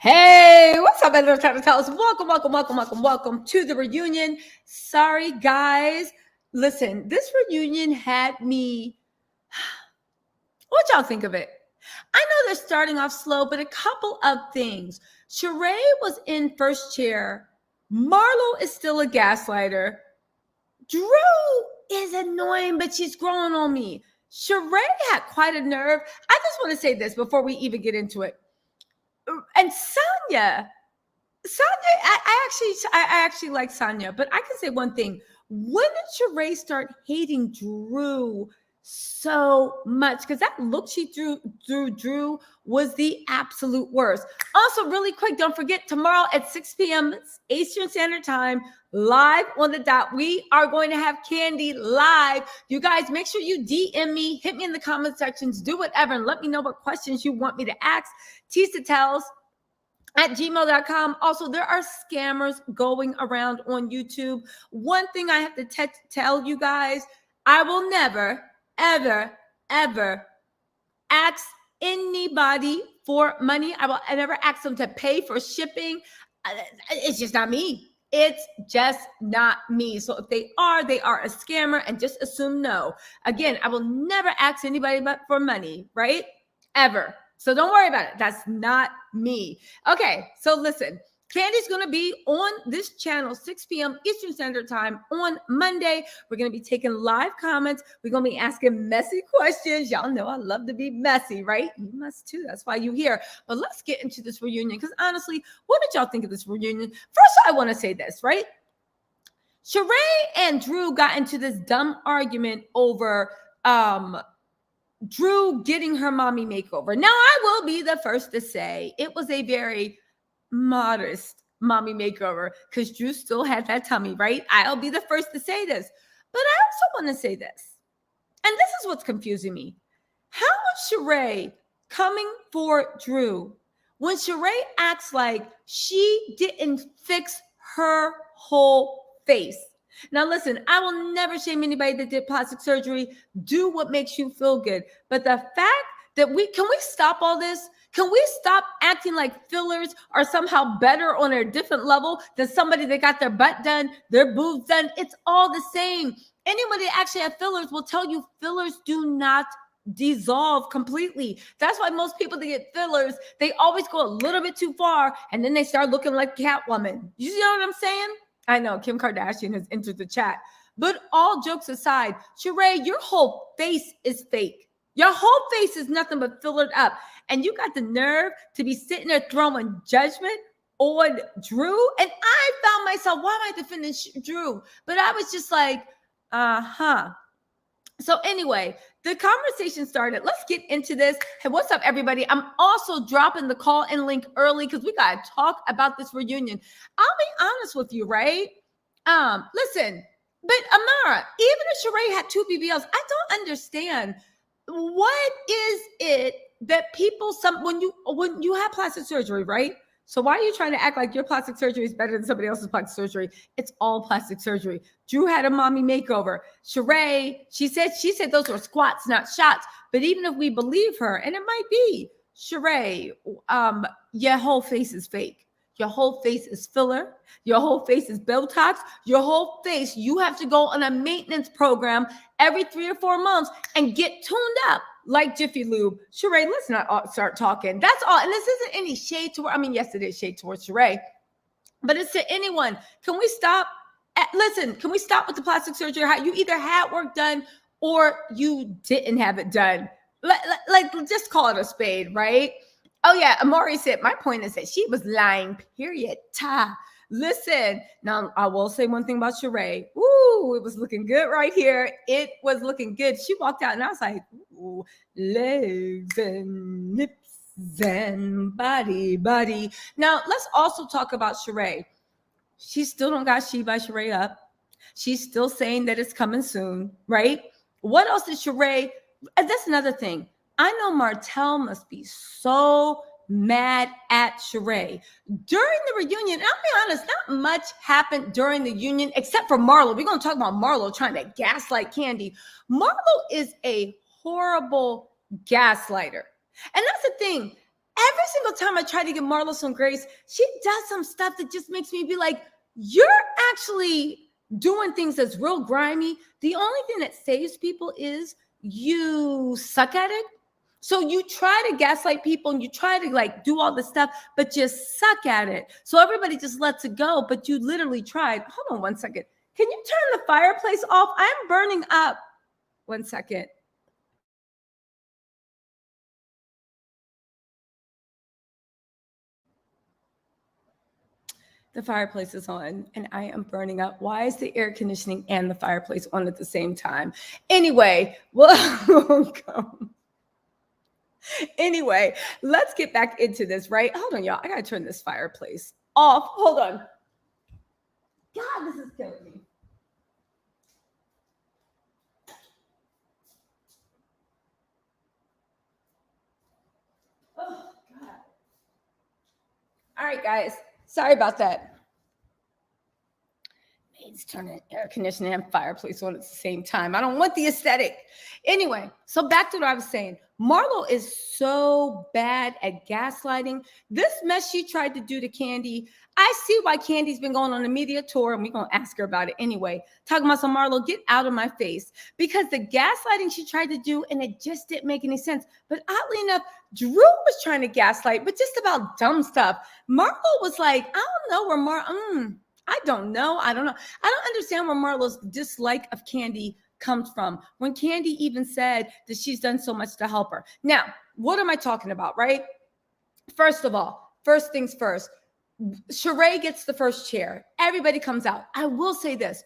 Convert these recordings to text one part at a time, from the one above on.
Hey, what's up, TisaTells? Welcome to the reunion. Sorry, guys. Listen, this reunion had me. What y'all think of it? I know they're starting off slow, but a couple of things. Sheree was in first chair. Marlo is still a gaslighter. Drew is annoying, but she's growing on me. Sheree had quite a nerve. I just want to say this before we even get into it. And Sanya, I actually like Sanya, but I can say one thing. When did Sheree start hating Drew so much? Because that look she threw Drew was the absolute worst. Also, really quick, don't forget, tomorrow at 6 p.m. Eastern Standard Time, live on the dot, we are going to have Kandi live. You guys, make sure you DM me, hit me in the comment sections, do whatever, and let me know what questions you want me to ask. TisaTells at gmail.com. Also, there are scammers going around on YouTube. One thing I have to tell you guys, I will never, ever, ever ask anybody for money. I will never ask them to pay for shipping. It's just not me. It's just not me. So if they are a scammer, and just assume no. Again, I will never ask anybody for money, right? Ever. So don't worry about it. That's not me. Okay, so listen. Kandi's going to be on this channel, 6 p.m. Eastern Standard Time on Monday. We're going to be taking live comments. We're going to be asking messy questions. Y'all know I love to be messy, right? You must too. That's why you're here. But let's get into this reunion, because honestly, what did y'all think of this reunion? First, I want to say this, right? Sheree and Drew got into this dumb argument over Drew getting her mommy makeover. Now, I will be the first to say it was a very modest mommy makeover, because Drew still had that tummy, right? I'll be the first to say this. But I also want to say this, and this is what's confusing me. How was Sheree coming for Drew when Sheree acts like she didn't fix her whole face? Now, listen, I will never shame anybody that did plastic surgery. Do what makes you feel good. But the fact that can we stop all this? Can we stop acting like fillers are somehow better on a different level than somebody that got their butt done, their boobs done? It's all the same. Anyone that actually have fillers will tell you fillers do not dissolve completely. That's why most people that get fillers, they always go a little bit too far, and then they start looking like Catwoman. You know what I'm saying? I know Kim Kardashian has entered the chat. But all jokes aside, Sheree, your whole face is fake. Your whole face is nothing but fillered up. And you got the nerve to be sitting there throwing judgment on Drew. And I found myself, why am I defending Drew? But I was just like, So anyway, the conversation started. Let's get into this. Hey, what's up, everybody? I'm also dropping the call-in link early because we got to talk about this reunion. I'll be honest with you, right? Listen, but Amara, even if Sheree had 2 BBLs, I don't understand. What is it that people, when you have plastic surgery, right? So why are you trying to act like your plastic surgery is better than somebody else's plastic surgery? It's all plastic surgery. Drew had a mommy makeover. Sheree, she said those were squats, not shots. But even if we believe her, and it might be, Sheree, your whole face is fake. Your whole face is filler. Your whole face is Botox. Your whole face, you have to go on a maintenance program every 3 or 4 months and get tuned up like Jiffy Lube. Sheree, let's not start talking. That's all. And this isn't any shade to her. I mean, yes, it is shade towards Sheree, but it's to anyone. Can we stop? Listen, can we stop with the plastic surgery? You either had work done or you didn't have it done. Like just call it a spade, right? Oh, yeah. Amari said, my point is that she was lying, period. Listen, now I will say one thing about Sheree. Ooh, it was looking good right here. It was looking good. She walked out and I was like, ooh, legs and lips and body. Now, let's also talk about Sheree. She still don't got She by Sheree up. She's still saying that it's coming soon, right? What else is Sheree? And that's another thing. I know Martell must be so mad at Sheree. During the reunion, and I'll be honest, not much happened during the union except for Marlo. We're going to talk about Marlo trying to gaslight Kandi. Marlo is a horrible gaslighter. And that's the thing. every single time I try to give Marlo some grace, she does some stuff that just makes me be like, you're actually doing things that's real grimy. The only thing that saves people is you suck at it. So you try to gaslight people and you try to like do all this stuff, but just suck at it. So everybody just lets it go, but you literally tried. Hold on one second. Can you turn the fireplace off? I'm burning up. 1 second. The fireplace is on and I am burning up. Why is the air conditioning and the fireplace on at the same time? Anyway, welcome. Anyway, let's get back into this, right? Hold on, y'all. I gotta turn this fireplace off. Hold on. God, this is killing me. Oh, God. All right, guys. Sorry about that. Maids turning air conditioning and fireplace on at the same time. I don't want the aesthetic. Anyway, so back to what I was saying. Marlo is so bad at gaslighting. This mess she tried to do to Kandi, I see why Candy's been going on a media tour, and we're going to ask her about it anyway. Talking about some Marlo, get out of my face. Because the gaslighting she tried to do, and it just didn't make any sense. But oddly enough, Drew was trying to gaslight, but just about dumb stuff. Marlo was like, I don't know where I don't know. I don't understand where Marlo's dislike of Kandi comes from. When Kandi even said that she's done so much to help her. Now, what am I talking about, right? First of all, first things first, Sheree gets the first chair. Everybody comes out. I will say this.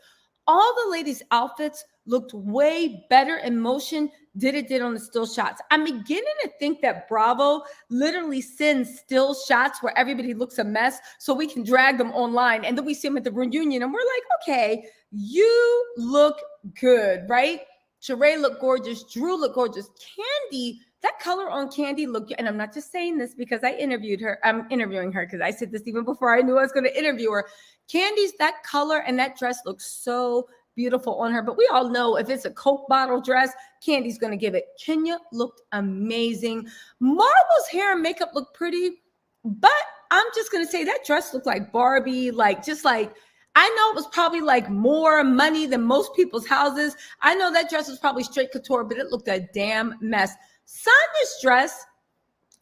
All the ladies' outfits looked way better in motion than it did on the still shots. I'm beginning to think that Bravo literally sends still shots where everybody looks a mess so we can drag them online. And then we see them at the reunion and we're like, okay, you look good, right? Sheree looked gorgeous. Drew looked gorgeous. Kandi, that color on Kandi looked good. And I'm not just saying this because I interviewed her. I'm interviewing her because I said this even before I knew I was going to interview her. Kandi's, that color and that dress looks so beautiful on her. But we all know if it's a Coke bottle dress, Kandi's going to give it. Kenya looked amazing. Marlo's hair and makeup looked pretty. But I'm just going to say that dress looked like Barbie, like just like, I know it was probably like more money than most people's houses. I know that dress was probably straight couture, but it looked a damn mess. Sanya's dress,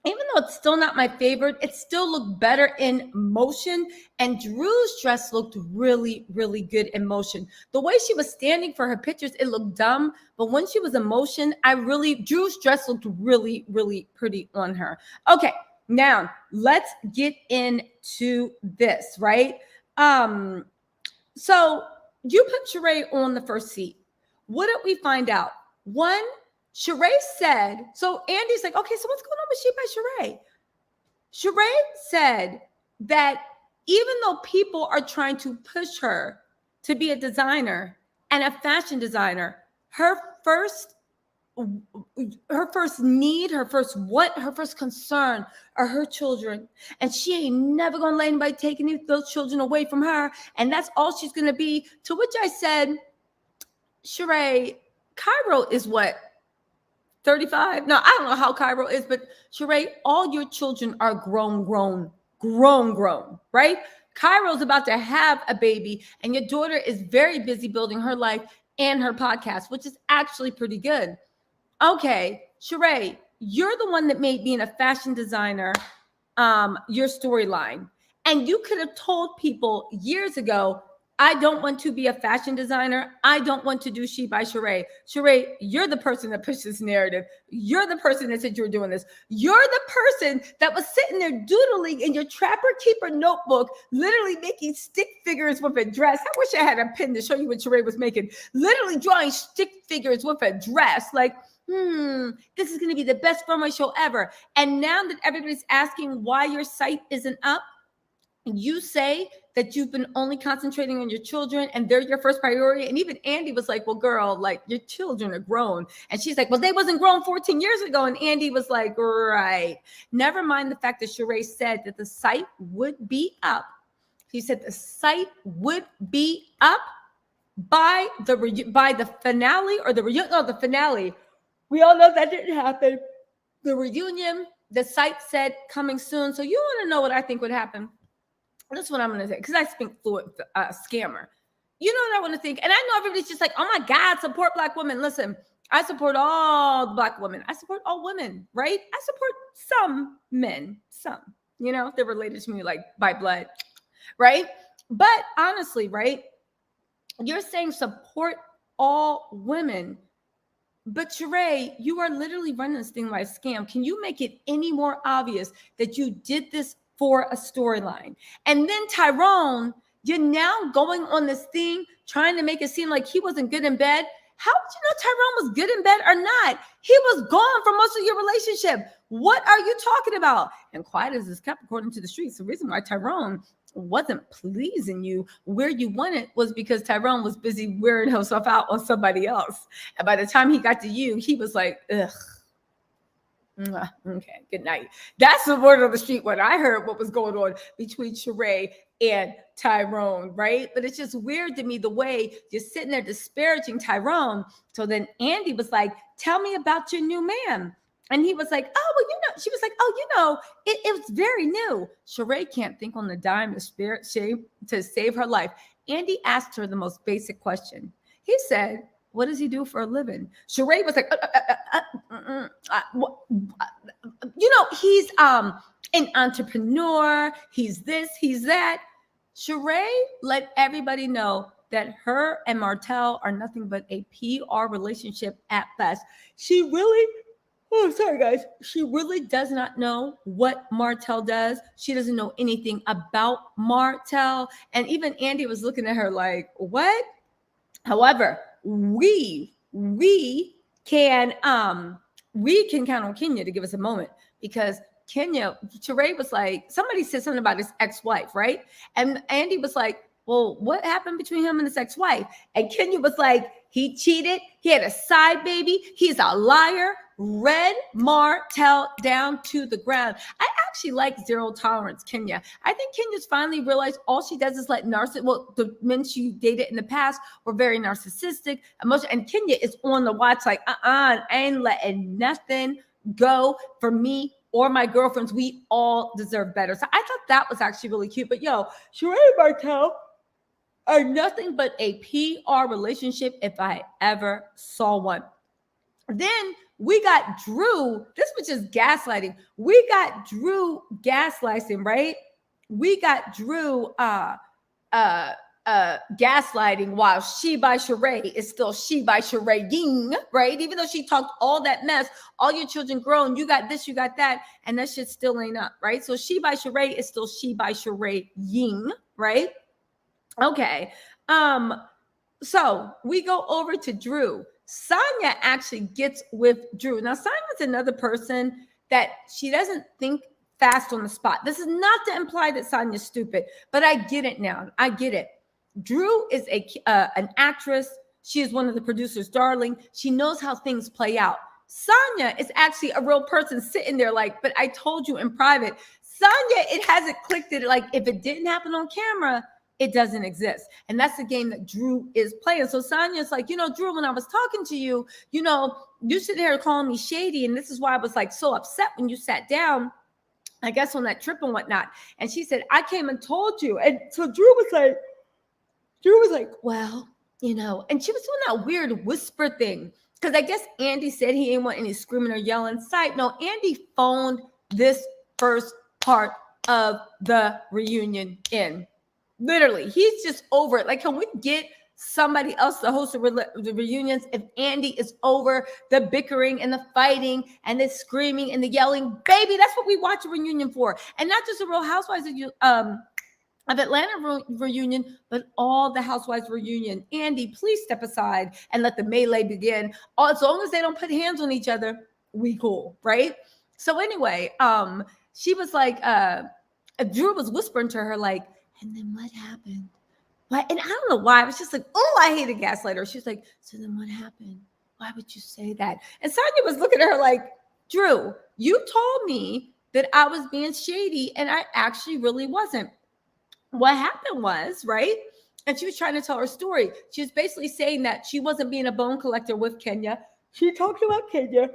even though it's still not my favorite, it still looked better in motion. And Drew's dress looked really, really good in motion. The way she was standing for her pictures, it looked dumb. But when she was in motion, Drew's dress looked really, really pretty on her. Okay, now let's get into this, right? So you put Sheree on the first seat. What did we find out? One, Sheree said, so Andy's like, okay, so what's going on with She by Sheree? Sheree said that even though people are trying to push her to be a designer and a fashion designer, her first need, her first concern are her children. And she ain't never gonna let anybody take any of those children away from her. And that's all she's gonna be. To which I said, Sheree, Cairo is what? 35? No, I don't know how Cairo is, but Sheree, all your children are grown, right? Cairo's about to have a baby, and your daughter is very busy building her life and her podcast, which is actually pretty good. Okay, Sheree, you're the one that made being a fashion designer your storyline. And you could have told people years ago, I don't want to be a fashion designer. I don't want to do She by Sheree. Sheree, you're the person that pushed this narrative. You're the person that said you were doing this. You're the person that was sitting there doodling in your Trapper Keeper notebook, literally making stick figures with a dress. I wish I had a pin to show you what Sheree was making. Literally drawing stick figures with a dress. Like, this is going to be the best runway show ever. And now that everybody's asking why your site isn't up, you say that you've been only concentrating on your children and they're your first priority. And even Andy was like, well, girl, like your children are grown. And she's like, well, they wasn't grown 14 years ago. And Andy was like, right. Never mind the fact that Sheree said that the site would be up. He said the site would be up by the finale or the finale. We all know that didn't happen. The reunion The site said coming soon. So you want to know what I think would happen? This is what I'm going to say, because I speak fluent scammer. You know what I want to think? And I know everybody's just like, oh my God, support Black women. Listen, I support all Black women. I support all women, right? I support some men, some, you know, they're related to me like by blood, right? But honestly, right? You're saying support all women. But Sheree, you are literally running this thing like a scam. Can you make it any more obvious that you did this for a storyline? And then Tyrone, you're now going on this thing trying to make it seem like he wasn't good in bed. How would you know Tyrone was good in bed or not? He was gone for most of your relationship. What are you talking about? And quiet as is kept, according to the streets, the reason why Tyrone wasn't pleasing you where you wanted was because Tyrone was busy wearing himself out on somebody else. And by the time he got to you, he was like, ugh. Okay, good night. That's the word on the street when I heard what was going on between Sheree and Tyrone, right? But it's just weird to me the way you're sitting there disparaging Tyrone. So then Andy was like, tell me about your new man. And he was like, oh, well, you know, she was like, oh, you know, it was very new. Sheree can't think on the dime to save her life. Andy asked her the most basic question. He said, what does he do for a living? Sheree was like, you know, he's an entrepreneur. He's this, he's that. Sheree let everybody know that her and Martell are nothing but a PR relationship at best. She really does not know what Martell does. She doesn't know anything about Martell. And even Andy was looking at her like, what? However, we can count on Kenya to give us a moment, because Sheree was like, somebody said something about his ex-wife, right? And Andy was like, well, what happened between him and his ex-wife? And Kenya was like, he cheated. He had a side baby. He's a liar. Red Martell down to the ground. I actually like zero tolerance Kenya. I think Kenya's finally realized all she does is let the men she dated in the past were very narcissistic, emotional, and Kenya is on the watch like, I ain't letting nothing go for me or my girlfriends. We all deserve better. So I thought that was actually really cute. But yo, Sheree and Martell are nothing but a PR relationship if I ever saw one. Then we got Drew. This was just gaslighting. We got Drew gaslighting, right? We got Drew gaslighting while she by Sheree is still she by Sheree Ying, right? Even though she talked all that mess, all your children grown, you got this, you got that, and that shit still ain't up, right? So she by Sheree is still she by Sheree Ying, right? Okay. So we go over to Drew. Sanya actually gets with Drew. Now, Sanya's another person that she doesn't think fast on the spot. This is not to imply that Sanya's stupid, but I get it now. I get it. Drew is an actress. She is one of the producers' darling. She knows how things play out. Sanya is actually a real person sitting there like, but I told you in private. Sanya, it hasn't clicked it. Like, if it didn't happen on camera, it doesn't exist. And that's the game that Drew is playing. So Sanya's like, you know, Drew, when I was talking to you, you know, you sit there calling me shady. And this is why I was like so upset when you sat down, I guess, on that trip and whatnot. And she said, I came and told you. And so Drew was like, well, you know, and she was doing that weird whisper thing. Because I guess Andy said he didn't want any screaming or yelling. Side note, Andy phoned this first part of the reunion in. Literally, he's just over it. Like, can we get somebody else to host the reunions if Andy is over the bickering and the fighting and the screaming and the yelling? Baby, that's what we watch a reunion for. And not just the Real Housewives of Atlanta reunion, but all the Housewives reunion. Andy, please step aside and let the melee begin. As long as they don't put hands on each other, we cool, right? So anyway, she was like, Drew was whispering to her like, and then what happened? Why? And I don't know why. I was just like, oh, I hate a gaslighter. She was like, so then what happened? Why would you say that? And Sanya was looking at her like, Drew, you told me that I was being shady, and I actually really wasn't. What happened was, right? And she was trying to tell her story. She was basically saying that she wasn't being a bone collector with Kenya. She talked about Kenya.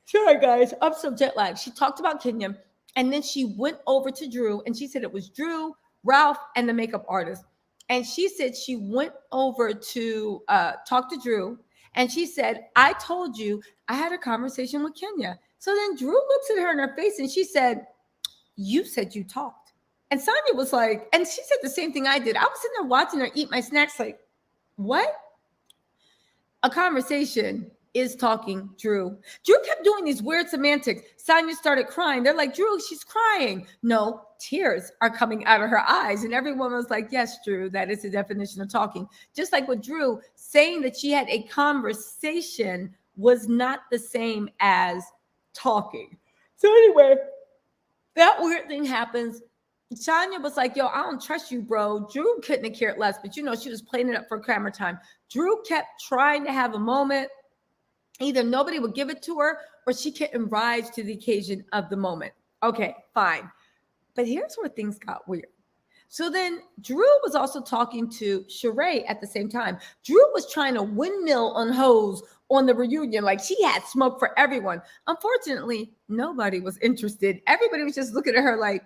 Sorry, guys. I'm so jet lagged. She talked about Kenya, and then she went over to Drew, and she said it was Drew, Ralph, and the makeup artist. And she said she went over to talk to Drew, and she said, I told you I had a conversation with Kenya. So then Drew looks at her in her face, and she said, you said you talked. And Sanya was like, and she said the same thing I did. I was sitting there watching her eat my snacks like, what? A conversation is talking, Drew. Drew kept doing these weird semantics. Sanya started crying. They're like, Drew, she's crying. No, tears are coming out of her eyes. And everyone was like, yes, Drew, that is the definition of talking. Just like with Drew, saying that she had a conversation was not the same as talking. So anyway, that weird thing happens. Sanya was like, yo, I don't trust you, bro. Drew couldn't have cared less, but she was playing it up for camera time. Drew kept trying to have a moment. Either nobody would give it to her or she couldn't rise to the occasion of the moment. Okay, fine. But here's where things got weird. So then Drew was also talking to Sheree at the same time. Drew was trying to windmill on hoes on the reunion. Like she had smoke for everyone. Unfortunately, nobody was interested. Everybody was just looking at her like,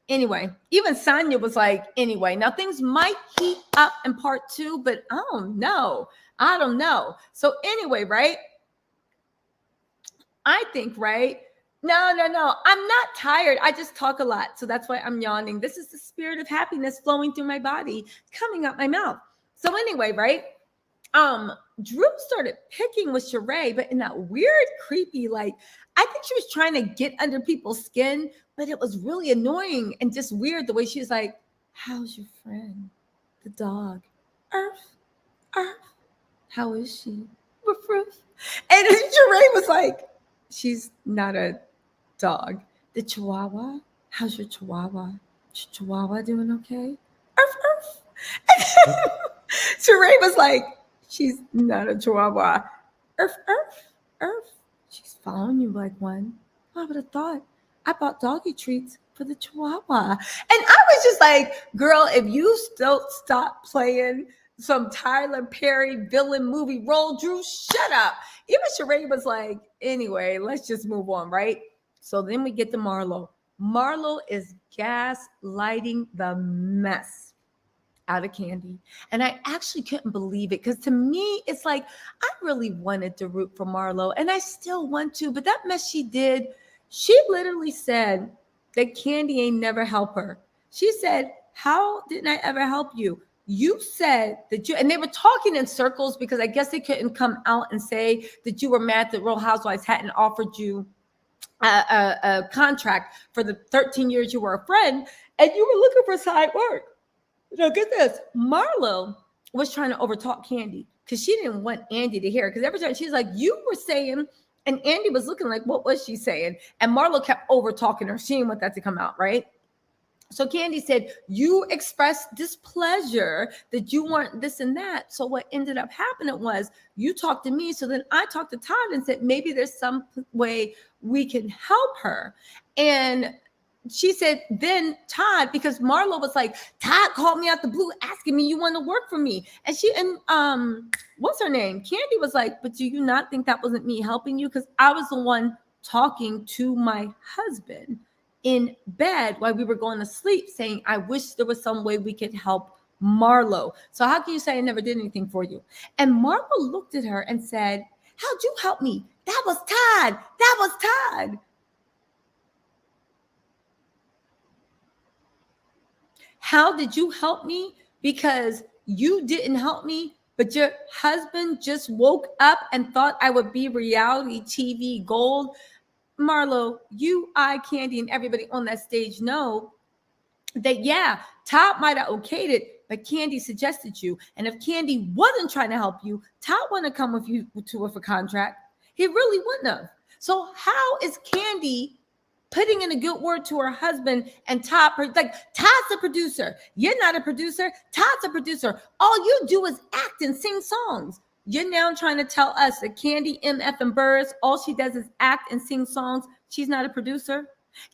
anyway. Even Sanya was like, anyway. Now things might heat up in part 2, but I don't know. So anyway, right? I think, right? No. I'm not tired. I just talk a lot. So that's why I'm yawning. This is the spirit of happiness flowing through my body, coming out my mouth. So anyway, right? Drew started picking with Sheree, but in that weird, creepy, like, I think she was trying to get under people's skin, but it was really annoying and just weird the way she was like, how's your friend? The dog. Earth. How is she? Roof. And Sheree was like, she's not a dog. The Chihuahua. How's your Chihuahua? Chihuahua doing okay? Earth. And Sheree was like, she's not a Chihuahua. Earth. She's following you like one. I would have thought. I bought doggy treats for the Chihuahua. And I was just like, girl, if you still stop playing some Tyler Perry villain movie role, Drew, shut up. Even Sheree was like, anyway, let's just move on, right? So then we get to Marlo. Marlo is gaslighting the mess out of Kandi. And I actually couldn't believe it because to me, it's like, I really wanted to root for Marlo and I still want to, but that mess she did, she literally said that Kandi ain't never help her. She said, how didn't I ever help you? You said that you, and they were talking in circles because I guess they couldn't come out and say that you were mad that Real Housewives hadn't offered you a contract for the 13 years you were a friend and you were looking for side work. Now get this, Marlo was trying to overtalk Kandi because she didn't want Andy to hear it. Because every time she's like, you were saying, and Andy was looking like, what was she saying? And Marlo kept overtalking her. She didn't want that to come out, right? So Kandi said, you expressed displeasure that you weren't this and that. So what ended up happening was you talked to me. So then I talked to Todd and said, maybe there's some way we can help her. And she said, then Todd, because Marlo was like, Todd called me out the blue asking me, you want to work for me? And what's her name? Kandi was like, but do you not think that wasn't me helping you? Because I was the one talking to my husband in bed while we were going to sleep saying, I wish there was some way we could help Marlo. So how can you say I never did anything for you? And Marlo looked at her and said, how'd you help me? That was Todd. How did you help me? Because you didn't help me, but your husband just woke up and thought I would be reality TV gold. Marlo, you, I, Kandi, and everybody on that stage know that, yeah, Todd might have okayed it, but Kandi suggested you. And if Kandi wasn't trying to help you, Todd wouldn't have come with you with a contract. He really wouldn't have. So how is Kandi putting in a good word to her husband and Todd? Like, Todd's a producer. You're not a producer. Todd's a producer. All you do is act and sing songs. You're now trying to tell us that Kandi, MF, and Burris, all she does is act and sing songs. She's not a producer.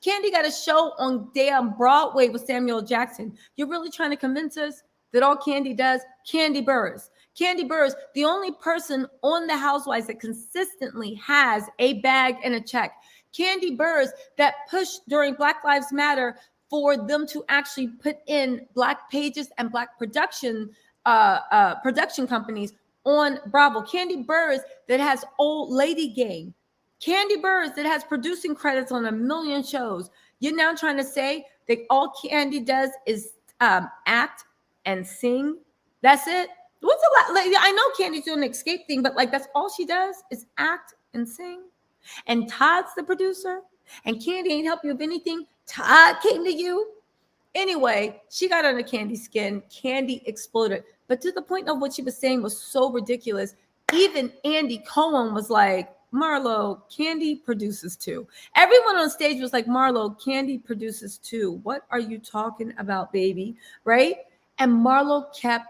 Kandi got a show on damn Broadway with Samuel Jackson. You're really trying to convince us that all Kandi does, Kandi Burris. Kandi Burruss, the only person on the Housewives that consistently has a bag and a check. Kandi Burruss that pushed during Black Lives Matter for them to actually put in Black pages and Black production companies on Bravo. Kandi Burruss that has Old Lady Gang. Kandi Burruss that has producing credits on a million shows. You're now trying to say that all Kandi does is act and sing? That's it? What's a lot? Like, I know Kandi's doing an escape thing, but like that's all she does is act and sing. And Todd's the producer, and Kandi ain't help you with anything. Todd came to you. Anyway, she got under Kandi's skin. Kandi exploded. But to the point of what she was saying was so ridiculous. Even Andy Cohen was like, Marlo, Kandi produces too. Everyone on stage was like, Marlo, Kandi produces too. What are you talking about, baby? Right? And Marlo kept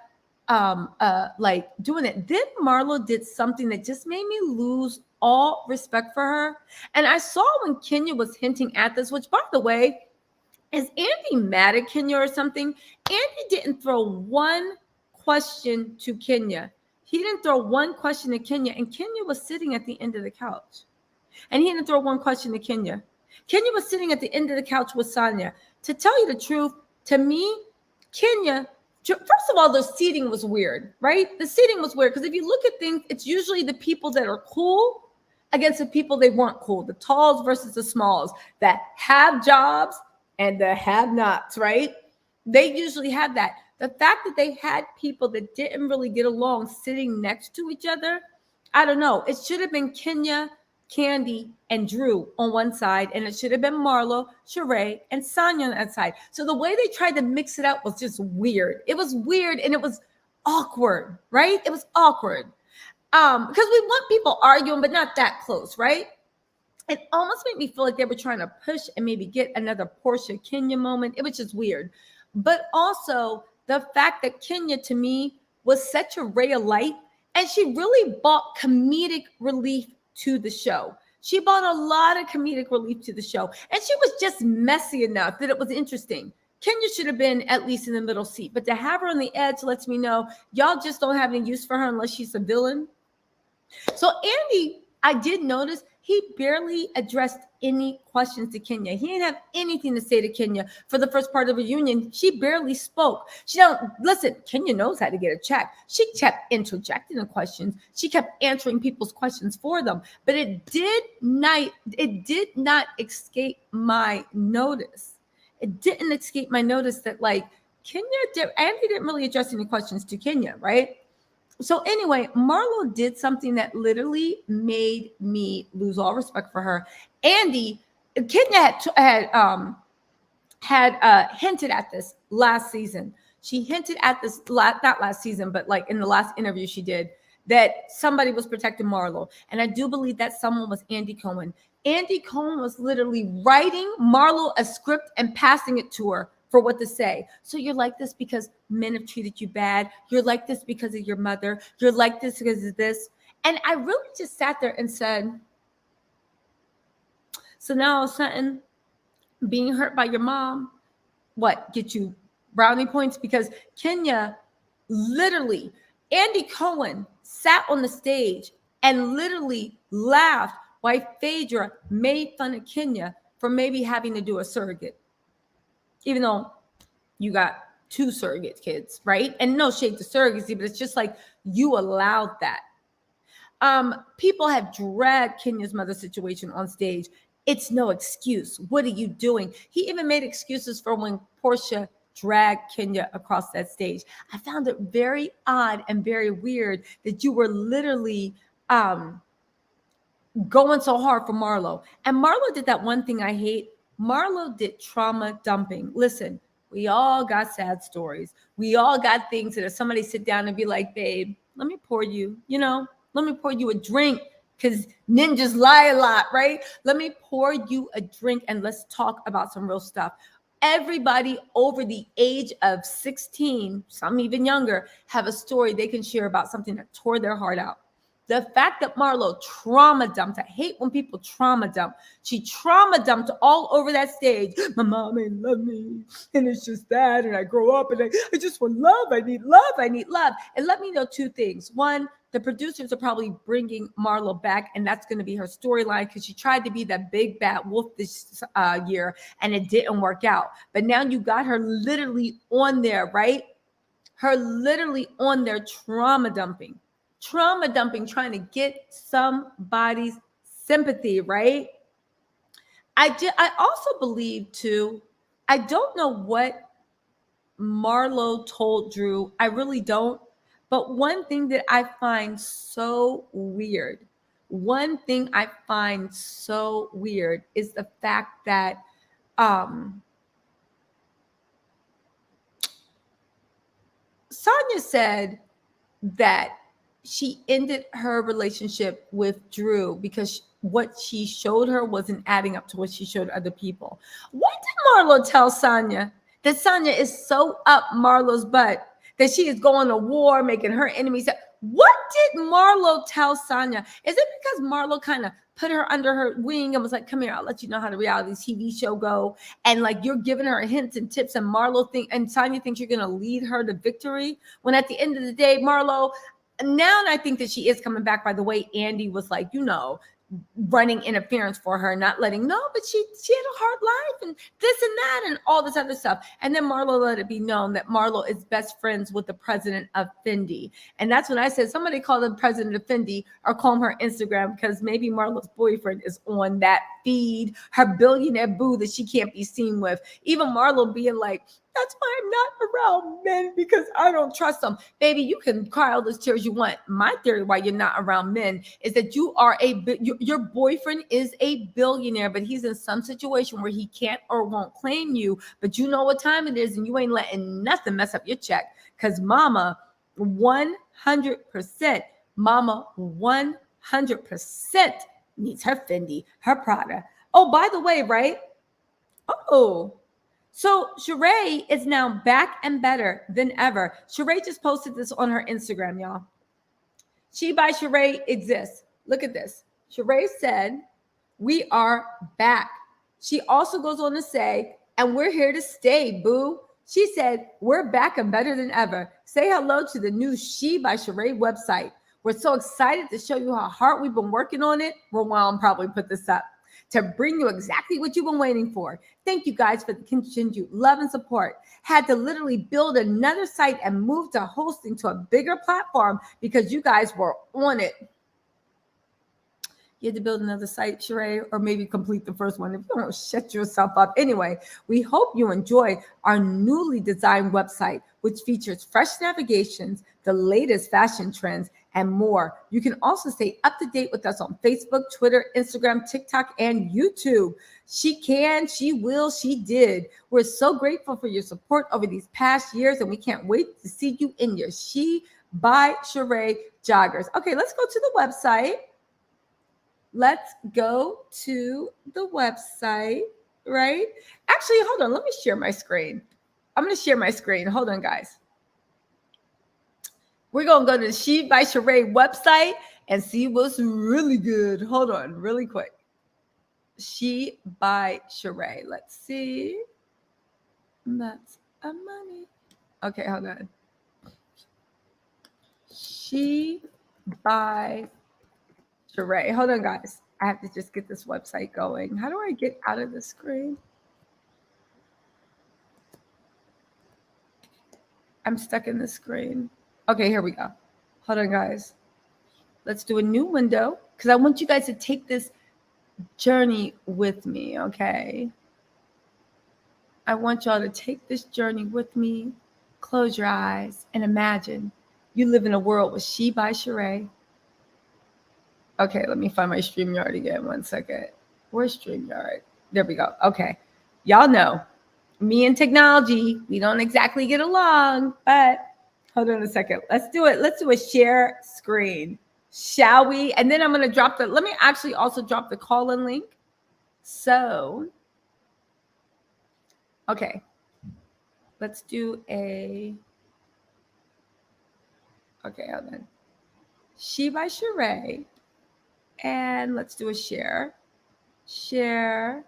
like doing it. Then Marlo did something that just made me lose all respect for her. And I saw when Kenya was hinting at this, which by the way, is Andy mad at Kenya or something? Andy didn't throw one question to Kenya. He didn't throw one question to Kenya, and Kenya was sitting at the end of the couch. And he didn't throw one question to Kenya. Kenya was sitting at the end of the couch with Sanya. To tell you the truth, to me, Kenya, first of all, the seating was weird, right? The seating was weird because if you look at things, it's usually the people that are cool against the people they weren't cool, the talls versus the smalls that have jobs and the have-nots, right? They usually have that. The fact that they had people that didn't really get along sitting next to each other, I don't know. It should have been Kenya, Kandi, and Drew on one side, and it should have been Marlo, Sheree, and Sanya on that side. So the way they tried to mix it up was just weird. It was weird, and it was awkward, right? It was awkward. Because we want people arguing, but not that close, right? It almost made me feel like they were trying to push and maybe get another Portia Kenya moment. It was just weird. But also the fact that Kenya to me was such a ray of light, and she really brought comedic relief to the show. She brought a lot of comedic relief to the show, and she was just messy enough that it was interesting. Kenya should have been at least in the middle seat, but to have her on the edge lets me know y'all just don't have any use for her unless she's a villain. So Andy, I did notice he barely addressed any questions to Kenya. He didn't have anything to say to Kenya for the first part of the reunion. She barely spoke. She don't listen. Kenya knows how to get a check. She kept interjecting the questions. She kept answering people's questions for them. But it did not escape my notice. It didn't escape my notice that like Andy didn't really address any questions to Kenya, right? So anyway, Marlo did something that literally made me lose all respect for her. Kenya had hinted at this last season. She hinted at this, not last season, but like in the last interview she did, that somebody was protecting Marlo. And I do believe that someone was Andy Cohen. Andy Cohen was literally writing Marlo a script and passing it to her for what to say. So you're like this because men have treated you bad. You're like this because of your mother. You're like this because of this. And I really just sat there and said, so now all of a sudden, being hurt by your mom, what, get you brownie points? Because Kenya literally, Andy Cohen sat on the stage and literally laughed while Phaedra made fun of Kenya for maybe having to do a surrogate. Even though you got 2 surrogate kids, right? And no shade to surrogacy, but it's just like you allowed that. People have dragged Kenya's mother situation on stage. It's no excuse. What are you doing? He even made excuses for when Portia dragged Kenya across that stage. I found it very odd and very weird that you were literally going so hard for Marlo. And Marlo did that one thing I hate. Marlo did trauma dumping. Listen, we all got sad stories. We all got things that if somebody sit down and be like, babe, let me pour you a drink, because ninjas lie a lot, right? Let me pour you a drink and let's talk about some real stuff. Everybody over the age of 16, some even younger, have a story they can share about something that tore their heart out. The fact that Marlo trauma dumped, I hate when people trauma dump. She trauma dumped all over that stage. My mom ain't love me, and it's just that, and I grow up, and I just want love. I need love. I need love. And let me know two things. One, the producers are probably bringing Marlo back, and that's going to be her storyline because she tried to be that big bad wolf this year, and it didn't work out. But now you got her literally on there, right? Her literally on there trauma dumping, trying to get somebody's sympathy, right? I also believe too, I don't know what Marlo told Drew. I really don't. But one thing that I find so weird, is the fact that Sanya said that she ended her relationship with Drew because what she showed her wasn't adding up to what she showed other people. What did Marlo tell Sanya? That Sanya is so up Marlo's butt that she is going to war, making her enemies. What did Marlo tell Sanya? Is it because Marlo kind of put her under her wing and was like, come here, I'll let you know how the reality TV show go. And like you're giving her hints and tips, and Marlo and Sanya thinks you're gonna lead her to victory. When at the end of the day, Marlo, now I think that she is coming back by the way Andy was like, running interference for her, not letting but she had a hard life and this and that and all this other stuff. And then Marlo let it be known that Marlo is best friends with the president of Fendi. And that's when I said somebody call the president of Fendi or call him her Instagram, because maybe Marlo's boyfriend is on that feed, her billionaire boo that she can't be seen with. Even Marlo being like, that's why I'm not around men, because I don't trust them. Baby, you can cry all those tears you want. My theory why you're not around men is that you are your boyfriend is a billionaire, but he's in some situation where he can't or won't claim you. But you know what time it is, and you ain't letting nothing mess up your check. Because mama, 100%, mama, 100% needs her Fendi, her Prada. Oh, by the way, right? Oh, so Sheree is now back and better than ever. Sheree just posted this on her Instagram, y'all. She by Sheree exists. Look at this. Sheree said, we are back. She also goes on to say, and we're here to stay, boo. She said, we're back and better than ever. Say hello to the new She by Sheree website. We're so excited to show you how hard we've been working on it. Rowan probably put this up to bring you exactly what you've been waiting for. Thank you guys for the continued love and support. Had to literally build another site and move to hosting to a bigger platform because you guys were on it. You had to build another site, Sheree, or maybe complete the first one. If you don't shut yourself up. Anyway, we hope you enjoy our newly designed website, which features fresh navigations, the latest fashion trends, and more. You can also stay up to date with us on Facebook, Twitter, Instagram, TikTok, and YouTube. She can, she will, she did. We're so grateful for your support over these past years, and we can't wait to see you in your She by Sheree joggers. Okay, let's go to the website. Let's go to the website, right? Actually, hold on. Let me share my screen. I'm going to share my screen. Hold on, guys. We're going to go to the She by Sheree website and see what's really good. Hold on, really quick. She by Sheree. Let's see. That's a money. Okay, hold on. She by Sheree. Hold on, guys. I have to just get this website going. How do I get out of the screen? I'm stuck in the screen. Okay, here we go. Hold on, guys. Let's do a new window because I want you guys to take this journey with me, okay? I want y'all to take this journey with me. Close your eyes and imagine you live in a world with She by Sheree. Okay, let me find my StreamYard again. 1 second. Where's StreamYard? There we go. Okay. Y'all know me and technology, we don't exactly get along, but hold on a second. Let's do it. Let's do a share screen. Shall we? And then I'm going to drop let me actually also drop the call-in link. So, okay. Let's do okay, hold on. She by Sheree. And let's do a share. Share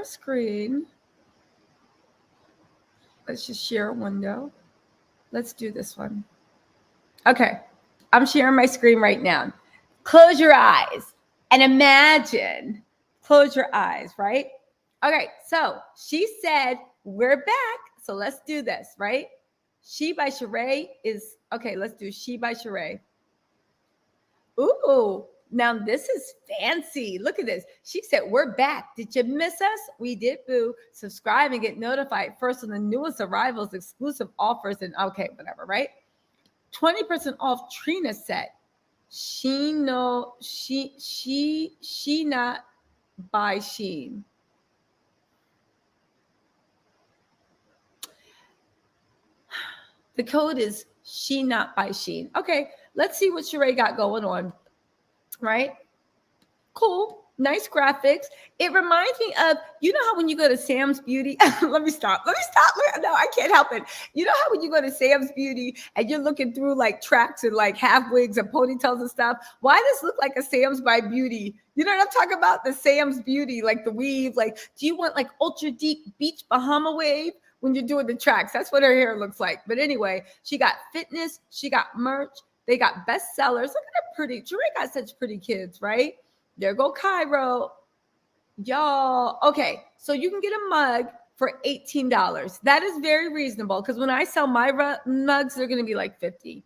screen. Let's just share a window. Let's do this one. Okay. I'm sharing my screen right now. Close your eyes and imagine. Close your eyes, right? Okay. So she said, we're back. So let's do this, right? She by Sheree is, okay, let's do She by Sheree. Ooh, now this is fancy. Look at this. She said, we're back. Did you miss us? We did, boo. Subscribe and get notified first on the newest arrivals, exclusive offers, and okay, whatever, right? 20% off Trina set. She not by Sheen. The code is She not by Sheen. Okay, let's see what Sheree got going on. Right? Cool. Nice graphics. It reminds me of, you know how when you go to Sam's Beauty, let me stop. No, I can't help it. You know how when you go to Sam's Beauty and you're looking through like tracks and like half wigs and ponytails and stuff, why does this look like a Sam's by Beauty? You know what I'm talking about? The Sam's Beauty, like the weave. Like, do you want like ultra deep beach Bahama wave when you're doing the tracks? That's what her hair looks like. But anyway, she got fitness, she got merch, they got bestsellers. Look at her pretty. Sheree got such pretty kids, right? There go Cairo. Y'all. Okay, so you can get a mug for $18. That is very reasonable because when I sell my mugs, they're going to be like $50.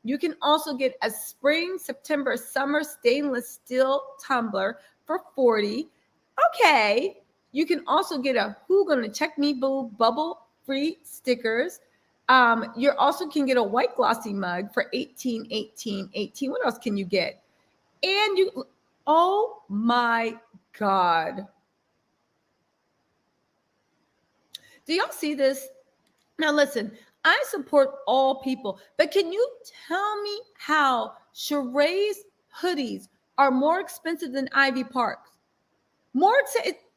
You can also get a spring, September, summer stainless steel tumbler for $40. Okay. You can also get a Who Gonna Check Me Boo bubble free stickers. You also can get a white glossy mug for $18. What else can you get? And you, oh my God. Do y'all see this? Now listen, I support all people, but can you tell me how Sheree's hoodies are more expensive than Ivy Park's?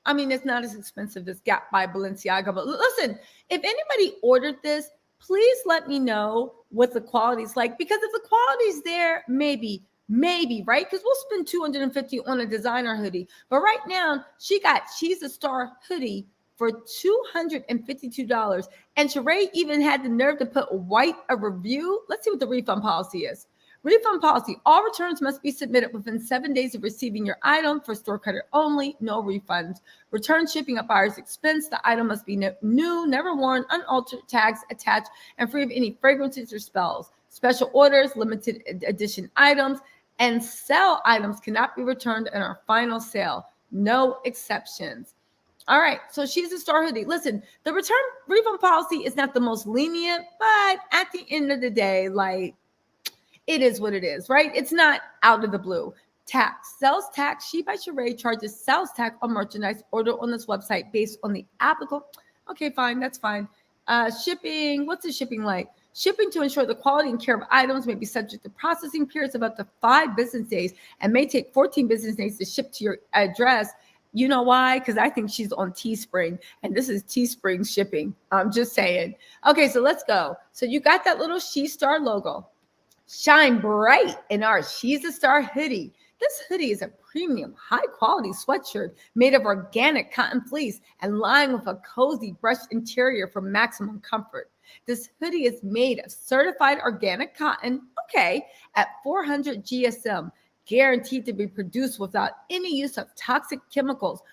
I mean, it's not as expensive as Gap by Balenciaga, but listen, if anybody ordered this, please let me know what the quality's like, because if the quality's there, maybe, right? Because we'll spend $250 on a designer hoodie. But right now, She's a Star hoodie for $252. And Sheree even had the nerve to put white a review. Let's see what the refund policy is. Refund policy. All returns must be submitted within 7 days of receiving your item. For store credit only, no refunds. Return shipping at buyer's expense. The item must be new, never worn, unaltered, tags attached, and free of any fragrances or smells. Special orders, limited edition items, and sell items cannot be returned in our final sale. No exceptions. All right, so She's a Star hoodie. Listen, the return refund policy is not the most lenient, but at the end of the day, like, it is what it is, right? It's not out of the blue. Tax, sales tax. She by Sheree charges sales tax on merchandise ordered on this website based on the applicable. Okay, fine, that's fine. Shipping, what's the shipping like? Shipping to ensure the quality and care of items may be subject to processing periods of up to 5 business days and may take 14 business days to ship to your address. You know why? Because I think she's on Teespring, and this is Teespring shipping. I'm just saying. Okay, so let's go. So you got that little She Star logo. Shine bright in our She's a Star hoodie. This hoodie is a premium, high-quality sweatshirt made of organic cotton fleece and lined with a cozy brushed interior for maximum comfort. This hoodie is made of certified organic cotton, okay, at 400 GSM, guaranteed to be produced without any use of toxic chemicals.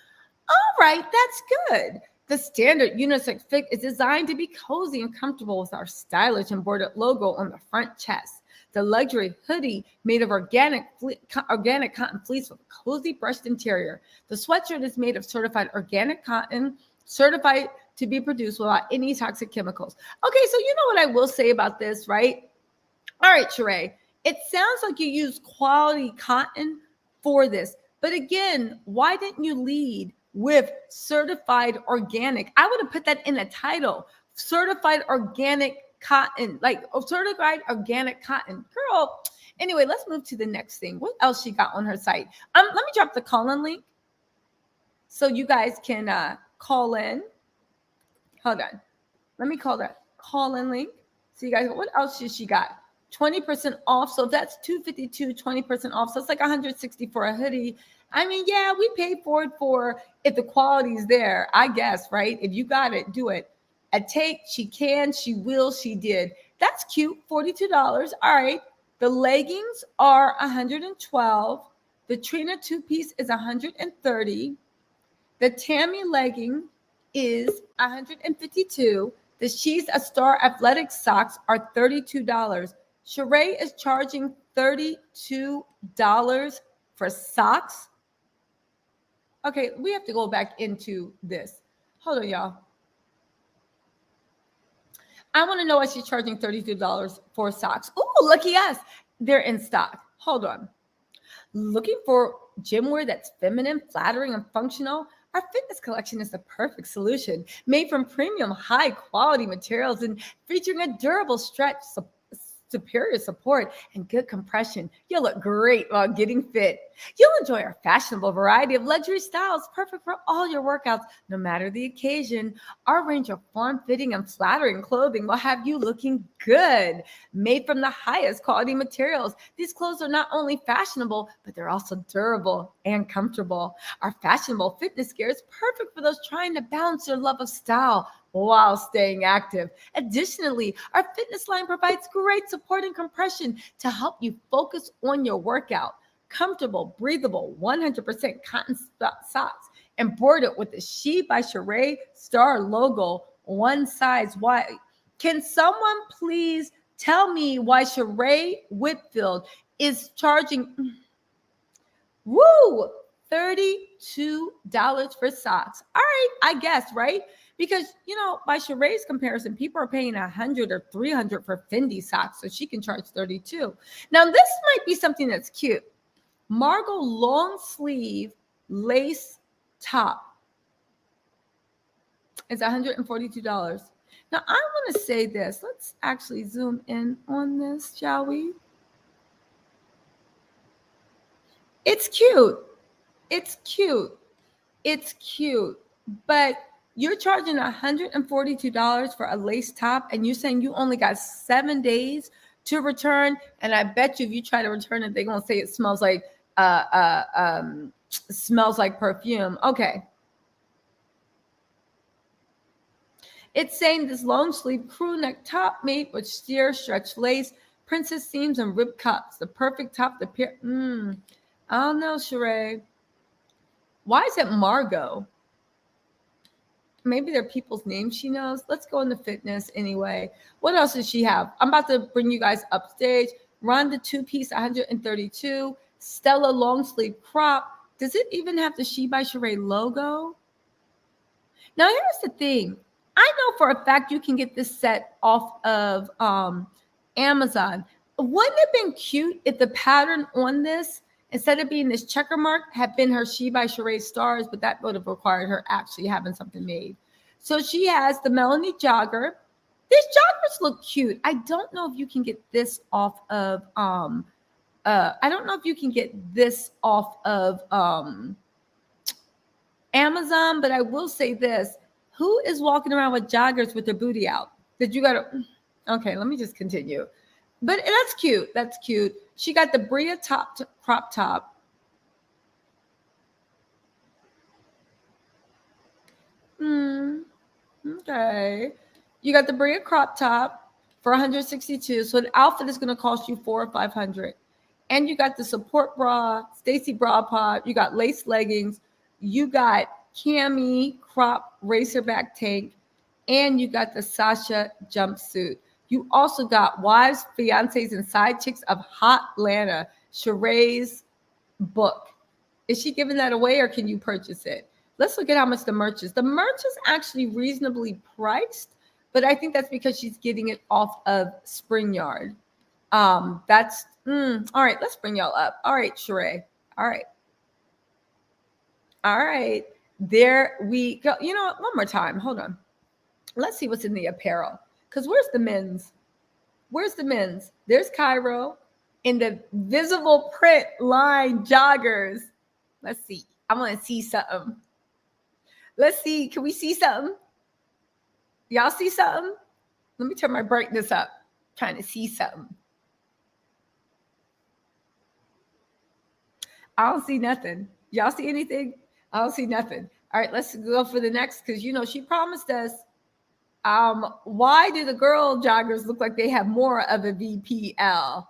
All right, that's good. The standard unisex fit is designed to be cozy and comfortable with our stylish embroidered logo on the front chest. The luxury hoodie made of organic cotton fleece with a cozy brushed interior. The sweatshirt is made of certified organic cotton, certified to be produced without any toxic chemicals. Okay, so you know what I will say about this, right? All right, Sheree, it sounds like you use quality cotton for this. But again, why didn't you lead with certified organic? I would have put that in the title. Certified organic cotton, like certified organic cotton. Girl, anyway, let's move to the next thing. What else she got on her site? Let me drop the call-in link so you guys can call in. Hold on. Let me call that call-in link. So you guys, what else did she got? 20% off. So if that's $252, 20% off. So it's like $160 for a hoodie. I mean, yeah, we paid for it if the quality's there, I guess, right? If you got it, do it. A take, she can, she will, she did. That's cute, $42. All right. The leggings are $112. The Trina two-piece is $130. The Tammy legging is $152. The She's a Star athletic socks are $32. Sheree is charging $32 for socks. Okay, we have to go back into this. Hold on, y'all. I want to know why she's charging $32 for socks. Oh, lucky us. They're in stock. Hold on. Looking for gym wear that's feminine, flattering, and functional? Our fitness collection is the perfect solution. Made from premium, high quality materials and featuring a durable stretch, superior support, and good compression. You'll look great while getting fit. You'll enjoy our fashionable variety of luxury styles, perfect for all your workouts, no matter the occasion. Our range of form-fitting and flattering clothing will have you looking good. Made from the highest quality materials, these clothes are not only fashionable, but they're also durable and comfortable. Our fashionable fitness gear is perfect for those trying to balance their love of style while staying active. Additionally, our fitness line provides great support and compression to help you focus on your workout. Comfortable, breathable, 100% cotton socks embroidered with the She by Sheree star logo, one size wide. Can someone please tell me why Sheree Whitfield is charging $32 for socks? All right, I guess, right? Because, by Sheree's comparison, people are paying $100 or $300 for Fendi socks, so she can charge $32. Now, this might be something that's cute. Margot long sleeve lace top is $142. Now, I want to say this. Let's actually zoom in on this, shall we? It's cute. It's cute. It's cute. But you're charging $142 for a lace top, and you're saying you only got 7 days to return. And I bet you if you try to return it, they're gonna say it smells like perfume. Okay. It's saying this long sleeve crew neck top made with sheer stretch lace, princess seams, and ribbed cups. The perfect top to pair. I don't know, Sheree. Why is it Margot? Maybe they're people's names she knows. Let's go into fitness anyway. What else does she have? I'm about to bring you guys upstage. Rhonda two-piece, $132. Stella long sleeve crop. Does it even have the She by Sheree logo? Now, here's the thing. I know for a fact you can get this set off of Amazon. Wouldn't it have been cute if the pattern on this, instead of being this checker mark, had been her She by Sheree stars, but that would have required her actually having something made. So she has the Melanie jogger. These joggers look cute. I don't know if you can get this off of Amazon, but I will say this. Who is walking around with joggers with their booty out? Okay, let me just continue. But that's cute. That's cute. She got the Bria crop top. Okay. You got the Bria crop top for $162. So the outfit is going to cost you $400 or $500. And you got the support bra, Stacy bra pod. You got lace leggings. You got cami crop racerback tank. And you got the Sasha jumpsuit. You also got wives, fiancés, and side chicks of Hot Atlanta, Sheree's book. Is she giving that away or can you purchase it? Let's look at how much the merch is. The merch is actually reasonably priced, but I think that's because she's getting it off of SpringYard. All right, let's bring y'all up. All right, Sheree. All right. There we go. You know what? One more time. Hold on. Let's see what's in the apparel. Because where's the men's? There's Cairo in the visible print line joggers. Let's see. I want to see something. Let's see. Can we see something? Y'all see something? Let me turn my brightness up. Trying to see something. I don't see nothing. Y'all see anything? I don't see nothing. All right, let's go for the next because she promised us. Why do the girl joggers look like they have more of a VPL?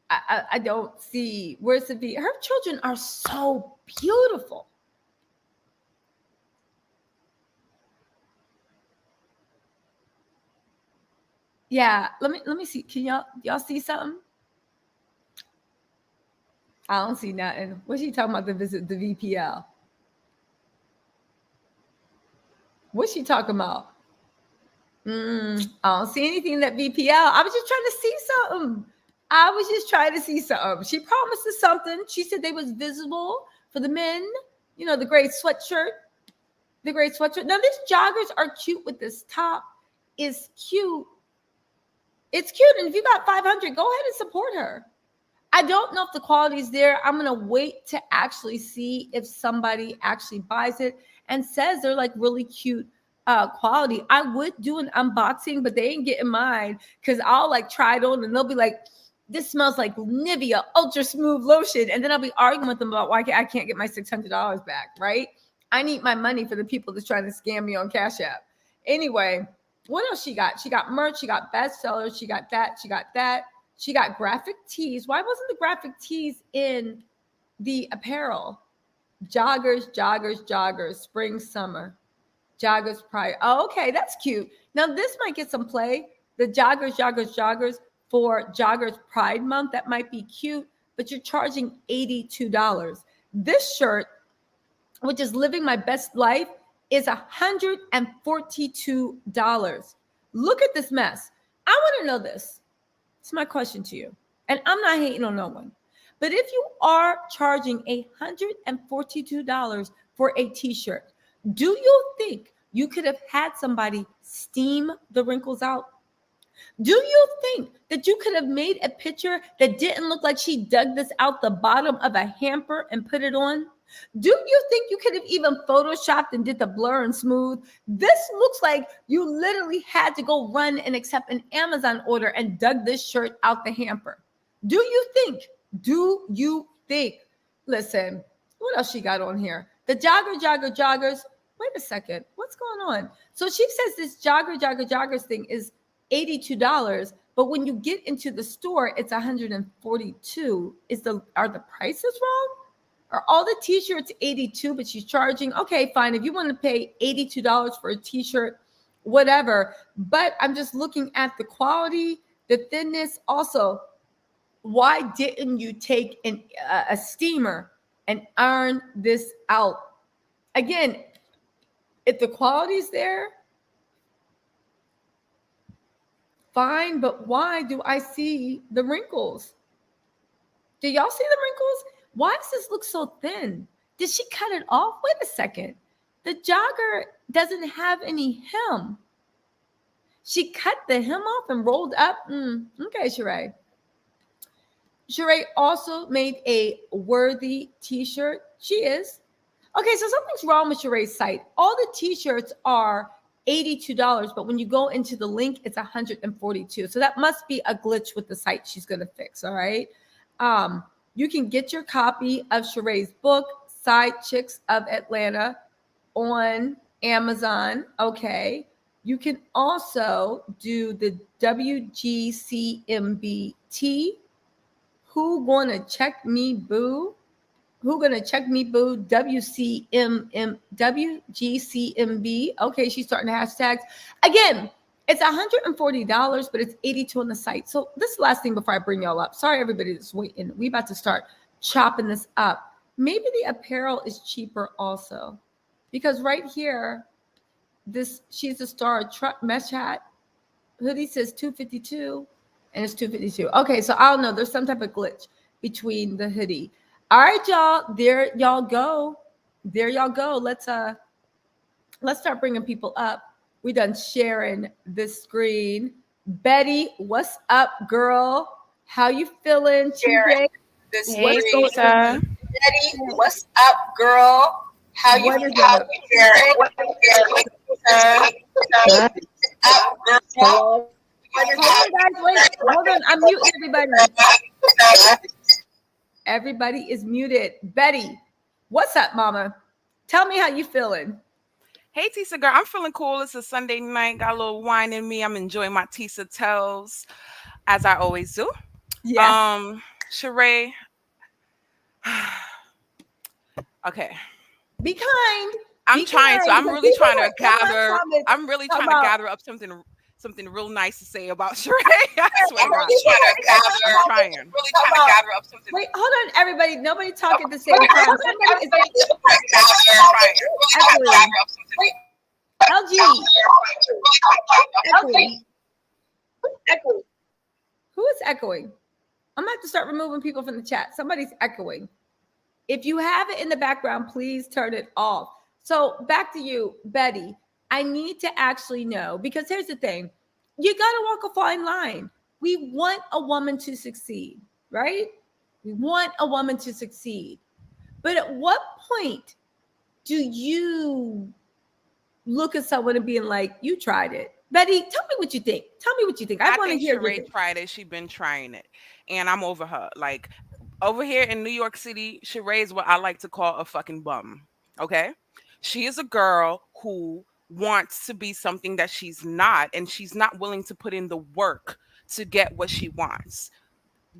I don't see. Where's the V? Her children are so beautiful. Yeah, let me see. Can y'all see something? I don't see nothing. What's she talking about? The VPL. What's she talking about? I don't see anything in that VPL. I was just trying to see something. She promised us something. She said they was visible for the men. The gray sweatshirt. The gray sweatshirt. Now, these joggers are cute with this top. It's cute. It's cute. And if you got 500, go ahead and support her. I don't know if the quality is there. I'm going to wait to actually see if somebody actually buys it and says they're like really cute quality. I would do an unboxing, but they ain't getting mine because I'll like try it on and they'll be like, this smells like Nivea Ultra Smooth Lotion. And then I'll be arguing with them about why I can't get my $600 back, right? I need my money for the people that's trying to scam me on Cashapp. Anyway, what else she got? She got merch. She got bestsellers. She got that. She got that. She got graphic tees. Why wasn't the graphic tees in the apparel? Joggers, joggers, joggers, spring, summer. Joggers, pride. Oh, okay, that's cute. Now, this might get some play. The joggers, joggers, joggers for Joggers Pride Month. That might be cute, but you're charging $82. This shirt, which is Living My Best Life, is $142. Look at this mess. I want to know this. It's my question to you. And I'm not hating on no one. But if you are charging $142 for a t-shirt, do you think you could have had somebody steam the wrinkles out? Do you think that you could have made a picture that didn't look like she dug this out the bottom of a hamper and put it on? Do you think you could have even photoshopped and did the blur and smooth? This looks like you literally had to go run and accept an Amazon order and dug this shirt out the hamper. Do you think? Listen, what else she got on here? The joggers. Wait a second. What's going on? So she says this joggers thing is $82, but when you get into the store, it's $142. Are the prices wrong? Are all the t-shirts $82, but she's charging? Okay, fine. If you want to pay $82 for a t-shirt, whatever. But I'm just looking at the quality, the thinness. Also, why didn't you take a steamer and iron this out? Again, if the quality's there, fine. But why do I see the wrinkles? Do y'all see the wrinkles? Why does this look so thin? Did she cut it off? Wait a second. The jogger doesn't have any hem. She cut the hem off and rolled up. Okay, Sheree. Sheree also made a worthy t-shirt. She is. Okay, so something's wrong with Sheree's site. All the t-shirts are $82, but when you go into the link, it's $142. So that must be a glitch with the site she's going to fix, all right? You can get your copy of Sheree's book, Side Chicks of Atlanta, on Amazon. Okay. You can also do the WGCMBT. Who gonna check me, boo? WGCMB. Okay, she's starting hashtags. Again, it's $140, but it's $82 on the site. So this is the last thing before I bring y'all up. Sorry, everybody that's waiting. We about to start chopping this up. Maybe the apparel is cheaper also. Because right here, she's a star truck mesh hat. Hoodie says $252 and it's $252. Okay, so I don't know. There's some type of glitch between the hoodie. All right, y'all. There y'all go. Let's start bringing people up. We done sharing this screen. Betty, what's up, girl? How you feeling? Sharing this screen. Betty, what's up, girl? How you feeling? Hold on, guys. Wait. Hold on. I'm muting everybody. Everybody is muted. Betty, what's up, mama? Tell me how you feeling. Hey, Tisa girl, I'm feeling cool. It's a Sunday night. Got a little wine in me. I'm enjoying my TisaTells, as I always do. Yes. Sheree. Okay. Be kind. I'm trying to. I'm really trying to gather. Comments I'm really trying about, to gather up something real nice to say about Sheree. I swear to God. I'm trying. Really trying to gather up something. Wait, hold on, everybody. Nobody talk at the same time. Somebody is echoing. LG. Echoing. Who is echoing? I'm going to have to start removing people from the chat. Somebody's echoing. If you have it in the background, please turn it off. So back to you, Betty. I need to actually know, because here's the thing. You got to walk a fine line. We want a woman to succeed, right? We want a woman to succeed. But at what point do you look at someone and being like, you tried it? Betty, tell me what you think. Tell me what you think. I want to hear Sheree tried it. She's been trying it. And I'm over her. Like, over here in New York City, Sheree is what I like to call a fucking bum. Okay? She is a girl who wants to be something that she's not, and she's not willing to put in the work to get what she wants.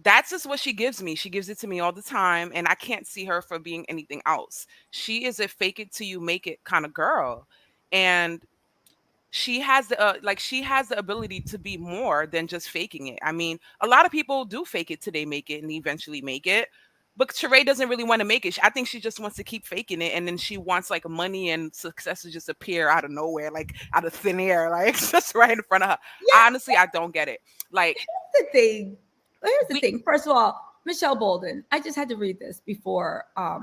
That's just what she gives me. She gives it to me all the time, and I can't see her for being anything else. She is a fake it till you make it kind of girl. And she has the ability to be more than just faking it. I mean, a lot of people do fake it till they make it and eventually make it. But Sheree doesn't really want to make it. I think she just wants to keep faking it, and then she wants like money and success to just appear out of nowhere, like out of thin air, like just right in front of her. Yeah. Honestly, I don't get it. Like, here's the thing. First of all, Michelle Bolden. I just had to read this before I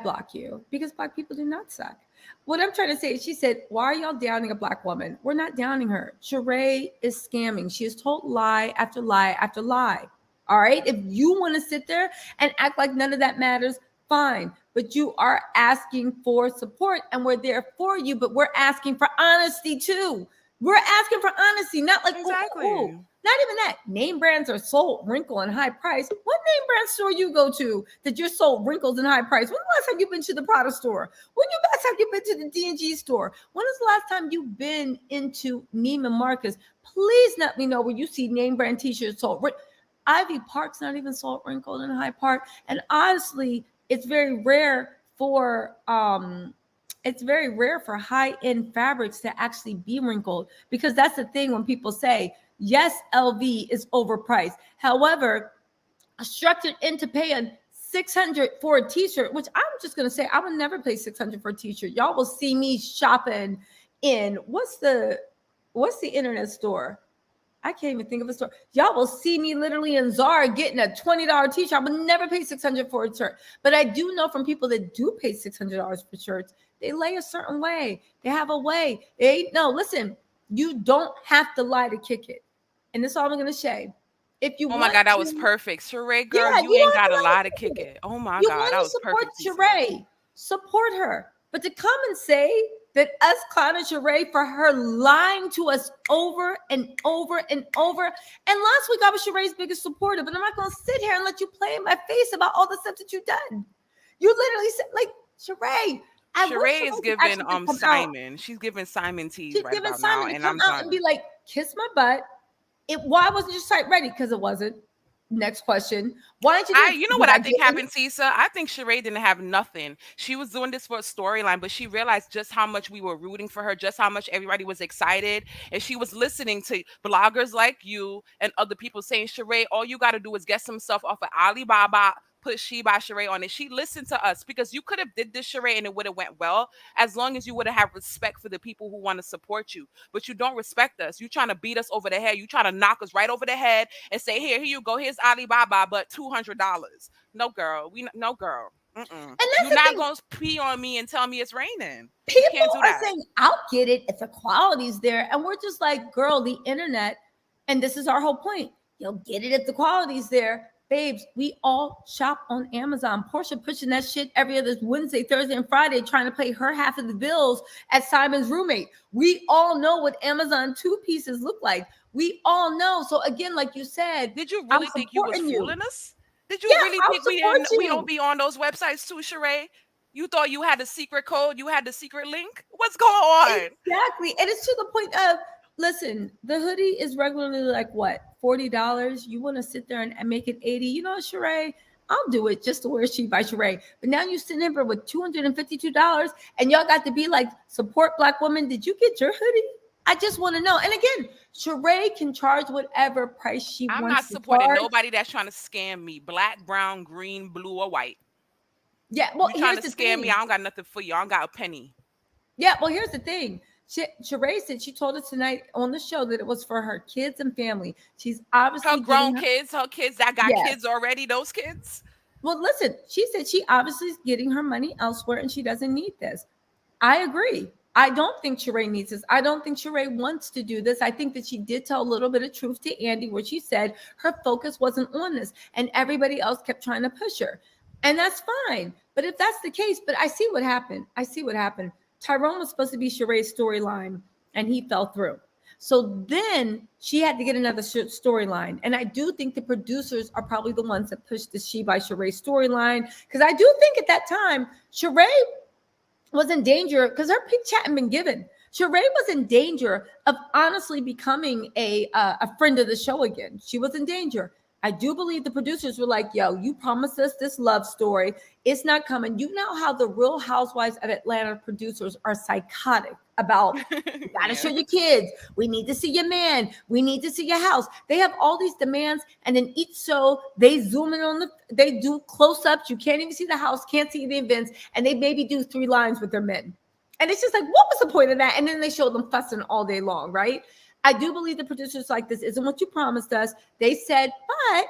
block you, because Black people do not suck. What I'm trying to say is, she said, why are y'all downing a Black woman? We're not downing her. Sheree is scamming. She has told lie after lie after lie. All right. If you want to sit there and act like none of that matters, fine. But you are asking for support, and we're there for you. But we're asking for honesty too. We're asking for honesty, not like, exactly. Ooh. Not even that. Name brands are sold wrinkle and high price. What name brand store you go to that you're sold wrinkles and high price? When the last time you've been to the Prada store? When the last time you've been to the D&G store? When is the last time you've been into Neiman Marcus? Please let me know where you see name brand t-shirts sold. Ivy Park's not even sold wrinkled and high part. And honestly, it's very rare for high-end fabrics to actually be wrinkled, because that's the thing when people say, yes, LV is overpriced. However, structured into paying $600 for a t-shirt, which I'm just going to say, I would never pay $600 for a t-shirt. Y'all will see me shopping in, what's the internet store? I can't even think of a store. Y'all will see me literally in Zara getting a $20 t-shirt. I would never pay $600 for a shirt. But I do know from people that do pay $600 for shirts, they lay a certain way. They have a way. Listen, you don't have to lie to kick it. And that's all I'm going to say. If you oh my God, that was perfect. Sheree, girl, yeah, you ain't got a lie to kick it. Oh my God, that was perfect. Sheree, support her. But to come and say that us clowning Sheree for her lying to us over and over and over. And last week I was Sheree's biggest supporter, but I'm not going to sit here and let you play in my face about all the stuff that you've done. You literally said, like, Sheree. Sheree is giving Simon. She's giving Simon tease right about now, and I'm done. And be like, kiss my butt. Why wasn't your site ready? Because it wasn't. Next question. Why didn't you? You know what I think happened, Tisa? I think Sheree didn't have nothing. She was doing this for a storyline, but she realized just how much we were rooting for her, just how much everybody was excited, and she was listening to bloggers like you and other people saying, Sheree, all you got to do is get some stuff off of Alibaba. Put She by Sheree on it. She listened to us, because you could have did this, Sheree, and it would have went well, as long as you would have had respect for the people who want to support you. But you don't respect us. You trying to beat us over the head. You trying to knock us right over the head and say, here you go. Here's Alibaba, but $200. No, girl. No, girl. And you're not going to pee on me and tell me it's raining. People can't do that. Saying, I'll get it if the quality's there. And we're just like, girl, the internet, and this is our whole point. You'll get it if the quality's there. babes, we all shop on Amazon. Portia pushing that shit every other Wednesday, Thursday, and Friday, trying to pay her half of the bills at Simon's roommate. We all know what Amazon two pieces look like. We all know. So again, like you said, Did you I'm really think you was supporting you. fooling us? Did you Yes, really I'll think support we don't you. be on those websites too, Sheree? You thought you had a secret code, you had the secret link? What's going on? Exactly. And it's to the point of, listen, the hoodie is regularly like what, $40? You want to sit there and make it 80? You know, Sheree, I'll do it just to wear She by Sheree. But now you sitting here with $252 and y'all got to be like, support Black women. Did you get your hoodie? I just want to know. And again, Sheree can charge whatever price she I'm wants not to supporting charge. nobody that's trying to scam me. Black, brown, green, blue, or white. Yeah, well, You trying here's to the scam me? thing. I don't got nothing for you. I don't got a penny. Yeah, well, here's the thing. Sheree said she told us tonight on the show that it was for her kids and family. She's Her obviously grown getting her. kids, her kids that got Yes. kids already, those kids. Well, listen, she said she obviously is getting her money elsewhere and she doesn't need this. I agree. I don't think Sheree needs this. I don't think Sheree wants to do this. I think that she did tell a little bit of truth to Andy where she said her focus wasn't on this and everybody else kept trying to push her. And that's fine. But if that's the case, but I see what happened. I see what happened. Tyrone was supposed to be Sheree's storyline and he fell through. So then she had to get another storyline. And I do think the producers are probably the ones that pushed the She by Sheree storyline. Because I do think at that time, Sheree was in danger because her pink chat hadn't been given. Sheree was in danger of honestly becoming a friend of the show again. She was in danger. I do believe the producers were like, yo, you promised us this love story. It's not coming. You know how the Real Housewives of Atlanta producers are psychotic about you got to Yeah. show your kids. We need to see your man. We need to see your house. They have all these demands. And then each show, they zoom in on they do close ups. You can't even see the house, can't see the events. And they maybe do 3 lines with their men. And it's just like, what was the point of that? And then they show them fussing all day long, right? I do believe the producers like this isn't what you promised us. They said, but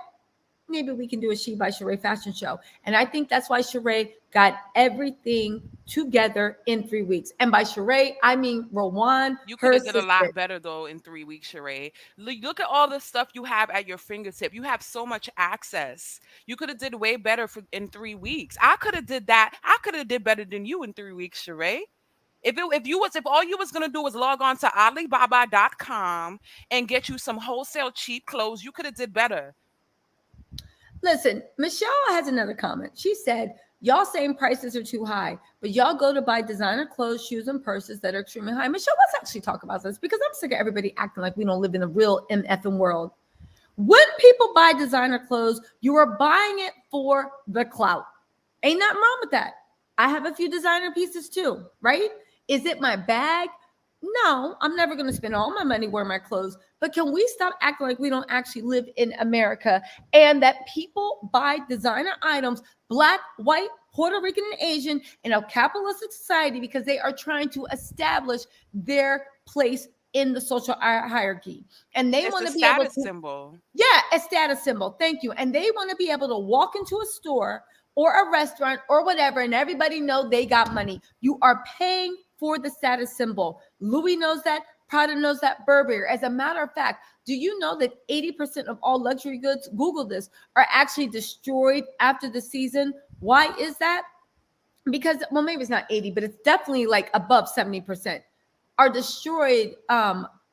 maybe we can do a She by Sheree fashion show. And I think that's why Sheree got everything together in 3 weeks. And by Sheree, I mean Rowan, You could her have did a lot assistant. better though in 3 weeks, Sheree. Look at all the stuff you have at your fingertip. You have so much access. You could have did way better in 3 weeks. I could have did that. I could have did better than you in 3 weeks, Sheree. If all you was gonna do was log on to Alibaba.com and get you some wholesale cheap clothes, you could have did better. Listen, Michelle has another comment. She said, y'all saying prices are too high, but y'all go to buy designer clothes, shoes, and purses that are extremely high. Michelle, let's actually talk about this because I'm sick of everybody acting like we don't live in the real MFing world. When people buy designer clothes, you are buying it for the clout. Ain't nothing wrong with that. I have a few designer pieces too, right? Is it my bag? No, I'm never going to spend all my money wearing my clothes. But can we stop acting like we don't actually live in America and that people buy designer items, Black, white, Puerto Rican, and Asian, in a capitalistic society because they are trying to establish their place in the social hierarchy. And they It's want a to be able status to, symbol. yeah, a status symbol. Thank you. And they want to be able to walk into a store or a restaurant or whatever, and everybody know they got money. You are paying for the status symbol. Louis knows that. Prada knows that. Burberry. As a matter of fact, do you know that 80% of all luxury goods, Google this, are actually destroyed after the season? Why is that? Because, well, maybe it's not 80, but it's definitely like above 70% are destroyed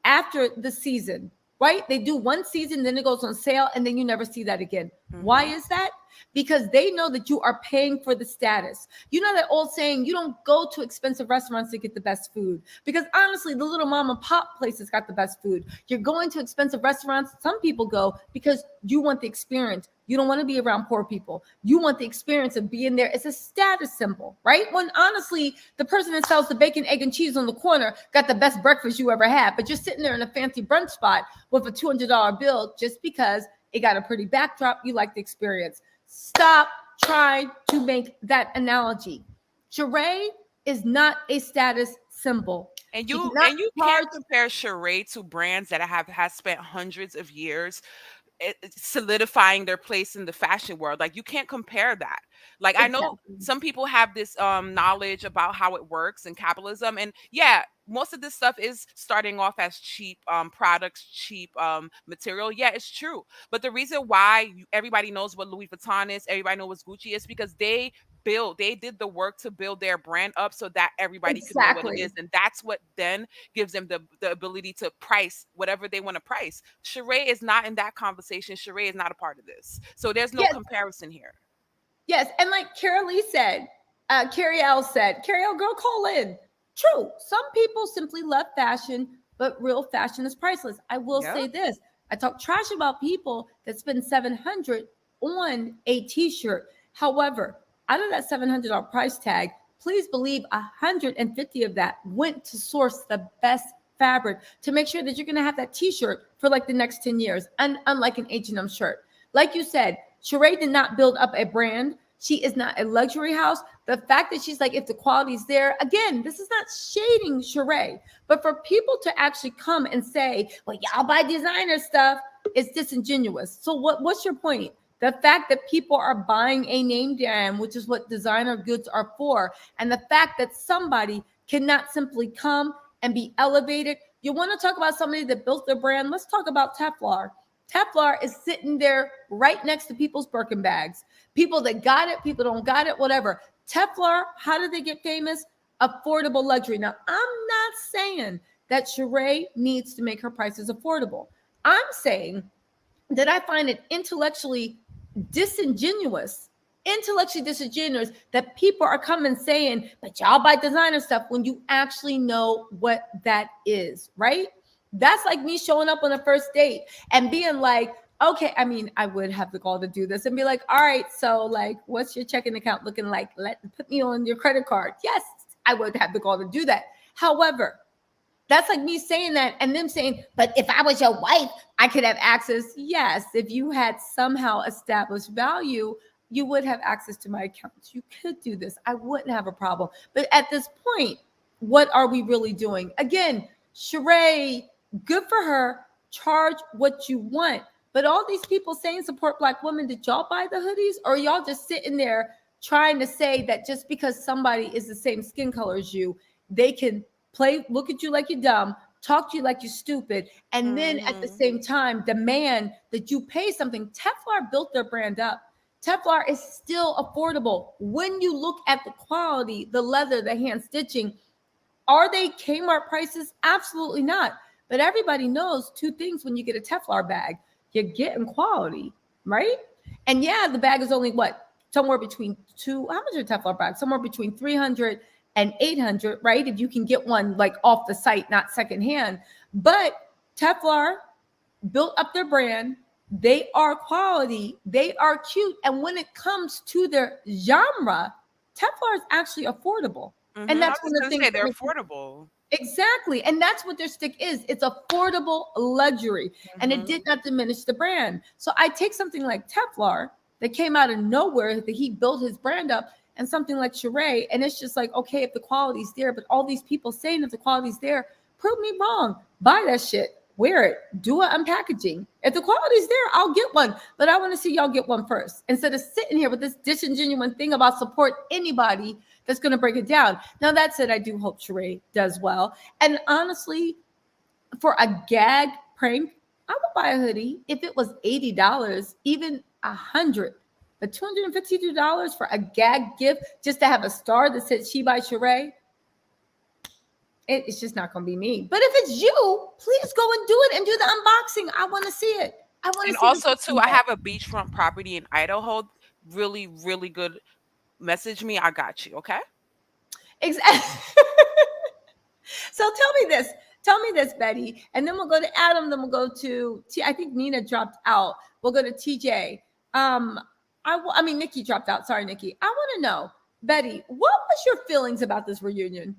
after the season, right? They do one season, then it goes on sale, and then you never see that again. Mm-hmm. Why is that? Because they know that you are paying for the status. You know that old saying, you don't go to expensive restaurants to get the best food. Because honestly, the little mom and pop places got the best food. You're going to expensive restaurants. Some people go because you want the experience. You don't want to be around poor people. You want the experience of being there. It's a status symbol, right? When honestly, the person that sells the bacon, egg, and cheese on the corner got the best breakfast you ever had, but you're sitting there in a fancy brunch spot with a $200 bill just because it got a pretty backdrop. You like the experience. Stop trying to make that analogy. Sheree is not a status symbol. And She you cannot and you charge. can't compare Sheree to brands that has spent hundreds of years solidifying their place in the fashion world. Like you can't compare that. I know Exactly. some people have this knowledge about how it works in capitalism, and yeah, most of this stuff is starting off as cheap products, cheap material. Yeah, it's true. But the reason why everybody knows what Louis Vuitton is, everybody knows what Gucci is, because they did the work to build their brand up so that everybody could know what it is. Exactly. And that's what then gives them the ability to price whatever they want to price. Sheree is not in that conversation. Sheree is not a part of this. So there's no Yes, comparison here. yes. And like Carol Lee said, Carrie L said, Carrie L, girl, call in. True. Some people simply love fashion, but real fashion is priceless. I will Yep. say this. I talk trash about people that spend 700 on a t-shirt. However, out of that $700 price tag, please believe 150 of that went to source the best fabric to make sure that you're going to have that t-shirt for like the next 10 years. And unlike an H&M shirt, like you said, Sheree did not build up a brand. She is not a luxury house. The fact that she's like, if the quality's there, again, this is not shading Sheree, but for people to actually come and say, well, y'all buy designer stuff, it's disingenuous. So what's your point? The fact that people are buying a name brand, which is what designer goods are for, and the fact that somebody cannot simply come and be elevated. You want to talk about somebody that built their brand? Let's talk about Teflar. Teflar is sitting there right next to people's Birkin bags. People that got it, people don't got it, whatever. Teflar, how did they get famous? Affordable luxury. Now, I'm not saying that Sheree needs to make her prices affordable. I'm saying that I find it disingenuous, intellectually disingenuous that people are coming saying, but y'all buy designer stuff when you actually know what that is, right? That's like me showing up on a first date and being like, okay, I mean, I would have the gall to do this and be like, all right, so like, what's your checking account looking like? Put me on your credit card. Yes, I would have the gall to do that. However, that's like me saying that and them saying, but if I was your wife, I could have access. Yes, if you had somehow established value, you would have access to my accounts. You could do this. I wouldn't have a problem. But at this point, what are we really doing? Again, Sheree, good for her. Charge what you want. But all these people saying support Black women, did y'all buy the hoodies? Or y'all just sitting there trying to say that just because somebody is the same skin color as you, they can look at you like you're dumb, talk to you like you're stupid, and then at the same time demand that you pay something. Teflar built their brand up. Teflar is still affordable. When you look at the quality, the leather, the hand stitching, are they Kmart prices? Absolutely not. But everybody knows two things when you get a Teflar bag. You're getting quality, right? And yeah, the bag is only what? Somewhere between how much is a Teflar bag? Somewhere between 300 and 800, right? If you can get one like off the site, not secondhand. But Teflar built up their brand. They are quality. They are cute. And when it comes to their genre, Teflar is actually affordable. And I was that's one just of the gonna things say that they're makes affordable. exactly. And that's what their stick is. It's affordable luxury. And it did not diminish the brand. So I take something like Teflar that came out of nowhere, that he built his brand up, and something like Sheree. And it's just like, okay, if the quality's there, but all these people saying if the quality's there, prove me wrong. Buy that shit. Wear it. Do an unpackaging. If the quality's there, I'll get one. But I want to see y'all get one first. Instead of sitting here with this disingenuous thing about support anybody that's going to break it down. Now, that said, I do hope Sheree does well. And honestly, for a gag prank, I would buy a hoodie if it was $80, even $100. But $252 for a gag gift just to have a star that said she by Sheree, it's just not going to be me. But if it's you, please go and do it and do the unboxing. I want to see it. I want to And see also this. too, I have a beachfront property in Idaho. Really, really good. Message me. I got you. Okay. Exactly. So tell me this, Betty, and then we'll go to Adam. Then we'll go to I think Nina dropped out. We'll go to TJ. I mean Nikki dropped out. Sorry, Nikki. I want to know, Betty, what was your feelings about this reunion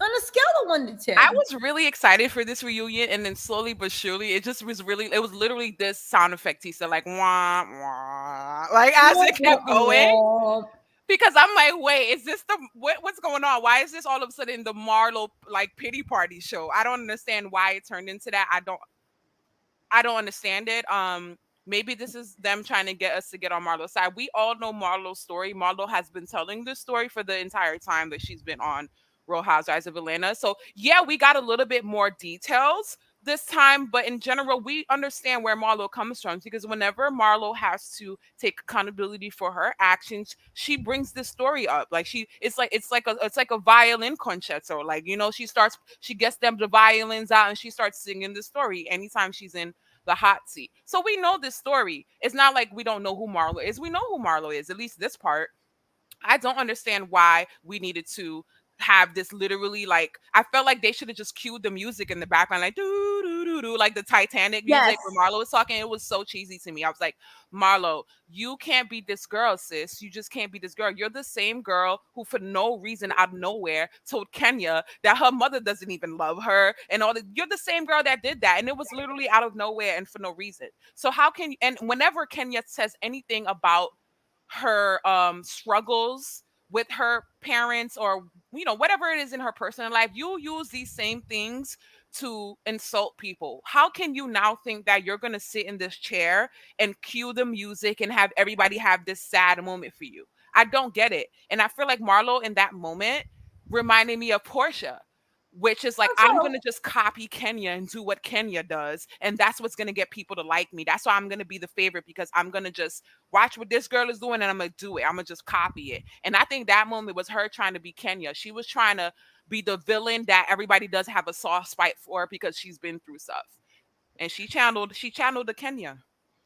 on a scale of 1 to 10? I was really excited for this reunion, and then slowly but surely, it just was really. It was literally this sound effect, Tisa, like wah wah, like as it kept going. Because I'm like, wait, is this what's going on? Why is this all of a sudden the Marlo like pity party show? I don't understand why it turned into that. I don't understand it. Maybe this is them trying to get us to get on Marlo's side. We all know Marlo's story. Marlo has been telling this story for the entire time that she's been on Real Housewives of Atlanta. So yeah, we got a little bit more details this time, but in general, we understand where Marlo comes from because whenever Marlo has to take accountability for her actions, she brings this story up. Like it's like a violin concerto. Like she gets them the violins out and she starts singing the story anytime she's in the hot seat. So we know this story. It's not like we don't know who Marlo is. We know who Marlo is, at least this part. I don't understand why we needed to have this literally like I felt like they should have just cued the music in the background like doo doo doo doo like the Titanic music Yes. where Marlo was talking. It was so cheesy to me. I was like, Marlo, you can't be this girl, sis. You just can't be this girl. You're the same girl who for no reason out of nowhere told Kenya that her mother doesn't even love her and all that. You're the same girl that did that. And it was literally out of nowhere and for no reason. So how can you and whenever Kenya says anything about her struggles with her parents or whatever it is in her personal life, you use these same things to insult people. How can you now think that you're going to sit in this chair and cue the music and have everybody have this sad moment for you? I don't get it. And I feel like Marlo in that moment reminded me of Portia, which is like I'm Also, gonna just copy Kenya and do what Kenya does, and that's what's gonna get people to like me. That's why I'm gonna be the favorite because I'm gonna just watch what this girl is doing and I'm gonna do it. I'm gonna just copy it. And I think that moment was her trying to be Kenya. She was trying to be the villain that everybody does have a soft spot for because she's been through stuff. And she channeled the Kenya.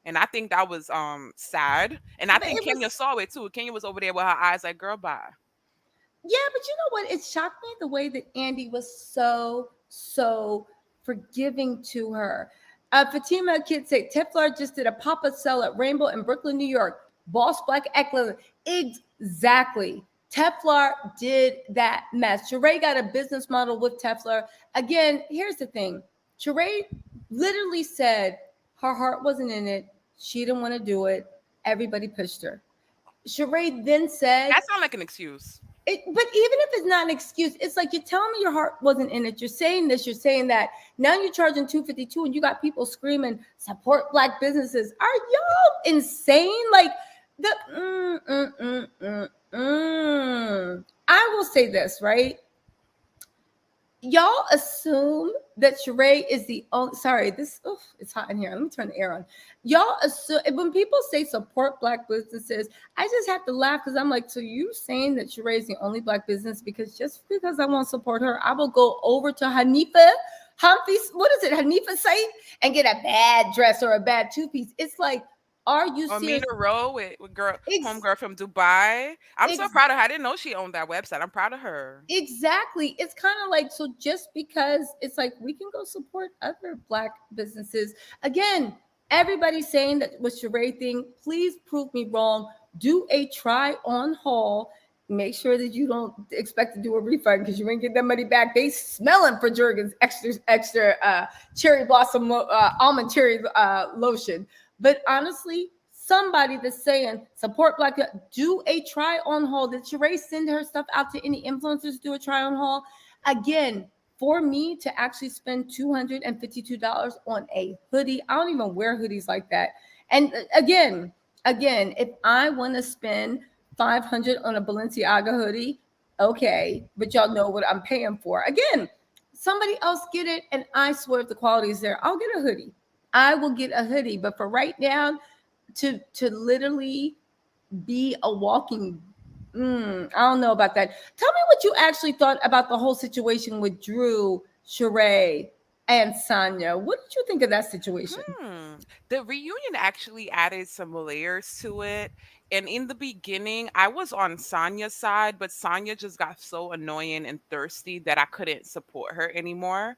And I think that was sad. And I but think it Kenya was. saw it too. Kenya was over there with her eyes like, girl, bye. Yeah, but you know what? It shocked me the way that Andy was so forgiving to her. Fatima Kid said Teflar just did a pop-up sale at Rainbow in Brooklyn, New York. Boss Black Eckler. Exactly. Teflar did that mess. Sheree got a business model with Teflar. Again, here's the thing. Sheree literally said her heart wasn't in it. She didn't want to do it. Everybody pushed her. Sheree then said, That sounds like an excuse. but even if it's not an excuse, it's like you're telling me your heart wasn't in it. You're saying this, you're saying that. Now you're charging 252 and you got people screaming, support black businesses. Are y'all insane? Like the I will say this, right? Y'all assume that Sheree is the only. Sorry, it's hot in here. Let me turn the air on. Y'all assume when people say support black businesses, I just have to laugh because I'm like, so you saying that Sheree is the only black business because I want to support her, I will go over to Humphrey's, what is it, Hanifa's site and get a bad dress or a bad two piece. It's like, are you Or meet serious? a row with girl Ex- homegirl from Dubai. I'm so ex- proud of her. I didn't know she owned that website. I'm proud of her. Exactly. It's kind of like, so just because it's like we can go support other black businesses. Again, everybody's saying that was Sheree thing. Please prove me wrong. Do a try on haul. Make sure that you don't expect to do a refund because you ain't get that money back. They smelling for Jergens extra cherry blossom almond cherry lotion. But honestly, somebody that's saying support black, do a try on haul. Did Sheree send her stuff out to any influencers to do a try on haul? Again, for me to actually spend $252 on a hoodie, I don't even wear hoodies like that. And again, if I want to spend 500 on a Balenciaga hoodie, okay, but y'all know what I'm paying for. Again, somebody else get it, and I swear if the quality is there, I'll get a hoodie. I will get a hoodie. But for right now, to literally be a walking I don't know about that. Tell me what you actually thought about the whole situation with Drew, Sheree, and Sanya. What did you think of that situation? Hmm. The reunion actually added some layers to it. And in the beginning, I was on Sanya's side, but Sanya just got so annoying and thirsty that I couldn't support her anymore.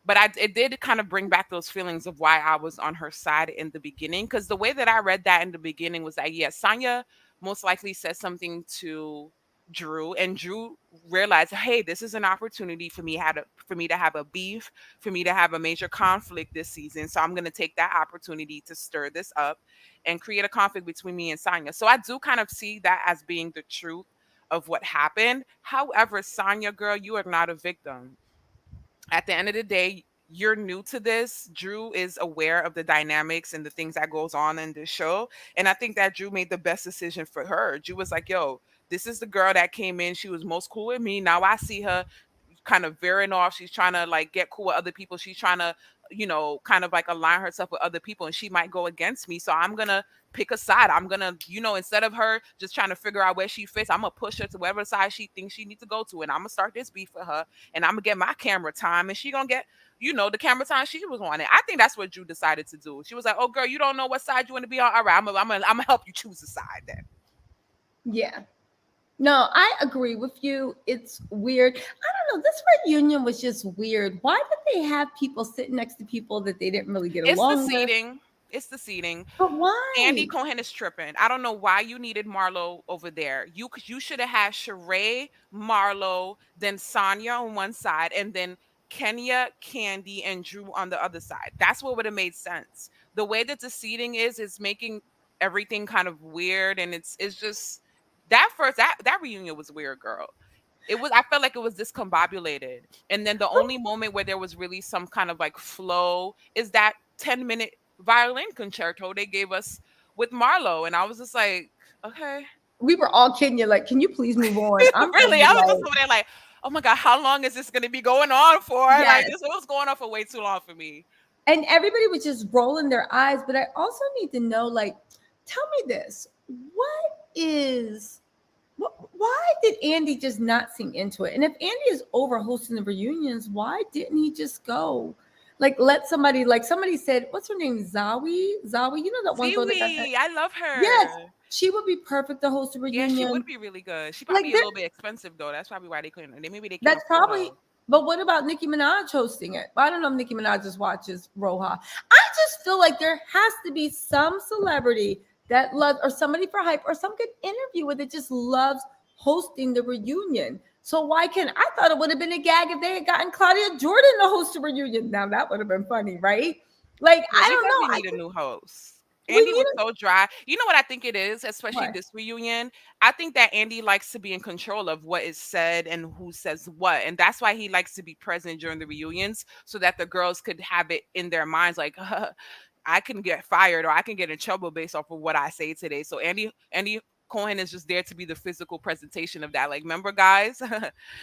But it did kind of bring back those feelings of why I was on her side in the beginning. Because the way that I read that in the beginning was that, yeah, Sanya most likely said something to Drew, and Drew realized, hey, this is an opportunity for me to have a beef, for me to have a major conflict this season. So I'm going to take that opportunity to stir this up and create a conflict between me and Sanya. So I do kind of see that as being the truth of what happened. However, Sanya, girl, you are not a victim. At the end of the day, you're new to this. Drew is aware of the dynamics and the things that goes on in this show. And I think that Drew made the best decision for her. Drew was like, yo, this is the girl that came in. She was most cool with me. Now I see her kind of veering off. She's trying to like get cool with other people. She's trying to, you know, kind of like align herself with other people, and she might go against me. So I'm gonna pick a side. I'm gonna, you know, instead of her just trying to figure out where she fits, I'm gonna push her to whatever side she thinks she needs to go to, and I'm gonna start this beef for her, and I'm gonna get my camera time, and she gonna get, you know, the camera time she was wanting. I think that's what Drew decided to do. She was like, "Oh, girl, you don't know what side you want to be on. All right, I'm gonna help you choose a side then." Yeah. No, I agree with you. It's weird. I don't know. This reunion was just weird. Why did they have people sitting next to people that they didn't really get It's the along with? seating. It's the seating. But why? Andy Cohen is tripping. I don't know why you needed Marlo over there. You should have had Sheree, Marlo, then Sanya on one side, and then Kenya, Kandi, and Drew on the other side. That's what would have made sense. The way that the seating is making everything kind of weird, and it's just that reunion was weird, girl. It was, I felt like it was discombobulated. And then the only moment where there was really some kind of like flow is that 10-minute violin concerto they gave us with Marlo. And I was just like, okay. We were all kidding you, like, can you please move on? I'm Really? I was just like, over there like, oh my God, how long is this gonna be going on for? Yes. Like this was going on for way too long for me. and everybody was just rolling their eyes. But I also need to know, like, tell me this. Why did Andy just not sing into it? And if Andy is over hosting the reunions, why didn't he just go? Like, let somebody, like somebody said, what's her name? Zawi? You know that one girl that got that? Ziwi, I love her. Yes, she would be perfect to host a Yeah, reunion. she would be really good. She Like, probably a little bit expensive though. That's probably why they couldn't. Maybe they can't That's afford probably, her. but what about Nicki Minaj hosting it? I don't know if Nicki Minaj just watches RHOA. I just feel like there has to be some celebrity that loves, or somebody for hype, or some good interviewer that just loves hosting the reunion. So why can't, I thought it would have been a gag if they had gotten Claudia Jordan to host a reunion. Now that would have been funny, right? Like, Yeah, I we don't know. definitely need a new host. We Andy need was so dry. You know what I think it is, especially What? this reunion? I think that Andy likes to be in control of what is said and who says what. And that's why he likes to be present during the reunions so that the girls could have it in their minds like, I can get fired or I can get in trouble based off of what I say today. So Andy Cohen is just there to be the physical presentation of that. Like, remember, guys,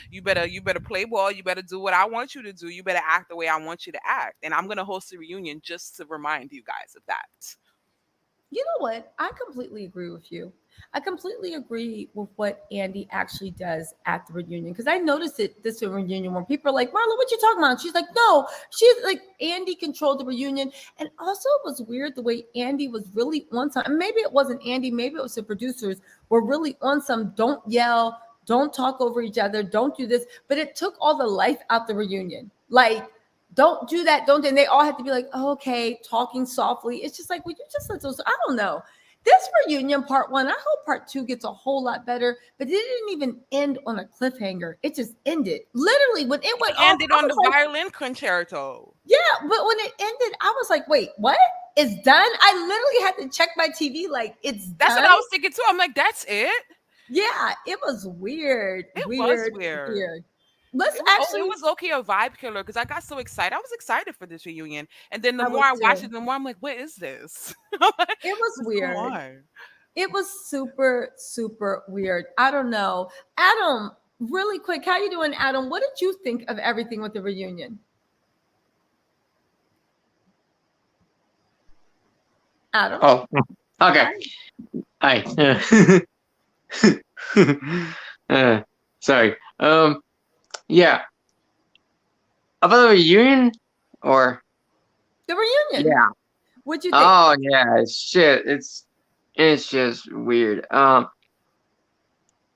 you better play ball. You better do what I want you to do. You better act the way I want you to act. And I'm gonna host a reunion just to remind you guys of that. You know what? I completely agree with you. I completely agree with what Andy actually does at the reunion, because I noticed it this reunion when people are like, Marlo, what you talking about? She's like, no, she's like, Andy controlled the reunion. And also it was weird the way Andy was really on some, maybe it wasn't Andy, maybe it was the producers were really on some, don't yell, don't talk over each other, don't do this. But it took all the life out the reunion. Like, don't do that, don't. And they all had to be like, oh, okay, talking softly. It's just like, would you just let those, I don't know. This reunion part one, I hope part two gets a whole lot better, but it didn't even end on a cliffhanger. It just ended. Literally, when it went off, Ended I on was the like, violin concerto. yeah, but when it ended, I was like, wait, what? It's done? I literally had to check my TV, like, it's That's done. what I was thinking too. I'm like, that's it? Yeah, it was weird. It weird, was weird. weird. Let's It actually, was okay a vibe killer because I got so excited. I was excited for this reunion. And then the I more was I watched too. it, the more I'm like, what is this? I'm like, It was what's weird. going on? It was super, super weird. I don't know. Adam, really quick, how you doing, Adam? What did you think of everything with the reunion? Adam? Oh, okay. Hi. Sorry. Yeah. About the reunion or The reunion. yeah. What'd you think? Oh yeah, shit. It's just weird. And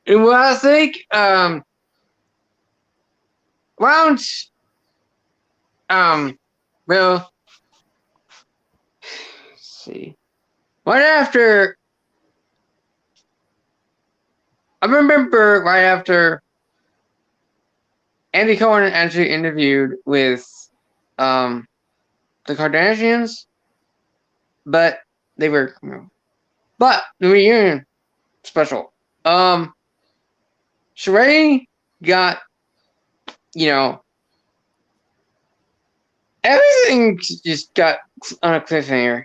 what I think, around well, let's see. Right after I remember right after Andy Cohen actually interviewed with the Kardashians, but they were but the reunion special. Sheree got, you know, everything just got on a cliffhanger.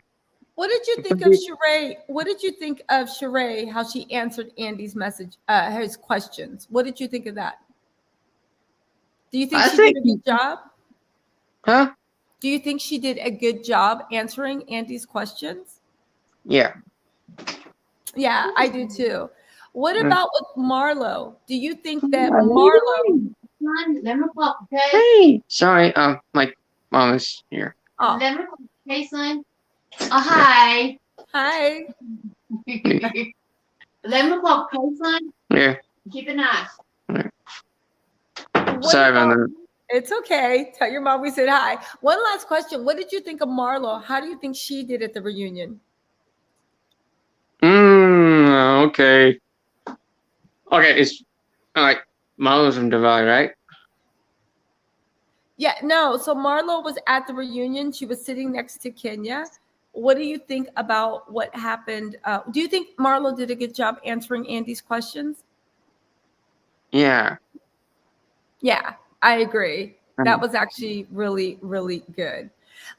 What did you think of Sheree? What did you think of Sheree, how she answered Andy's message, his questions? What did you think of that? Do you think I she think, did a good job? huh? Do you think she did a good job answering Andy's questions? Yeah. Yeah, I do too. What Mm. about with Marlo? Do you think that What are you Marlo? doing? Hey, sorry. My mom is here. Oh, Hey, son. Oh, hi. hi. 11 o'clock. Hey, son. Yeah. Keep it nice. What Sorry about about? that. It's okay. Tell your mom we said hi. One last question. What did you think of Marlo? How do you think she did at the reunion? Okay. Okay, it's like Marlo's from the Valley, right? Yeah, no. So Marlo was at the reunion. She was sitting next to Kenya. What do you think about what happened? Do you think Marlo did a good job answering Andy's questions? Yeah. Yeah, I agree. That Um, was actually really, really good.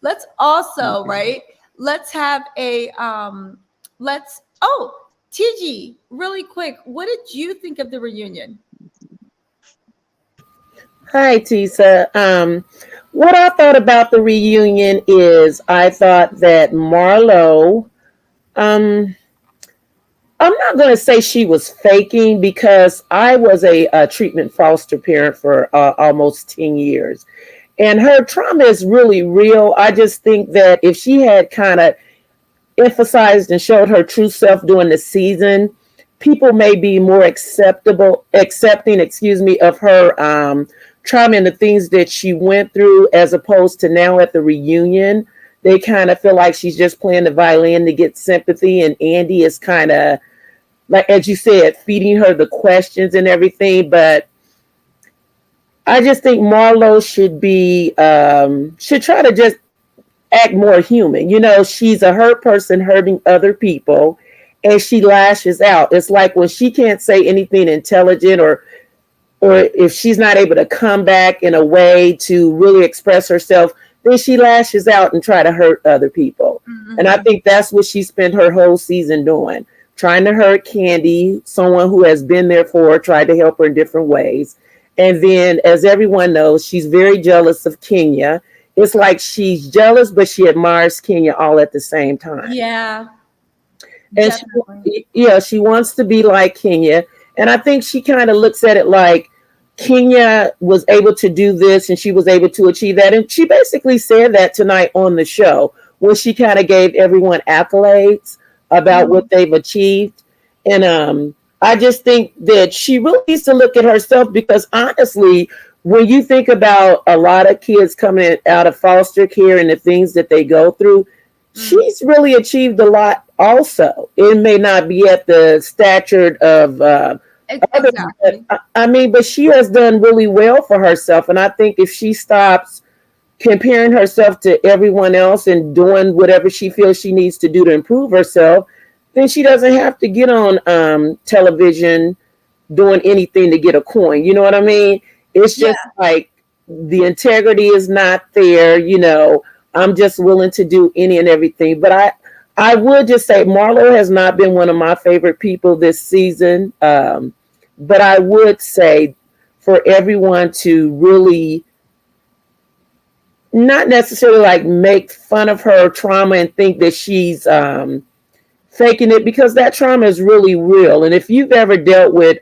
Let's also, right? Let's have a TG, really quick. What did you think of the reunion? Hi, Tisa. What I thought about the reunion is I thought that Marlo, um, I'm not going to say she was faking because I was a treatment foster parent for almost 10 years. And her trauma is really real. I just think that if she had kind of emphasized and showed her true self during the season, people may be more accepting, of her trauma and the things that she went through, as opposed to now at the reunion. They kind of feel like she's just playing the violin to get sympathy, and Andy is kind of, like as you said, feeding her the questions and everything. But I just think Marlo should try to just act more human. She's a hurt person hurting other people, and she lashes out. It's like when she can't say anything intelligent, or if she's not able to come back in a way to really express herself, then she lashes out and try to hurt other people. Mm-hmm. And I think that's what she spent her whole season doing, trying to hurt Kandi, someone who has been there for her, tried to help her in different ways. And then, as everyone knows, she's very jealous of Kenya. It's like she's jealous, but she admires Kenya all at the same time. Yeah, And she wants to be like Kenya. And I think she kind of looks at it like Kenya was able to do this and she was able to achieve that. And she basically said that tonight on the show, when she kind of gave everyone accolades about what they've achieved. And I just think that she really needs to look at herself, because honestly, when you think about a lot of kids coming out of foster care and the things that they go through, she's really achieved a lot also. It may not be at the stature of others, exactly. but she has done really well for herself. And I think if she stops comparing herself to everyone else and doing whatever she feels she needs to do to improve herself, then she doesn't have to get on television doing anything to get a coin. You know what I mean? It's just like the integrity is not there. I'm just willing to do any and everything. But I would just say Marlo has not been one of my favorite people this season. But I would say for everyone to really not necessarily like make fun of her trauma and think that she's faking it, because that trauma is really real. And if you've ever dealt with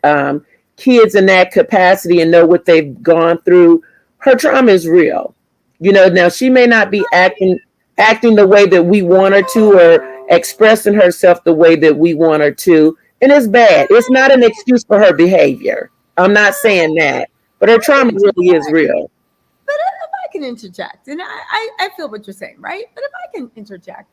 kids in that capacity and know what they've gone through, her trauma is real. Now she may not be acting the way that we want her to, or expressing herself the way that we want her to. And it's bad. It's not an excuse for her behavior. I'm not saying that, but her trauma really is real. But if I can interject, and I feel what you're saying, right? But if I can interject,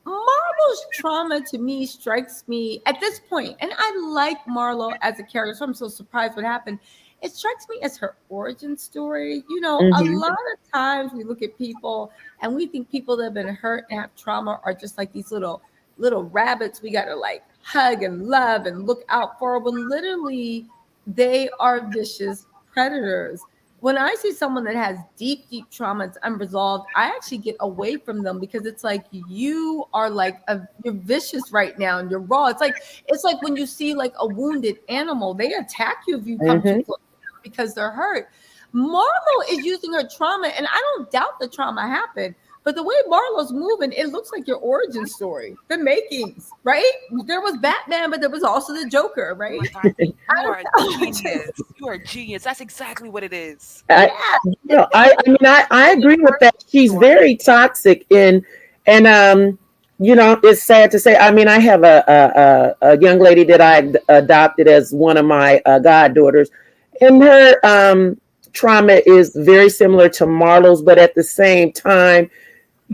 Marlo's trauma to me strikes me at this point, and I like Marlo as a character, so I'm so surprised what happened. It strikes me as her origin story. A lot of times we look at people and we think people that have been hurt and have trauma are just like these little rabbits we got to like hug and love and look out for, when literally they are vicious predators. When I see someone that has deep trauma, it's unresolved, I actually get away from them, because it's like you are like you're vicious right now and you're raw. It's like when you see like a wounded animal, they attack you if you come too close. because they're hurt. Marlo is using her trauma, and I don't doubt the trauma happened. But the way Marlo's moving, it looks like your origin story, the makings, right? There was Batman, but there was also the Joker, right? Oh my God, you are a genius. You are a genius. That's exactly what it is. I mean, I agree with that. She's very toxic, and it's sad to say. I mean, I have a young lady that I adopted as one of my goddaughters, and her trauma is very similar to Marlo's, but at the same time,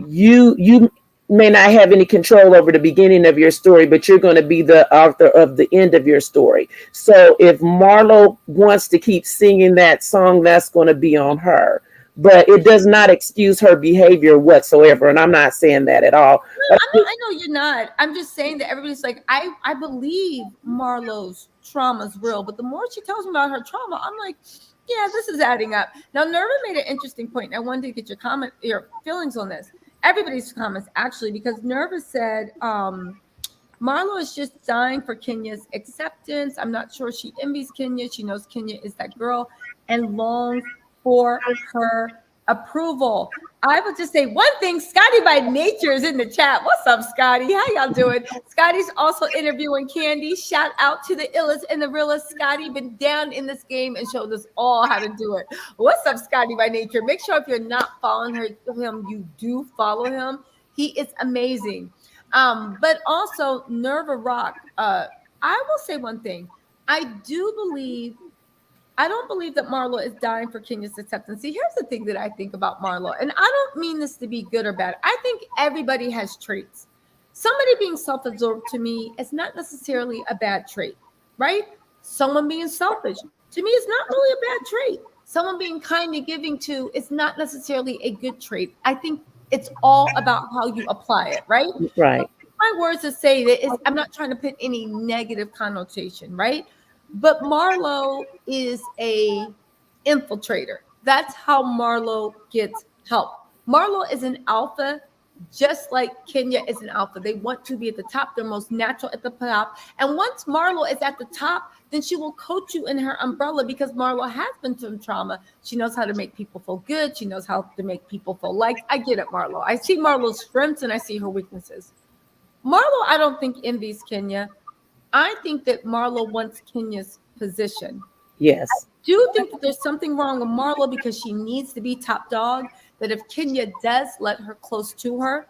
you may not have any control over the beginning of your story, but you're going to be the author of the end of your story. So if Marlo wants to keep singing that song, that's going to be on her. But it does not excuse her behavior whatsoever. And I'm not saying that at all. I know you're not. I'm just saying that everybody's like, I believe Marlo's trauma's real. But the more she tells me about her trauma, I'm like, yeah, this is adding up. Now, Nerva made an interesting point. I wanted to get your feelings on this. Everybody's comments, actually, because Nerva said Marlo is just dying for Kenya's acceptance. I'm not sure she envies Kenya. She knows Kenya is that girl and longs for her approval. I would just say one thing. Scotty by Nature is in the chat. What's up, Scotty? How y'all doing? Scotty's also interviewing Kandi. Shout out to the illest and the realest. Scotty been down in this game and showed us all how to do it. What's up, Scotty by Nature? Make sure if you're not following him, you do follow him. He is amazing. But also Nerva Rock. I will say one thing. I don't believe that Marlo is dying for Kenya's acceptance. See, here's the thing that I think about Marlo, and I don't mean this to be good or bad. I think everybody has traits. Somebody being self-absorbed to me is not necessarily a bad trait, right? Someone being selfish to me is not really a bad trait. Someone being kind and giving to is not necessarily a good trait. I think it's all about how you apply it, right? Right. So my words to say that I'm not trying to put any negative connotation, right? But Marlo is a infiltrator. That's how Marlo gets help. Marlo is an alpha, just like Kenya is an alpha. They want to be at the top. They're most natural at the top. And once Marlo is at the top, then she will coach you in her umbrella because Marlo has been through trauma. She knows how to make people feel good. She knows how to make people feel liked. I get it, Marlo. I see Marlo's strengths and I see her weaknesses. Marlo, I don't think envies Kenya. I think that Marlo wants Kenya's position. Yes. I do think that there's something wrong with Marlo because she needs to be top dog, that if Kenya does let her close to her,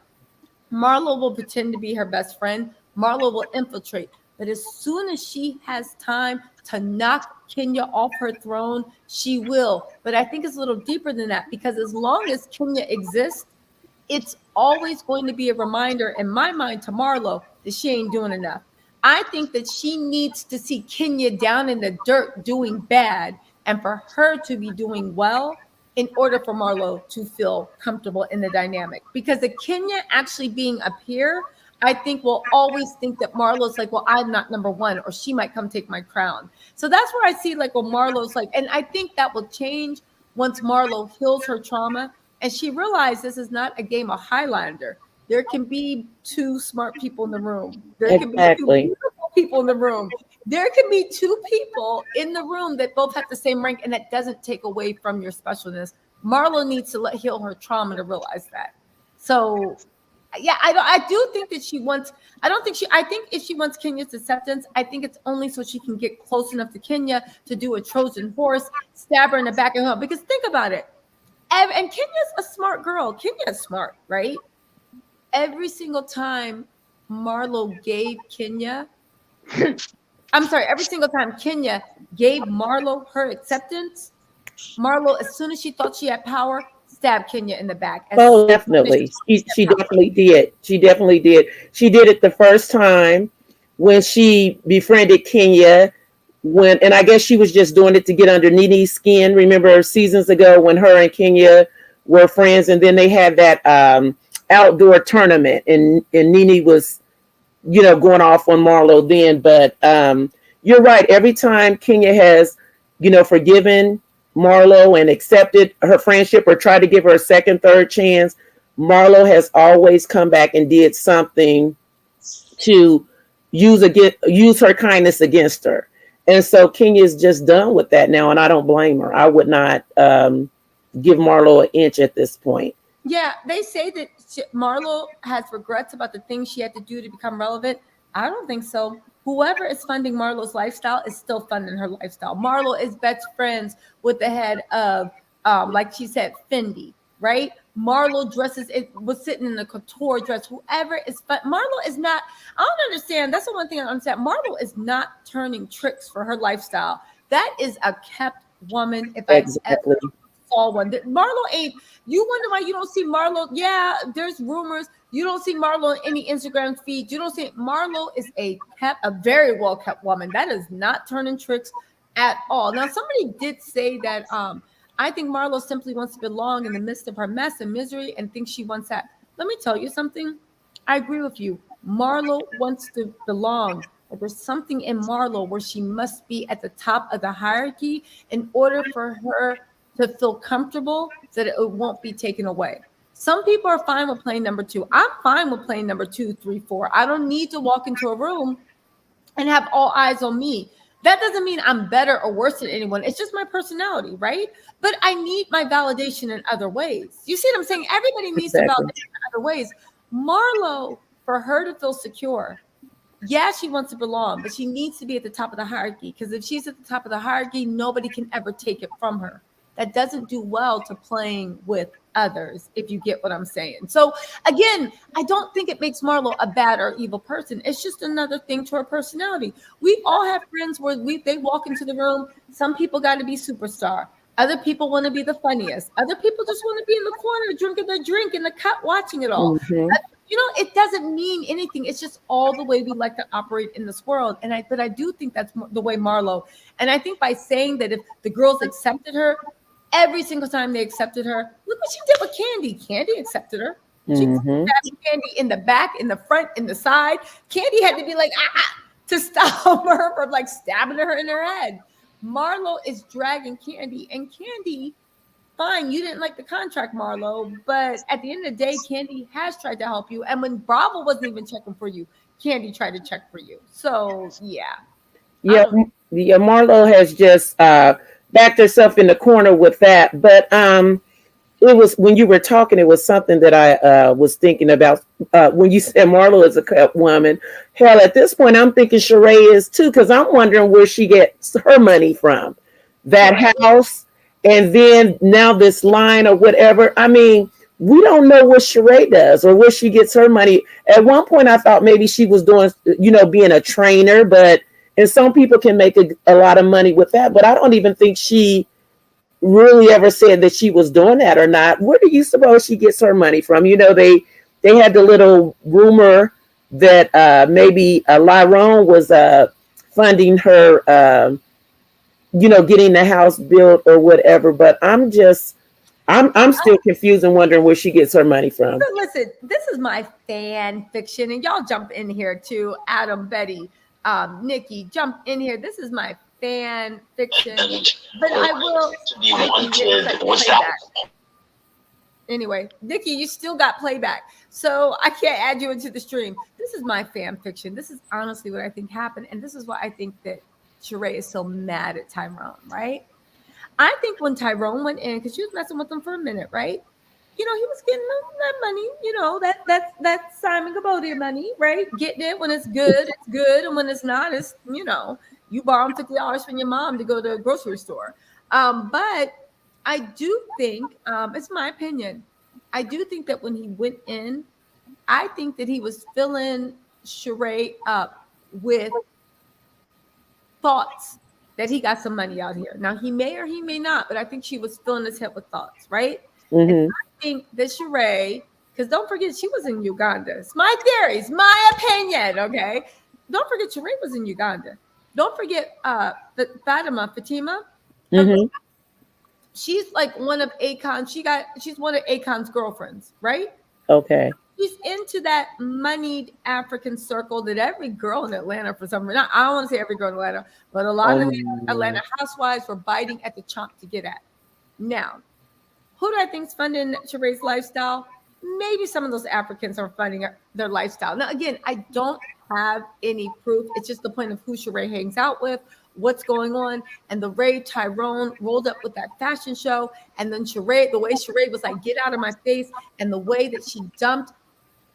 Marlo will pretend to be her best friend. Marlo will infiltrate. But as soon as she has time to knock Kenya off her throne, she will. But I think it's a little deeper than that because as long as Kenya exists, it's always going to be a reminder in my mind to Marlo that she ain't doing enough. I think that she needs to see Kenya down in the dirt doing bad and for her to be doing well in order for Marlo to feel comfortable in the dynamic. Because the Kenya actually being up here, I think will always think that Marlo's like, well, I'm not number one, or she might come take my crown. So that's where I see like, well, Marlo's like, and I think that will change once Marlo heals her trauma and she realized this is not a game of Highlander. There can be two smart people in the room. There can be two beautiful people in the room. There can be two people in the room that both have the same rank, and that doesn't take away from your specialness. Marlo needs to heal her trauma to realize that. So, yeah, I do think that she wants. I think if she wants Kenya's acceptance, I think it's only so she can get close enough to Kenya to do a Trojan horse, stab her in the back of her. Because think about it, and Kenya's a smart girl. Kenya's smart, right? Every single time Marlo gave Kenya, every single time Kenya gave Marlo her acceptance, Marlo, as soon as she thought she had power, stabbed Kenya in the back. Oh, definitely. She definitely did. She definitely did. She did it the first time when she befriended Kenya. And I guess she was just doing it to get under Nene's skin. Remember seasons ago when her and Kenya were friends, and then they had that outdoor tournament and Nene was going off on Marlo then. But you're right, every time Kenya has forgiven Marlo and accepted her friendship or tried to give her a second, third chance, Marlo has always come back and did something to use her kindness against her. And so Kenya's just done with that now, and I don't blame her. I would not give Marlo an inch at this point. Yeah, they say that Marlo has regrets about the things she had to do to become relevant. I don't think so. Whoever is funding Marlo's lifestyle is still funding her lifestyle. Marlo is best friends with the head of, like she said, Fendi, right? Marlo dresses, it was sitting in a couture dress. Whoever is, but Marlo is not, I don't understand. That's the one thing I understand. Marlo is not turning tricks for her lifestyle. That is a kept woman. If I ever saw one, Marlo ain't, you wonder why you don't see Marlo. Yeah, there's rumors. You don't see Marlo on any Instagram feed. You don't see Marlo is a very well kept woman. That is not turning tricks at all. Now, somebody did say that I think Marlo simply wants to belong in the midst of her mess and misery and thinks she wants that. Let me tell you something. I agree with you. Marlo wants to belong. But there's something in Marlo where she must be at the top of the hierarchy in order for her to feel comfortable so that it won't be taken away. Some people are fine with playing number 2. I'm fine with playing number 2, 3, 4. I don't need to walk into a room and have all eyes on me. That doesn't mean I'm better or worse than anyone. It's just my personality, right? But I need my validation in other ways. You see what I'm saying? Everybody needs to validate in other ways. Marlo, for her to feel secure, yeah, she wants to belong, but she needs to be at the top of the hierarchy, because if she's at the top of the hierarchy, nobody can ever take it from her. That doesn't do well to playing with others, if you get what I'm saying. So again, I don't think it makes Marlo a bad or evil person. It's just another thing to her personality. We all have friends where they walk into the room. Some people got to be superstar. Other people want to be the funniest. Other people just want to be in the corner drinking their drink in the cut, watching it all. Mm-hmm. You know, it doesn't mean anything. It's just all the way we like to operate in this world. But I do think that's the way Marlo. And I think by saying that if the girls accepted her, every single time they accepted her, look what she did with Kandi. Kandi accepted her. She stabbed Kandi in the back, in the front, in the side. Kandi had to be like, to stop her from like stabbing her in her head. Marlo is dragging Kandi, and Kandi, fine, you didn't like the contract, Marlo, but at the end of the day, Kandi has tried to help you. And when Bravo wasn't even checking for you, Kandi tried to check for you. So yeah. Marlo has just backed herself in the corner with that. But it was, when you were talking, it was something that I was thinking about when you said Marlo is a cut woman. Hell, at this point, I'm thinking Sheree is too, because I'm wondering where she gets her money from. That house, and then now this line or whatever. I mean, we don't know what Sheree does or where she gets her money. At one point, I thought maybe she was doing, being a trainer, and some people can make a lot of money with that. But I don't even think she really ever said that she was doing that or not. Where do you suppose she gets her money from? They had the little rumor that maybe Tyrone was funding her, getting the house built or whatever. But I'm still confused and wondering where she gets her money from. So listen, this is my fan fiction, and y'all jump in here too. Adam, Betty, Nikki, jump in here. This is my fan fiction, but I will. Anyway, Nikki, you still got playback, so I can't add you into the stream. This is my fan fiction. This is honestly what I think happened, and this is why I think that Sheree is so mad at Tyrone, right? I think when Tyrone went in, because she was messing with him for a minute, right? He was getting that money, that Simon Gabodia money, right? Getting it when it's good, and when it's not, it's, you borrow $50 from your mom to go to a grocery store. But I do think, it's my opinion, I do think that when he went in, I think that he was filling Sheree up with thoughts that he got some money out here. Now, he may or he may not, but I think she was filling his head with thoughts, right? And I think that Sheree, because don't forget, she was in Uganda. It's my theory, it's my opinion, okay? Don't forget, Sheree was in Uganda. Don't forget Fatima. She's like one of Akon's, she's one of Akon's girlfriends, right? Okay. She's into that moneyed African circle that every girl in Atlanta, for some reason, I don't want to say every girl in Atlanta, but a lot of the Atlanta housewives were biting at the chomp to get at. Now, who do I think is funding Sheree's lifestyle? Maybe some of those Africans are funding their lifestyle. Now, again, I don't have any proof. It's just the point of who Sheree hangs out with what's going on. And the way Tyrone rolled up with that fashion show, and then Sheree, the way Sheree was like, get out of my face, and the way that she dumped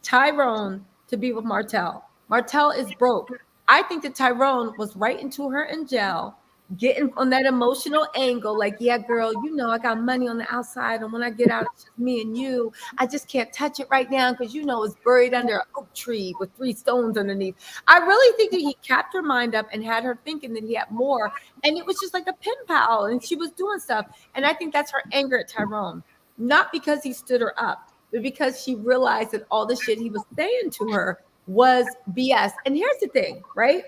Tyrone to be with Martell. Martell is broke. I think that Tyrone was writing to her in jail, getting on that emotional angle, like, yeah, girl, you know, I got money on the outside, and when I get out, it's just me and you. I just can't touch it right now because, you know, it's buried under an oak tree with 3 stones underneath. I really think that he capped her mind up and had her thinking that he had more, and it was just like a pen pal, and she was doing stuff. And I think that's her anger at Tyrone, not because he stood her up, but because she realized that all the shit he was saying to her was BS. And here's the thing, right?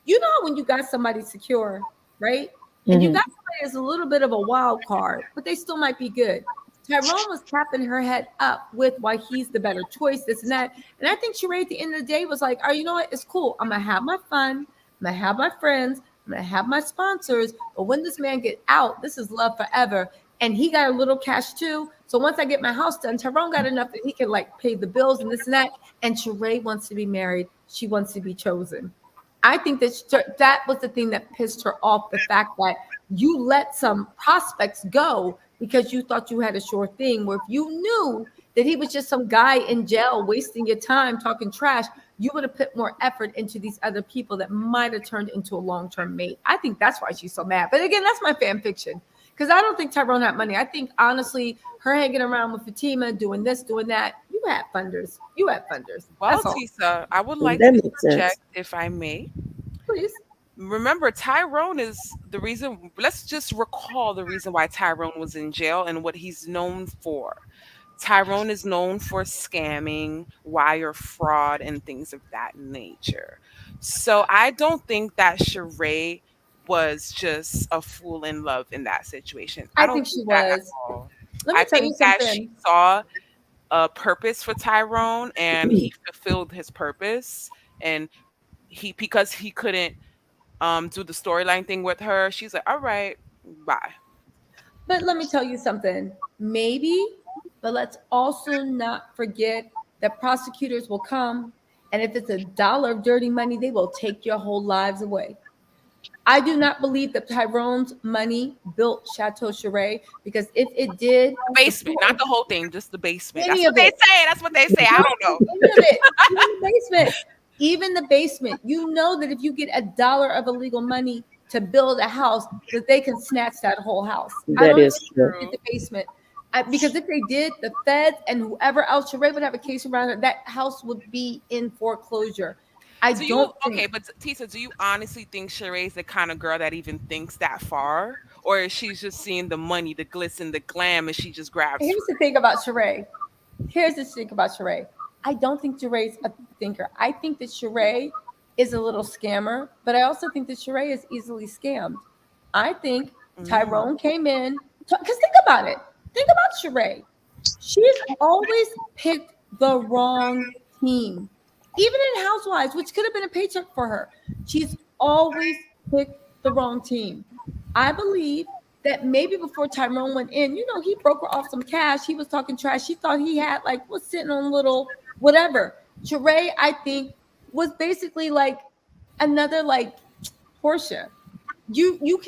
You know, when you got somebody secure, right? And you got somebody that's a little bit of a wild card, but they still might be good. Tyrone was tapping her head up with why he's the better choice, this and that. And I think Sheree at the end of the day was like, oh, you know what? It's cool. I'm going to have my fun. I'm going to have my friends. I'm going to have my sponsors. But when this man get out, this is love forever. And he got a little cash too. So once I get my house done, Tyrone got enough that he can like pay the bills and this and that. And Sheree wants to be married. She wants to be chosen. I think that that was the thing that pissed her off, the fact that you let some prospects go because you thought you had a sure thing, where if you knew that he was just some guy in jail wasting your time talking trash, you would have put more effort into these other people that might have turned into a long-term mate. I think that's why she's so mad. But again, that's my fan fiction, because I don't think Tyrone had money. I think, honestly, her hanging around with Fatima, doing this, doing that, you had funders. You had funders. Well, Tisa, I would like to interject, if I may. Please. Remember, Tyrone is the reason. Let's just recall the reason why Tyrone was in jail and what he's known for. Tyrone is known for scamming, wire fraud, and things of that nature. So I don't think that Sheree was just a fool in love in that situation. I think she was. I think that she saw a purpose for Tyrone, and he fulfilled his purpose. And because he couldn't do the storyline thing with her, she's like, all right, bye. But let me tell you something. Maybe, but let's also not forget that prosecutors will come, and if it's $1 of dirty money, they will take your whole lives away. I do not believe that Tyrone's money built Chateau Sheree, because if it did, the basement, not the whole thing, just the basement. That's what they say. That's what they say. I don't know. Even the basement. Even the basement. You know that if you get $1 of illegal money to build a house, that they can snatch that whole house. That is true. The basement. Because if they did, the feds and whoever else, Sheree would have a case around it. That house would be in foreclosure. But Tisa, do you honestly think Sheree's the kind of girl that even thinks that far? Or is she just seeing the money, the glitz and the glam, and she just grabs Here's the thing about Sheree. I don't think Sheree's a thinker. I think that Sheree is a little scammer, but I also think that Sheree is easily scammed. I think Tyrone came in, because think about it. Think about Sheree. She's always picked the wrong team. Even in Housewives, which could have been a paycheck for her, she's always picked the wrong team. I believe that maybe before Tyrone went in, you know, he broke her off some cash. He was talking trash. She thought he had was sitting on little whatever. Sheree, I think, was basically like another Portia.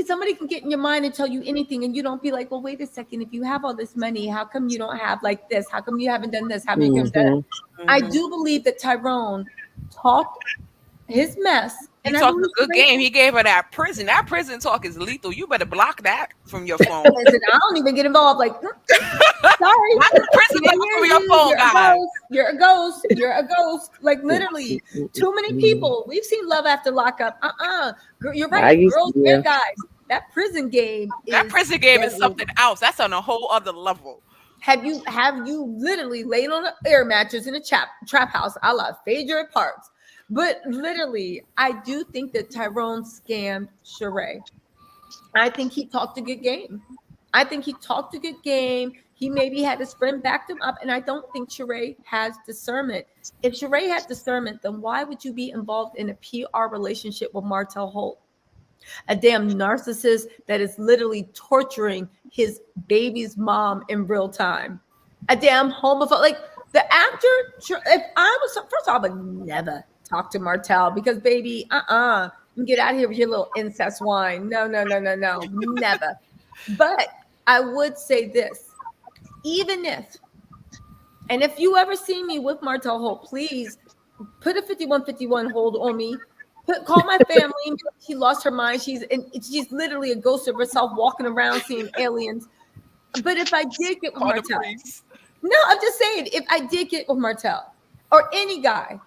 Somebody can get in your mind and tell you anything, and you don't be like, well, wait a second. If you have all this money, how come you don't have this? How come you haven't done this? How come you haven't done it? I do believe that Tyrone talked his mess. He talked a good game. He gave her that prison. That prison talk is lethal. You better block that from your phone. Listen, I don't even get involved. Sorry. Not the prison from your phone, guys. You're a ghost. You're a ghost. Literally, too many people. We've seen Love After Lockup. You're right. Girls and guys. That prison game is something else. That's on a whole other level. Have you literally laid on an air mattress in a trap house a la favorite parts? But literally, I do think that Tyrone scammed Sheree. I think he talked a good game. He maybe had his friend backed him up, and I don't think Sheree has discernment. If Sheree had discernment, then why would you be involved in a PR relationship with Martell Holt? A damn narcissist that is literally torturing his baby's mom in real time. A damn homophobe. The actor, if I was, first of all, I would never talk to Martell, because baby, Get out of here with your little incest wine. No, never. But I would say this, even if, and if you ever see me with Martell Holt, please put a 5151 hold on me. Call my family. She lost her mind. She's literally a ghost of herself walking around seeing aliens. But if I did get with Martell, no, I'm just saying, if I did get with Martell or any guy,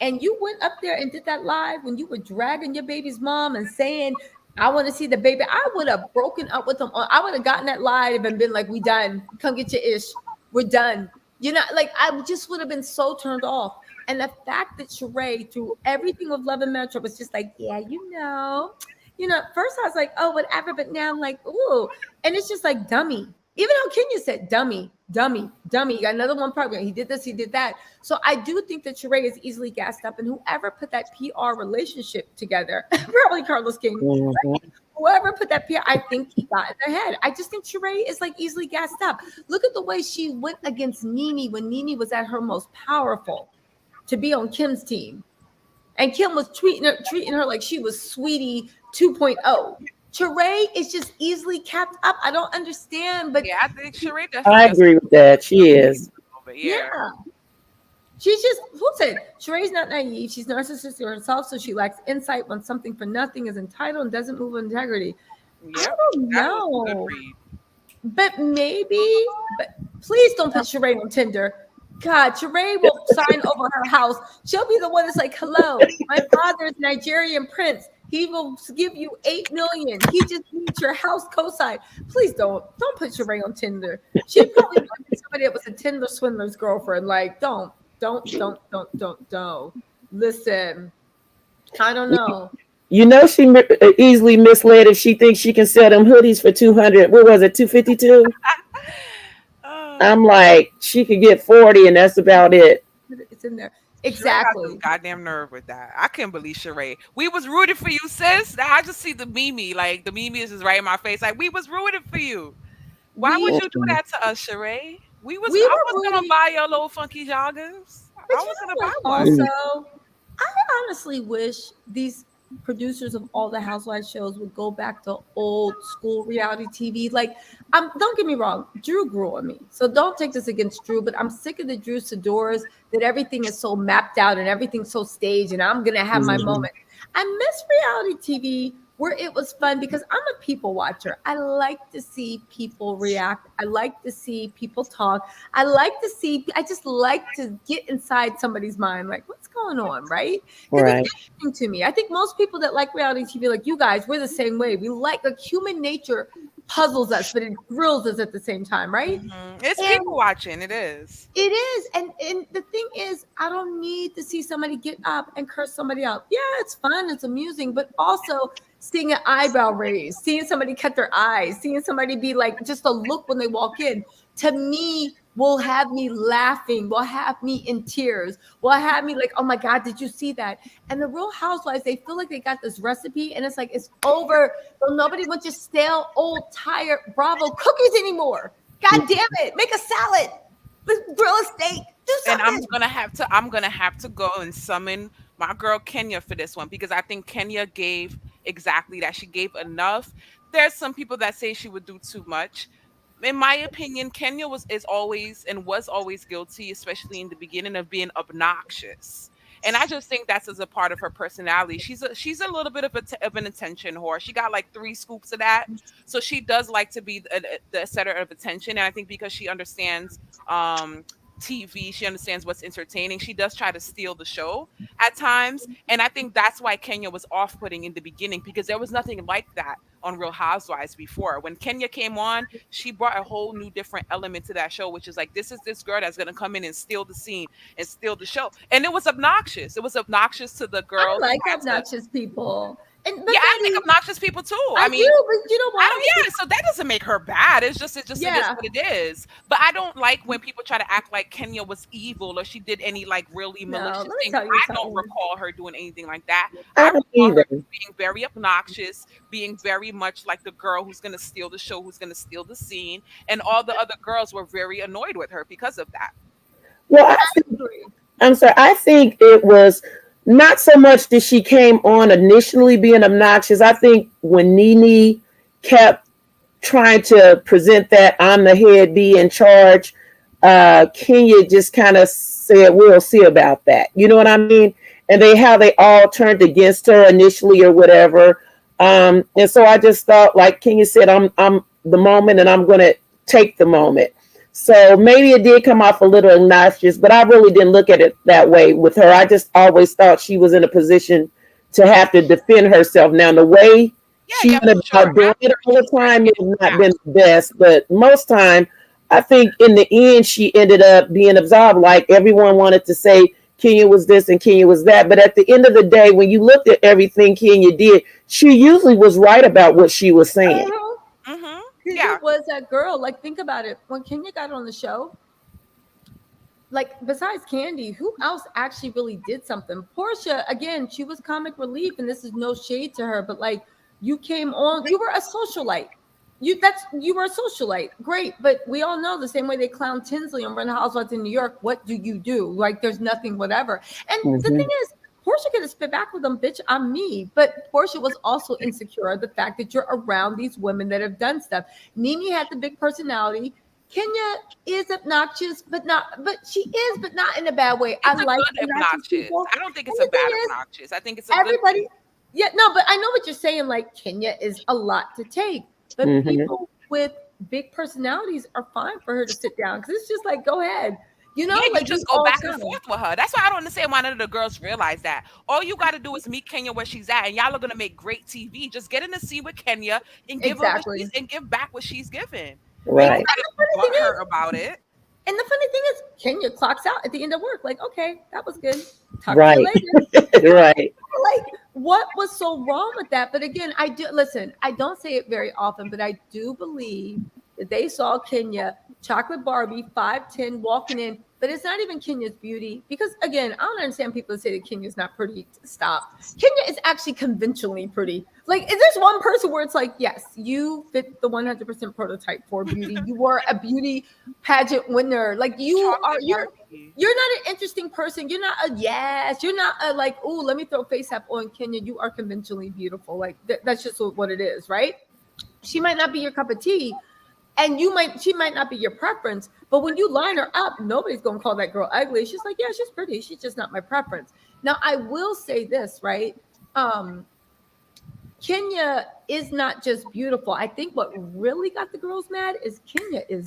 and you went up there and did that live when you were dragging your baby's mom and saying, I want to see the baby, I would have broken up with them. I would have gotten that live and been like, we done. Come get your ish. We're done. You know, like I just would have been so turned off. And the fact that Sheree, through everything with Love and Metro, was just like, yeah, you know, at first I was like, oh, whatever. But now I'm like, ooh. And it's just like dummy. Even though Kenya said dummy. You got another one program. He did this, he did that. So I do think that Sheree is easily gassed up. And whoever put that PR relationship together, probably Carlos King, right? Whoever put that PR, I think he got in their head. I just think Sheree is like easily gassed up. Look at the way she went against Nene when Nene was at her most powerful to be on Kim's team. And Kim was treating her like she was Sweetie 2.0. Sheree is just easily capped up. I don't understand, but yeah, I think Sheree. I agree with that. She is. Yeah. She's just, who said Sheree's not naive. She's narcissistic herself, so she lacks insight, wants something for nothing, is entitled, and doesn't move with integrity. Yep. I don't know. But maybe, but please don't put Sheree on Tinder. God, Sheree will sign over her house. She'll be the one that's like, hello, my father is Nigerian prince. He will give you $8 million. He just needs your house cosign. Please don't put Sheree on Tinder. She probably wanted somebody that was a Tinder swindler's girlfriend. Like, don't. Listen, I don't know. You know she easily misled if she thinks she can sell them hoodies for 200. What was it, 252? I'm like, she could get 40, and that's about it. It's in there. Exactly. Goddamn nerve with that. I can't believe Sheree. We was rooting for you, sis. I just see the meme. Like the meme is just right in my face. Like we was rooting for you. Why would you do that to us, Sheree? I was gonna buy your little funky joggers. I was gonna buy one. Also, I honestly wish these producers of all the Housewives shows would go back to old school reality TV. Like, don't get me wrong, Drew grew on me, so don't take this against Drew, but I'm sick of the Drew Sidoras that everything is so mapped out and everything's so staged and I'm gonna have my moment. I miss reality TV where it was fun because I'm a people watcher. I like to see people react. I like to see people talk. I just like to get inside somebody's mind. Like, what's going on, right? Right. It's interesting to me. I think most people that like reality TV, like you guys, we're the same way. We like human nature puzzles us, but it thrills us at the same time, right? It's people watching. It is. It is. And the thing is, I don't need to see somebody get up and curse somebody out. Yeah, it's fun. It's amusing, but also seeing an eyebrow raise, seeing somebody cut their eyes, seeing somebody be like, just a look when they walk in, to me, will have me laughing, will have me in tears, will have me like, oh my God, did you see that? And the Real Housewives, they feel like they got this recipe and it's like, it's over. So nobody wants your stale, old, tired Bravo cookies anymore. God damn it. Make a salad. Let's grill a steak. Do something. And I'm gonna have to go and summon my girl Kenya for this one because I think Kenya gave exactly that. She gave enough. There's some people that say she would do too much. In my opinion, Kenya was always guilty, especially in the beginning, of being obnoxious. And I just think that's as a part of her personality. She's a little bit of an attention whore. She got like 3 scoops of that. So she does like to be the setter of attention. And I think because she understands TV, she understands what's entertaining, she does try to steal the show at times. And I think that's why Kenya was off-putting in the beginning, because there was nothing like that on Real Housewives before. When Kenya came on, she brought a whole new different element to that show, which is like, this is this girl that's gonna come in and steal the scene and steal the show. And it was obnoxious. It was obnoxious to the girls. I like obnoxious people. I think obnoxious people too. I mean, do, but you know why? So that doesn't make her bad. It is what it is. But I don't like when people try to act like Kenya was evil or she did any like really malicious things. I don't recall her doing anything like that. I recall her being very obnoxious, being very much like the girl who's going to steal the show, who's going to steal the scene, and all the other girls were very annoyed with her because of that. Well, I'm sorry. I think it was not so much that she came on initially being obnoxious. I think when Nene kept trying to present that I'm the head, be in charge, Kenya just kind of said, "We'll see about that." You know what I mean? And how they all turned against her initially or whatever. And so I just thought, like Kenya said, I'm the moment, and I'm going to take the moment. So maybe it did come off a little obnoxious, but I really didn't look at it that way with her. I just always thought she was in a position to have to defend herself. Now, the way she went about doing it all the time, it has not been the best, but most time, I think in the end, she ended up being absolved. Like everyone wanted to say Kenya was this and Kenya was that. But at the end of the day, when you looked at everything Kenya did, she usually was right about what she was saying. Kenya was that girl. Like, think about it. When Kenya got on the show, like, besides Kandi, who else actually really did something? Portia, again, she was comic relief, and this is no shade to her, but like, you came on, you were a socialite. You were a socialite. Great. But we all know the same way they clown Tinsley on Run Housewives in New York. What do you do? Like, there's nothing, whatever. And the thing is, Portia could have spit back with them, bitch, I'm me. But Portia was also insecure of the fact that you're around these women that have done stuff. Nene had the big personality. Kenya is obnoxious, but she is, but not in a bad way. I like obnoxious. I don't think it's a bad obnoxious. I think it's a everybody. Good yeah, no, but I know what you're saying. Like, Kenya is a lot to take, but people with big personalities are fine for her to sit down, because it's just like, go ahead. You know, like, you just go back and forth with her. That's why I don't understand why none of the girls realize that. All you got to do is meet Kenya where she's at, and y'all are gonna make great TV. Just get in the seat with Kenya and give her and give back what she's given. Right. Butt her about it. And the funny thing is, Kenya clocks out at the end of work. Like, okay, that was good. Talk right. to you later. Right. Like, what was so wrong with that? But again, I don't say it very often, but I do believe that they saw Kenya, chocolate Barbie, 5'10", walking in, but it's not even Kenya's beauty. Because again, I don't understand people that say that Kenya's not pretty. Stop. Kenya is actually conventionally pretty. Like, is there's one person where it's like, yes, you fit the 100% prototype for beauty. You were a beauty pageant winner. Like, you're not an interesting person. You're not a you're not a like, oh, let me throw face up on Kenya. You are conventionally beautiful. Like, that's just what it is, right? She might not be your cup of tea, and she might not be your preference, but when you line her up, nobody's gonna call that girl ugly. She's like, yeah, she's pretty. She's just not my preference. Now, I will say this, right? Kenya is not just beautiful. I think what really got the girls mad is Kenya is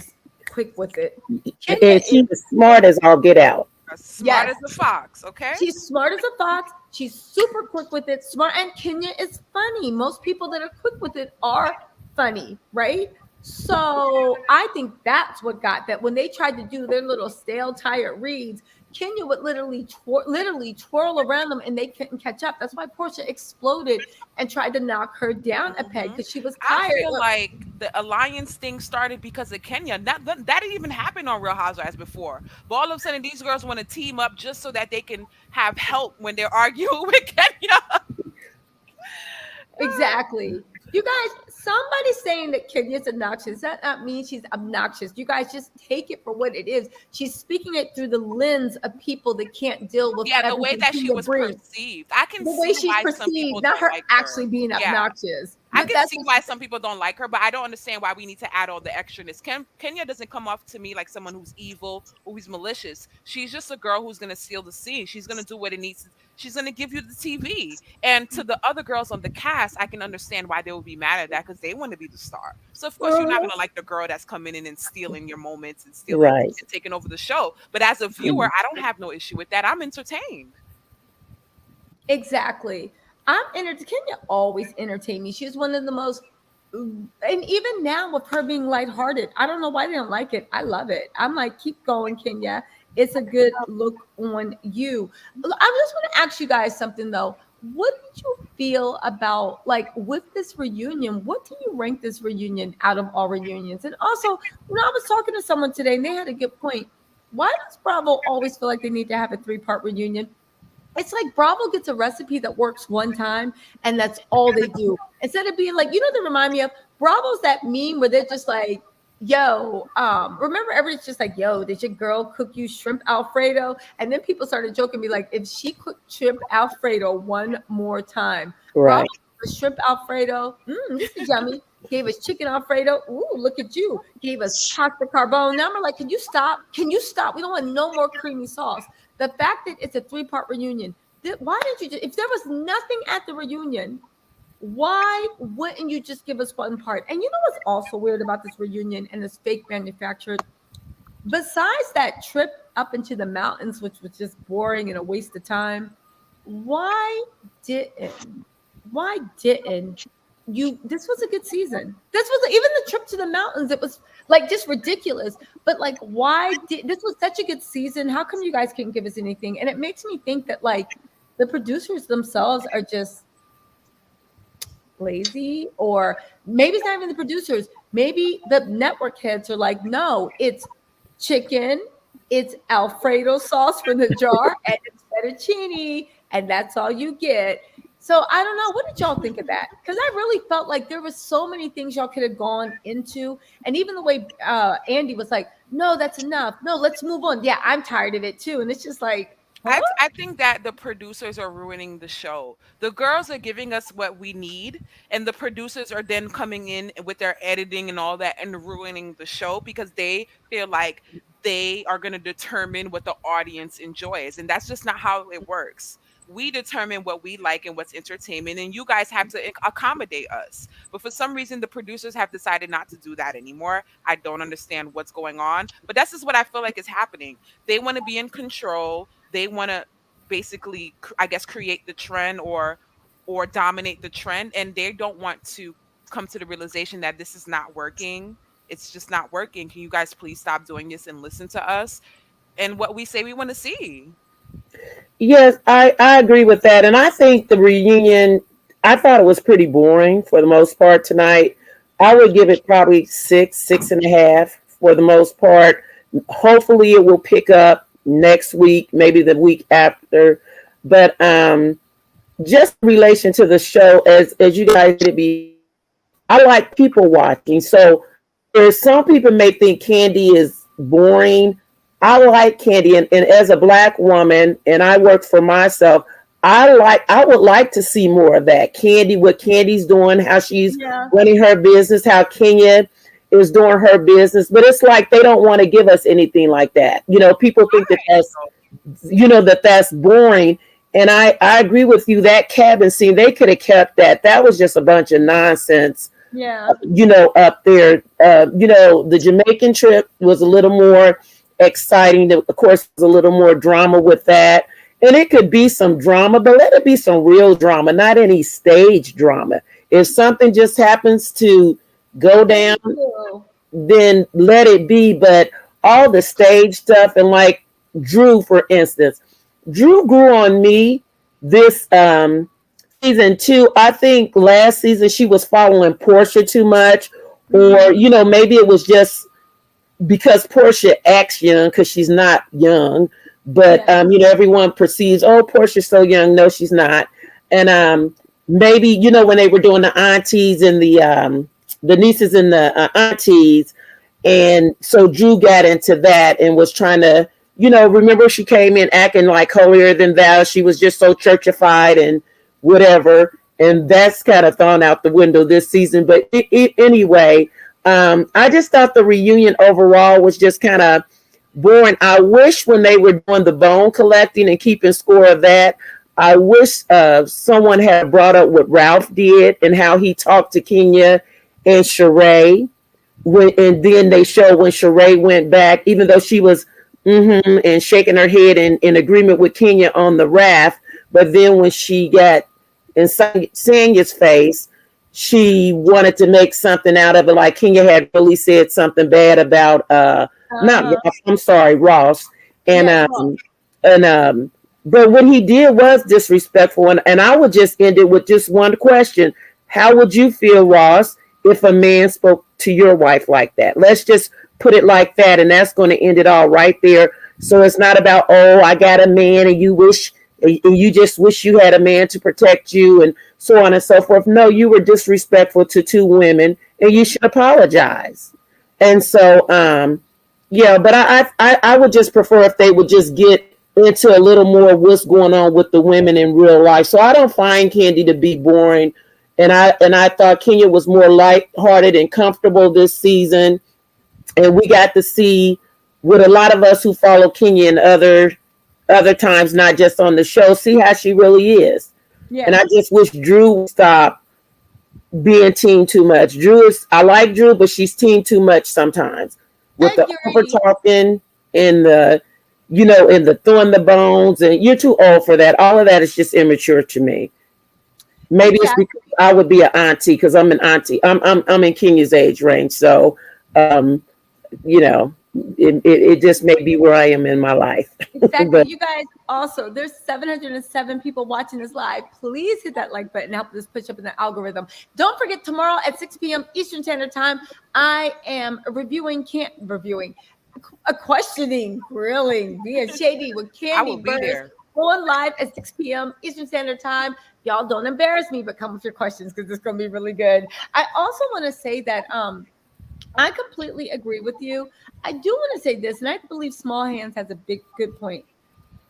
quick with it. And she's smart as all get out. Smart as a fox, okay? She's smart as a fox. She's super quick with it. Smart, and Kenya is funny. Most people that are quick with it are funny, right? So I think that's what got that. When they tried to do their little stale, tired reads, Kenya would literally twirl around them, and they couldn't catch up. That's why Portia exploded and tried to knock her down a peg, because she was tired. I feel like the alliance thing started because of Kenya. That didn't even happen on Real Housewives before. But all of a sudden, these girls want to team up just so that they can have help when they're arguing with Kenya. Exactly. You guys, somebody's saying that Kenya's obnoxious. That not mean she's obnoxious. You guys just take it for what it is. She's speaking it through the lens of people that can't deal with the way that she was perceived. I can see she's why perceived, some people not her like actually being obnoxious. I can see why some people don't like her, but I don't understand why we need to add all the extraness. Kenya doesn't come off to me like someone who's evil or who's malicious. She's just a girl who's going to seal the scene. She's going to do what it needs. She's going to give you the TV. And to the other girls on the cast, I can understand why they would be mad at that, because they want to be the star. So, of course, you're not going to like the girl that's coming in and stealing your moments and stealing and taking over the show. But as a viewer, I don't have no issue with that. I'm entertained. Exactly. Kenya always entertained me. She's one of the most, and even now with her being lighthearted, I don't know why they don't like it. I love it. I'm like, keep going, Kenya. It's a good look on you. I just want to ask you guys something though. What did you feel about, like, with this reunion? What do you rank this reunion out of all reunions? And also, I was talking to someone today and they had a good point. Why does Bravo always feel like they need to have a 3-part reunion? It's like Bravo gets a recipe that works one time and that's all they do. Instead of being like, they remind me of Bravo's that meme where they're just like, yo, remember everybody's just like, yo, did your girl cook you shrimp Alfredo? And then people started joking me like, if she cooked shrimp Alfredo one more time, Right. shrimp Alfredo, this is yummy. Gave us chicken Alfredo. Ooh, look at you. Gave us pasta carbone. Now I'm like, can you stop? Can you stop? We don't want no more creamy sauce. The fact that it's a 3-part reunion, why didn't you if there was nothing at the reunion, why wouldn't you just give us one part? And you know what's also weird about this reunion and this fake manufactured? Besides that trip up into the mountains, which was just boring and a waste of time, why didn't you? This was a good season. This was even the trip to the mountains. It was like just ridiculous. But like, why did this was such a good season? How come you guys couldn't give us anything? And it makes me think that like the producers themselves are just lazy, or maybe it's not even the producers. Maybe the network heads are like, no, it's chicken, it's Alfredo sauce from the jar, and it's fettuccine, and that's all you get. So I don't know. What did y'all think of that? Because I really felt like there was so many things y'all could have gone into, and even the way Andy was like, "No, that's enough. No, let's move on." Yeah, I'm tired of it too, and it's just like, huh? I think that the producers are ruining the show. The girls are giving us what we need, and the producers are then coming in with their editing and all that and ruining the show because they feel like they are going to determine what the audience enjoys. And that's just not how it works. We determine what we like and what's entertainment, and you guys have to accommodate us. But for some reason, the producers have decided not to do that anymore. I don't understand what's going on, but that's just what I feel like is happening. They want to be in control. They want to basically, I guess, create the trend or dominate the trend, and they don't want to come to the realization that this is not working. It's just not working. Can you guys please stop doing this and listen to us and what we say we want to see? Yes, I agree with that. And I think the reunion, I thought it was pretty boring for the most part tonight. I would give it probably 6.5 for the most part. Hopefully it will pick up next week, maybe the week after. But just in relation to the show, as you guys did be, I like people watching. So there's some people may think Kandi is boring. I like Kandi, and as a Black woman, and I work for myself, I would like to see more of that. Kandi, what Kandi's doing, how she's running her business, how Kenya is doing her business. But it's like they don't want to give us anything like that. You know, people think that that's boring. And I agree with you. That cabin scene, they could have kept that. That was just a bunch of nonsense. Yeah. Up there. The Jamaican trip was a little more exciting. Of course, there's a little more drama with that. And it could be some drama, but let it be some real drama, not any stage drama. If something just happens to go down, then let it be. But all the stage stuff, and like Drew, for instance, Drew grew on me this season 2. I think last season she was following Portia too much, or maybe it was just because Portia acts young because she's not young, but everyone perceives, oh, Portia's so young. No, she's not. And maybe when they were doing the aunties and the nieces and the aunties, and so Drew got into that and was trying to, remember she came in acting like holier than thou. She was just so churchified and whatever, and that's kind of thrown out the window this season. But anyway. I just thought the reunion overall was just kind of boring. I wish when they were doing the bone collecting and keeping score of that, I wish someone had brought up what Ralph did and how he talked to Kenya and Sheree. And then they showed when Sheree went back, even though she was and shaking her head in agreement with Kenya on the raft. But then when she got in Sanya's face, she wanted to make something out of it, like Kenya had really said something bad about not Ross, I'm sorry, Ross. And but what he did was disrespectful. And I would just end it with just one question. How would you feel, Ross, if a man spoke to your wife like that? Let's just put it like that, and that's going to end it all right there. So it's not about, oh, I got a man and you just wish you had a man to protect you and so on and so forth. No, you were disrespectful to 2 women and you should apologize. And so, yeah, but I would just prefer if they would just get into a little more of what's going on with the women in real life. So I don't find Kandi to be boring. And I thought Kenya was more lighthearted and comfortable this season. And we got to see with a lot of us who follow Kenya in other times, not just on the show, see how she really is. Yeah. And I just wish Drew would stop being teen too much. I like Drew, but she's teen too much sometimes. With the over talking and the, and the throwing the bones, and you're too old for that. All of that is just immature to me. Maybe it's because I would be an auntie because I'm an auntie. I'm in Kenya's age range, so it just may be where I am in my life. Exactly. But you guys also, there's 707 people watching this live. Please hit that like button, help this push up in the algorithm. Don't forget, tomorrow at 6 p.m. Eastern Standard Time, I am questioning, grilling, being shady with Kandi. I will be there. Going live at 6 p.m. Eastern Standard Time. Y'all don't embarrass me, but come with your questions because it's going to be really good. I also want to say that I completely agree with you. I do want to say this, and I believe Small Hands has a good point.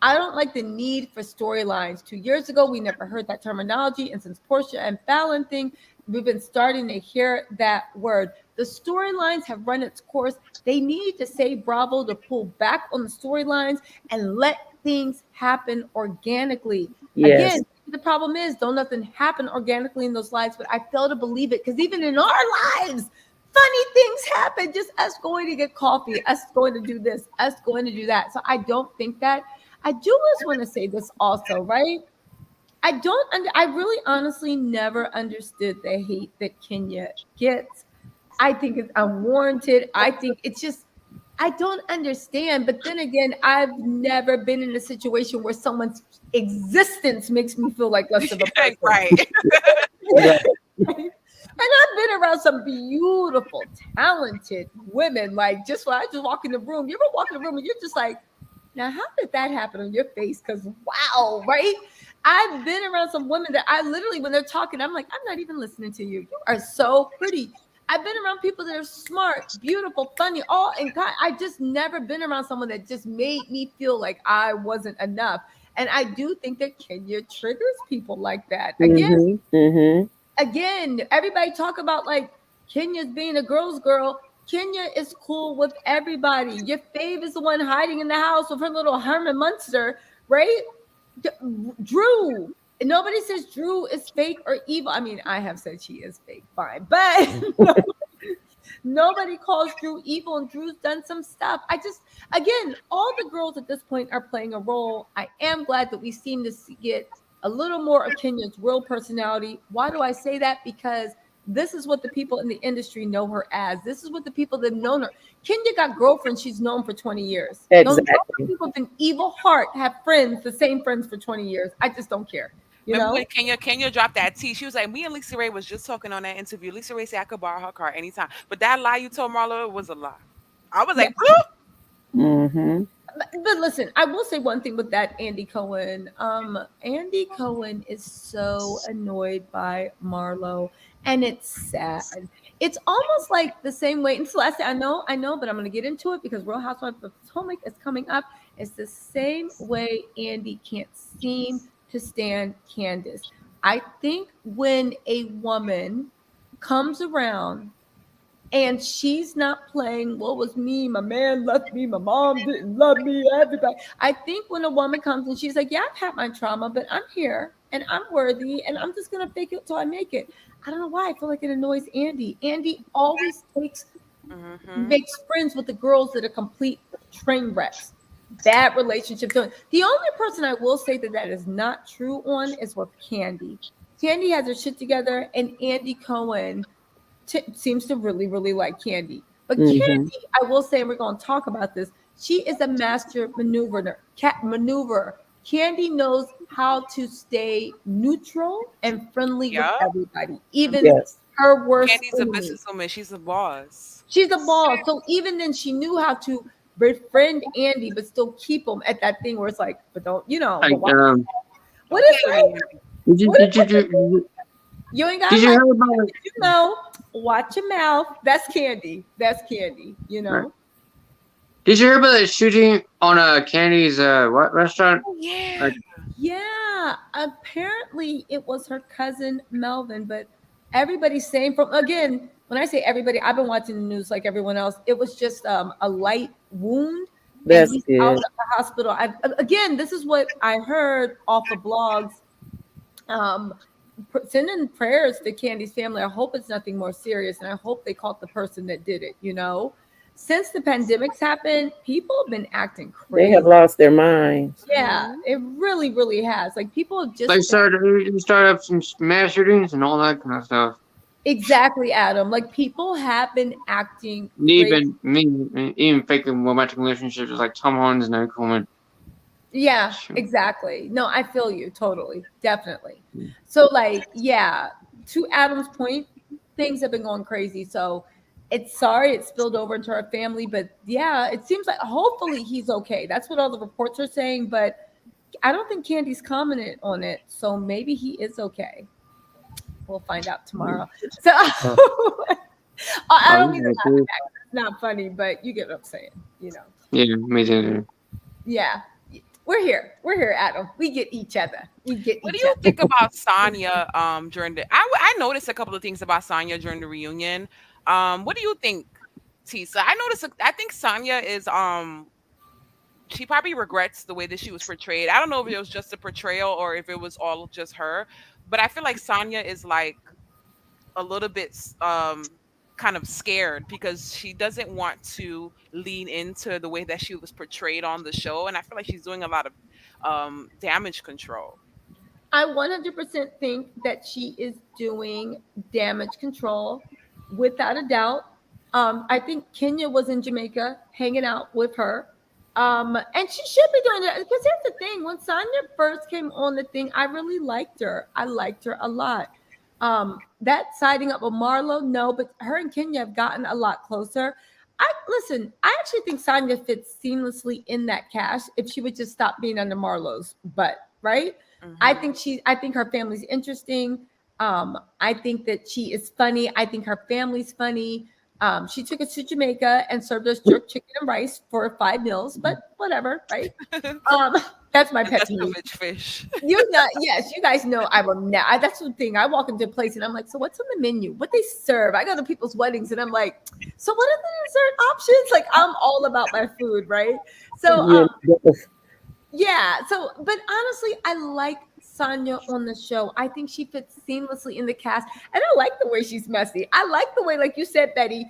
I don't like the need for storylines. 2 years ago, we never heard that terminology. And since Portia and Fallon thing, we've been starting to hear that word. The storylines have run its course. They need to say Bravo to pull back on the storylines and let things happen organically. yes. Again, the problem is, don't nothing happen organically in those lives, but I fail to believe it because even in our lives, funny things happen. Just us going to get coffee, us going to do this, us going to do that. So I don't think that. I do just want to say this also, right? I really honestly never understood the hate that Kenya gets. I think it's unwarranted. I think it's just, I don't understand. But then again, I've never been in a situation where someone's existence makes me feel like less of a person. Right. Yeah. And I've been around some beautiful, talented women. Like just when I just walk in the room, you ever walk in the room and you're just like, now how did that happen on your face? Because wow, right? I've been around some women that I literally, when they're talking, I'm like, I'm not even listening to you. You are so pretty. I've been around people that are smart, beautiful, funny, all and God, I just never been around someone that just made me feel like I wasn't enough. And I do think that Kenya triggers people like that. Again, again, everybody talk about like Kenya's being a girl's girl. Kenya is cool with everybody. Your fave is the one hiding in the house with her little Herman Munster, right? Drew. Nobody says Drew is fake or evil. I mean, I have said she is fake, fine, but nobody calls Drew evil, and Drew's done some stuff. Again, all the girls at this point are playing a role. I am glad that we seem to get a little more of Kenya's real personality. Why do I say that? Because this is what the people in the industry know her as. This is what the people that have known her. Kenya got girlfriends she's known for 20 years. Exactly. Those people with an evil heart have friends, the same friends for 20 years. I just don't care. You know? When Kenya dropped that tea, she was like, me and Lisa Ray was just talking on that interview. Lisa Ray said I could borrow her car anytime. But that lie you told Marlo was a lie. I was like, But listen, I will say one thing with that Andy Cohen. Andy Cohen is so annoyed by Marlo, and it's sad. It's almost like the same way. And so I say, I know, but I'm going to get into it because Real Housewives of Potomac is coming up. It's the same way Andy can't seem to stand Candace. I think when a woman comes around and she's not playing, what was me? My man left me. My mom didn't love me. Everybody. I think when a woman comes and she's like, yeah, I've had my trauma, but I'm here and I'm worthy and I'm just going to fake it till I make it. I don't know why. I feel like it annoys Andy. Andy always makes friends with the girls that are complete train wrecks. Bad relationships. The only person I will say that is not true on is with Kandi. Kandi has her shit together, and Andy Cohen seems to really, really like Kandi. But Kandi, I will say, and we're going to talk about this, she is a master maneuverer. Kandi knows how to stay neutral and friendly with everybody, even her worst Candy's a businesswoman. She's a boss. She's a boss. So even then, she knew how to befriend Andy, but still keep him at that thing where it's like, but don't, you know. What is that? Did you You ain't got did you hear about you know. watch your mouth. That's Kandi. That's Kandi. You know. Right. Did you hear about the shooting on Candy's what restaurant? Oh, yeah. Like, Yeah, apparently it was her cousin Melvin, but everybody's saying from again, when I say everybody, I've been watching the news like everyone else. It was just a light wound, and That's he's out good. of the hospital. Again, this is what I heard off of blogs. Um, Sending prayers to Candy's family. I hope it's nothing more serious, and I hope they caught the person that did it. You know, since the pandemics happened, people have been acting They crazy. have lost their minds. Yeah, it really, really has. Like people have just they started up some mass shootings and all that kind of stuff. exactly, Adam. Like people have been acting crazy. Even faking romantic relationships with like Tom Holland's and Cohen. Yeah, Sure. exactly. No, I feel you totally, definitely. So, like, yeah, to Adam's point, things have been going crazy. So, it's sorry it spilled over into our family, but yeah, it seems like hopefully he's okay. That's what all the reports are saying, but I don't think Candy's commented on it, so maybe he is okay. We'll find out tomorrow. So, I don't mean to laugh at that. It's not funny, but you get what I'm saying. You know. Yeah, me too. Yeah. We're here. We're here, Adam. We get each other. We get What do each you other. think about Sanya during the I noticed a couple of things about Sanya during the reunion. What do you think, Tisa? I think Sanya is she probably regrets the way that she was portrayed. I don't know if it was just a portrayal or if it was all just her, but I feel like Sanya is like a little bit kind of scared because she doesn't want to lean into the way that she was portrayed on the show, and I feel like she's doing a lot of damage control. I 100% think that she is doing damage control without a doubt. I think Kenya was in Jamaica hanging out with her. And she should be doing that because here's the thing: when Sonya first came on the thing, I really liked her. I liked her a lot. That siding up with Marlo, no, but her and Kenya have gotten a lot closer. I listen. I actually think Sonya fits seamlessly in that cash if she would just stop being under Marlo's butt, right? Mhm. I think her family's interesting. I think that she is funny. I think her family's funny. She took us to Jamaica and served us jerk chicken and rice for 5 meals, but whatever, right? Um, that's my pet That's the peeve. bitch fish. You know, yes, you guys know I will now. That's the thing. I walk into a place and I'm like, so what's on the menu? What they serve? I go to people's weddings and I'm like, so what are the dessert options? Like I'm all about my food, right? So Yeah, yeah. So, but honestly, I like Sonya on the show. I think she fits seamlessly in the cast, and I like the way she's messy. I like the way, like you said, Betty.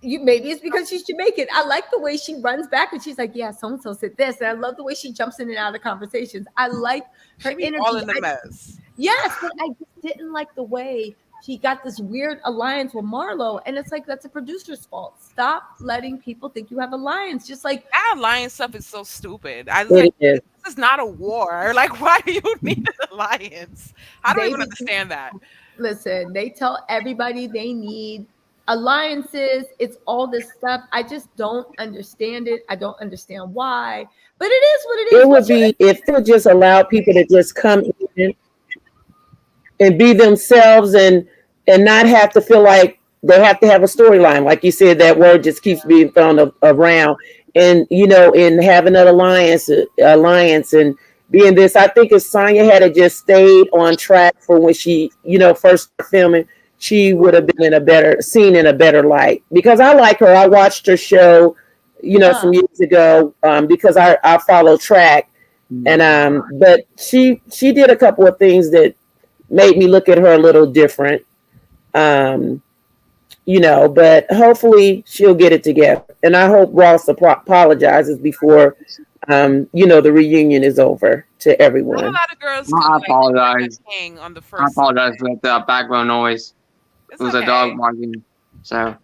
You maybe it's because she's Jamaican. I like the way she runs back and she's like, "Yeah, so and so said this," and I love the way she jumps in and out of conversations. I like her She be energy. all in the mess. Yes, but I just didn't like the way she got this weird alliance with Marlo, and it's like that's a producer's fault. Stop letting people think you have alliance. Just like That alliance stuff is so stupid. I was it like, is. this is not a war. Like, why do you need an alliance? I don't they even understand that. listen, they tell everybody they need alliances. It's all this stuff. I just don't understand it. I don't understand why. But it is what it is. It would be if they would just allow people to just come in and be themselves and not have to feel like they have to have a storyline. Like you said, that word just keeps being thrown around. And in having an alliance and being this, I think if Sonya had just stayed on track for when she, first started filming, she would have been seen in a better light. Because I like her. I watched her show, some years ago, because I follow track. And but she did a couple of things that made me look at her a little different. But hopefully she'll get it together. And I hope Ross apologizes before, the reunion is over to Not a everyone. lot of girls I could like apologize. hang on the I first. apologize for that background noise. It's It was okay. a dog barking. So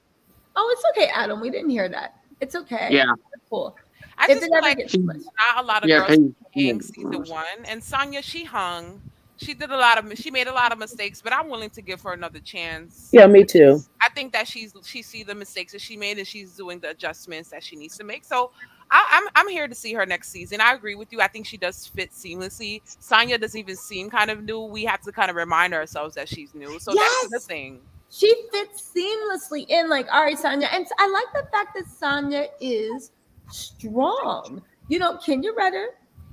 Oh, it's okay, Adam. We didn't hear that. It's okay. yeah, It's cool. I If just it feel ever like gets too much. not a lot of yeah. girls Hey, hang season one, and Sonya she hung. She made a lot of mistakes, but I'm willing to give her another chance. Yeah, me too. I think that she see the mistakes that she made and she's doing the adjustments that she needs to make. So I'm here to see her next season. I agree with you. I think she does fit seamlessly. Sonya doesn't even seem kind of new. We have to kind of remind ourselves that she's new. So that's a good Yes. thing. She fits seamlessly in. Like, all right, Sanya, and I like the fact that Sanya is strong. You know, Kenya read her,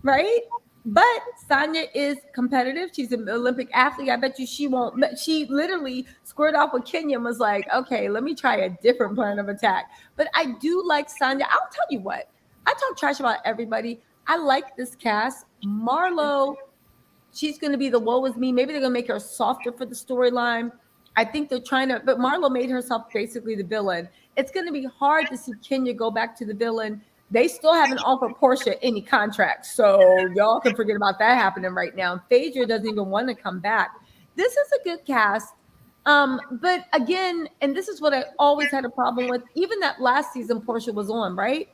right? But Sanya is competitive. She's an Olympic athlete. I bet you she won't. But she literally squared off with Kenya and was like, okay, let me try a different plan of attack. But I do like Sanya. I'll tell you what. I talk trash about everybody. I like this cast. Marlo, she's going to be the woe is me. Maybe they're going to make her softer for the storyline. I think they're trying to, but Marlo made herself basically the villain. It's going to be hard to see Kenya go back to the villain. They still haven't offered Portia any contracts, so y'all can forget about that happening right now. Phaedra doesn't even want to come back. This is a good cast. But again, and this is what I always had a problem with, even that last season Portia was on, right?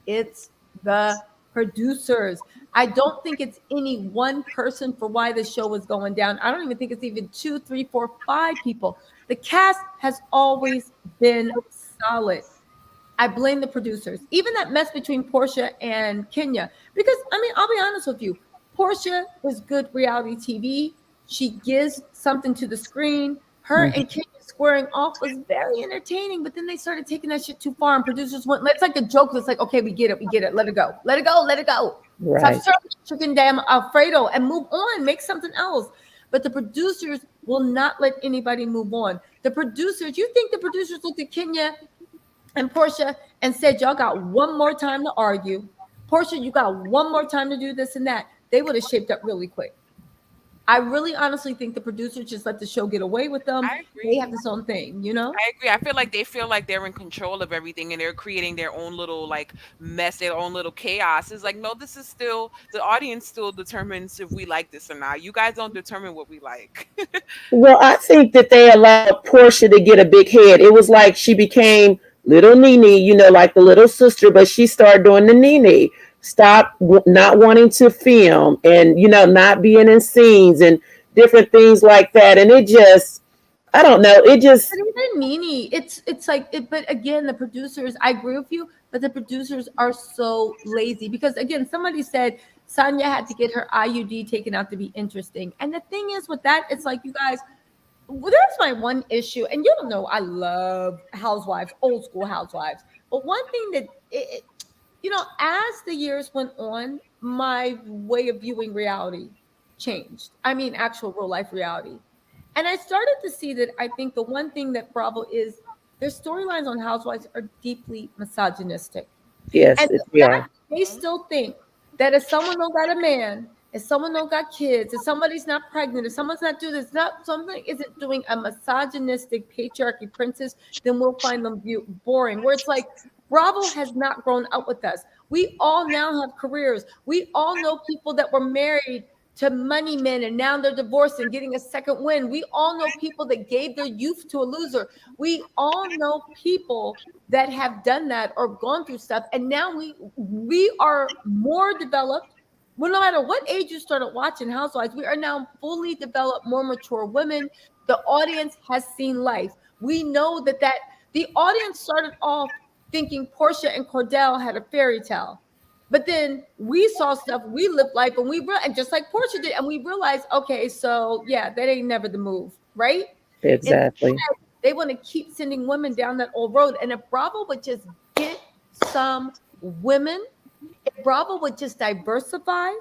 It's the producers. I don't think it's any one person for why the show is going down. I don't even think it's even 2, 3, 4, 5 people. The cast has always been solid. I blame the producers. Even that mess between Portia and Kenya. Because, I mean, I'll be honest with you. Portia is good reality TV. She gives something to the screen. Her and Kenya squaring off was very entertaining, but then they started taking that shit too far, and producers went, it's like a joke that's like, okay, we get it, let it go. Let it go, let it go. Right. Stop serving chicken damn Alfredo and move on, make something else. But the producers will not let anybody move on. The producers, you think the producers looked at Kenya and Portia and said, y'all got one more time to argue. Portia, you got one more time to do this and that. They would have shaped up really quick. I really honestly think the producers just let the show get away with them. I agree. They have this own thing, you know? I agree. I feel like they feel like they're in control of everything and they're creating their own little like mess, their own little chaos. It's like, no, this is still the audience still determines if we like this or not. You guys don't determine what we like. Well, I think that they allowed Portia to get a big head. It was like she became little Nene, you know, like the little sister, but she started doing the Nene. Stop not wanting to film and, you know, not being in scenes and different things like that. And it just, I don't know. It just. But even Nene, it's like, but again, the producers, I agree with you, but the producers are so lazy because, again, somebody said Sanya had to get her IUD taken out to be interesting. And the thing is with that, it's like, you guys, well, there's my one issue. And you don't know, I love housewives, old school housewives. But one thing that, you know, as the years went on, my way of viewing reality changed. I mean, actual real life reality. And I started to see that I think the one thing that Bravo is, their storylines on Housewives are deeply misogynistic. Yes, And they are. they still think that if someone don't got a man, if someone don't got kids, if somebody's not pregnant, if someone's not doing this, not something isn't doing a misogynistic patriarchy princess, then we'll find them boring. Where it's like, Bravo has not grown up with us. We all now have careers. We all know people that were married to money men and now they're divorced and getting a second win. We all know people that gave their youth to a loser. We all know people that have done that or gone through stuff. And now we are more developed. Well, no matter what age you started watching Housewives, we are now fully developed, more mature women. The audience has seen life. We know that the audience started off thinking Portia and Cordell had a fairy tale. But then we saw stuff, we lived life, and just like Portia did, and we realized, okay, so yeah, that ain't never the move, right? Exactly. And they want to keep sending women down that old road. And if Bravo would just get some women, if Bravo would just diversify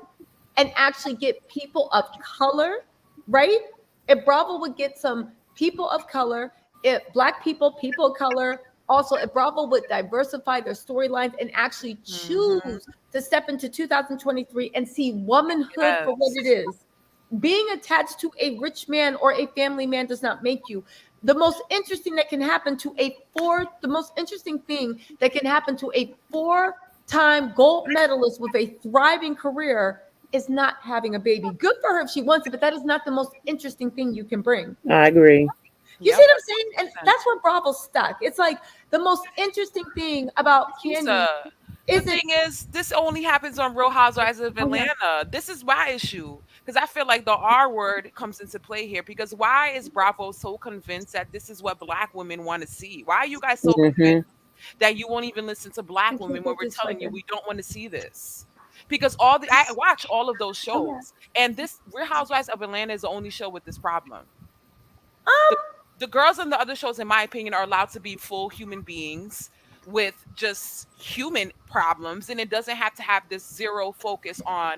and actually get people of color, right? If Bravo would get some people of color, if Black people, people of color, also, if Bravo would diversify their storylines and actually choose to step into 2023 and see womanhood for what it is, being attached to a rich man or a family man does not make you. The most interesting thing that can happen to a four-time gold medalist with a thriving career is not having a baby. Good for her if she wants it, but that is not the most interesting thing you can bring. I agree. You see what I'm saying? And that's where Bravo's stuck. It's like the most interesting thing about Kandi. The thing is, this only happens on Real Housewives of Atlanta. This is my issue. Because I feel like the R word comes into play here. Because why is Bravo so convinced that this is what Black women want to see? Why are you guys so convinced that you won't even listen to Black women when we're telling you we don't want to see this? Because I watch all of those shows. And this Real Housewives of Atlanta is the only show with this problem. the girls in the other shows, in my opinion, are allowed to be full human beings with just human problems, and it doesn't have to have this zero focus on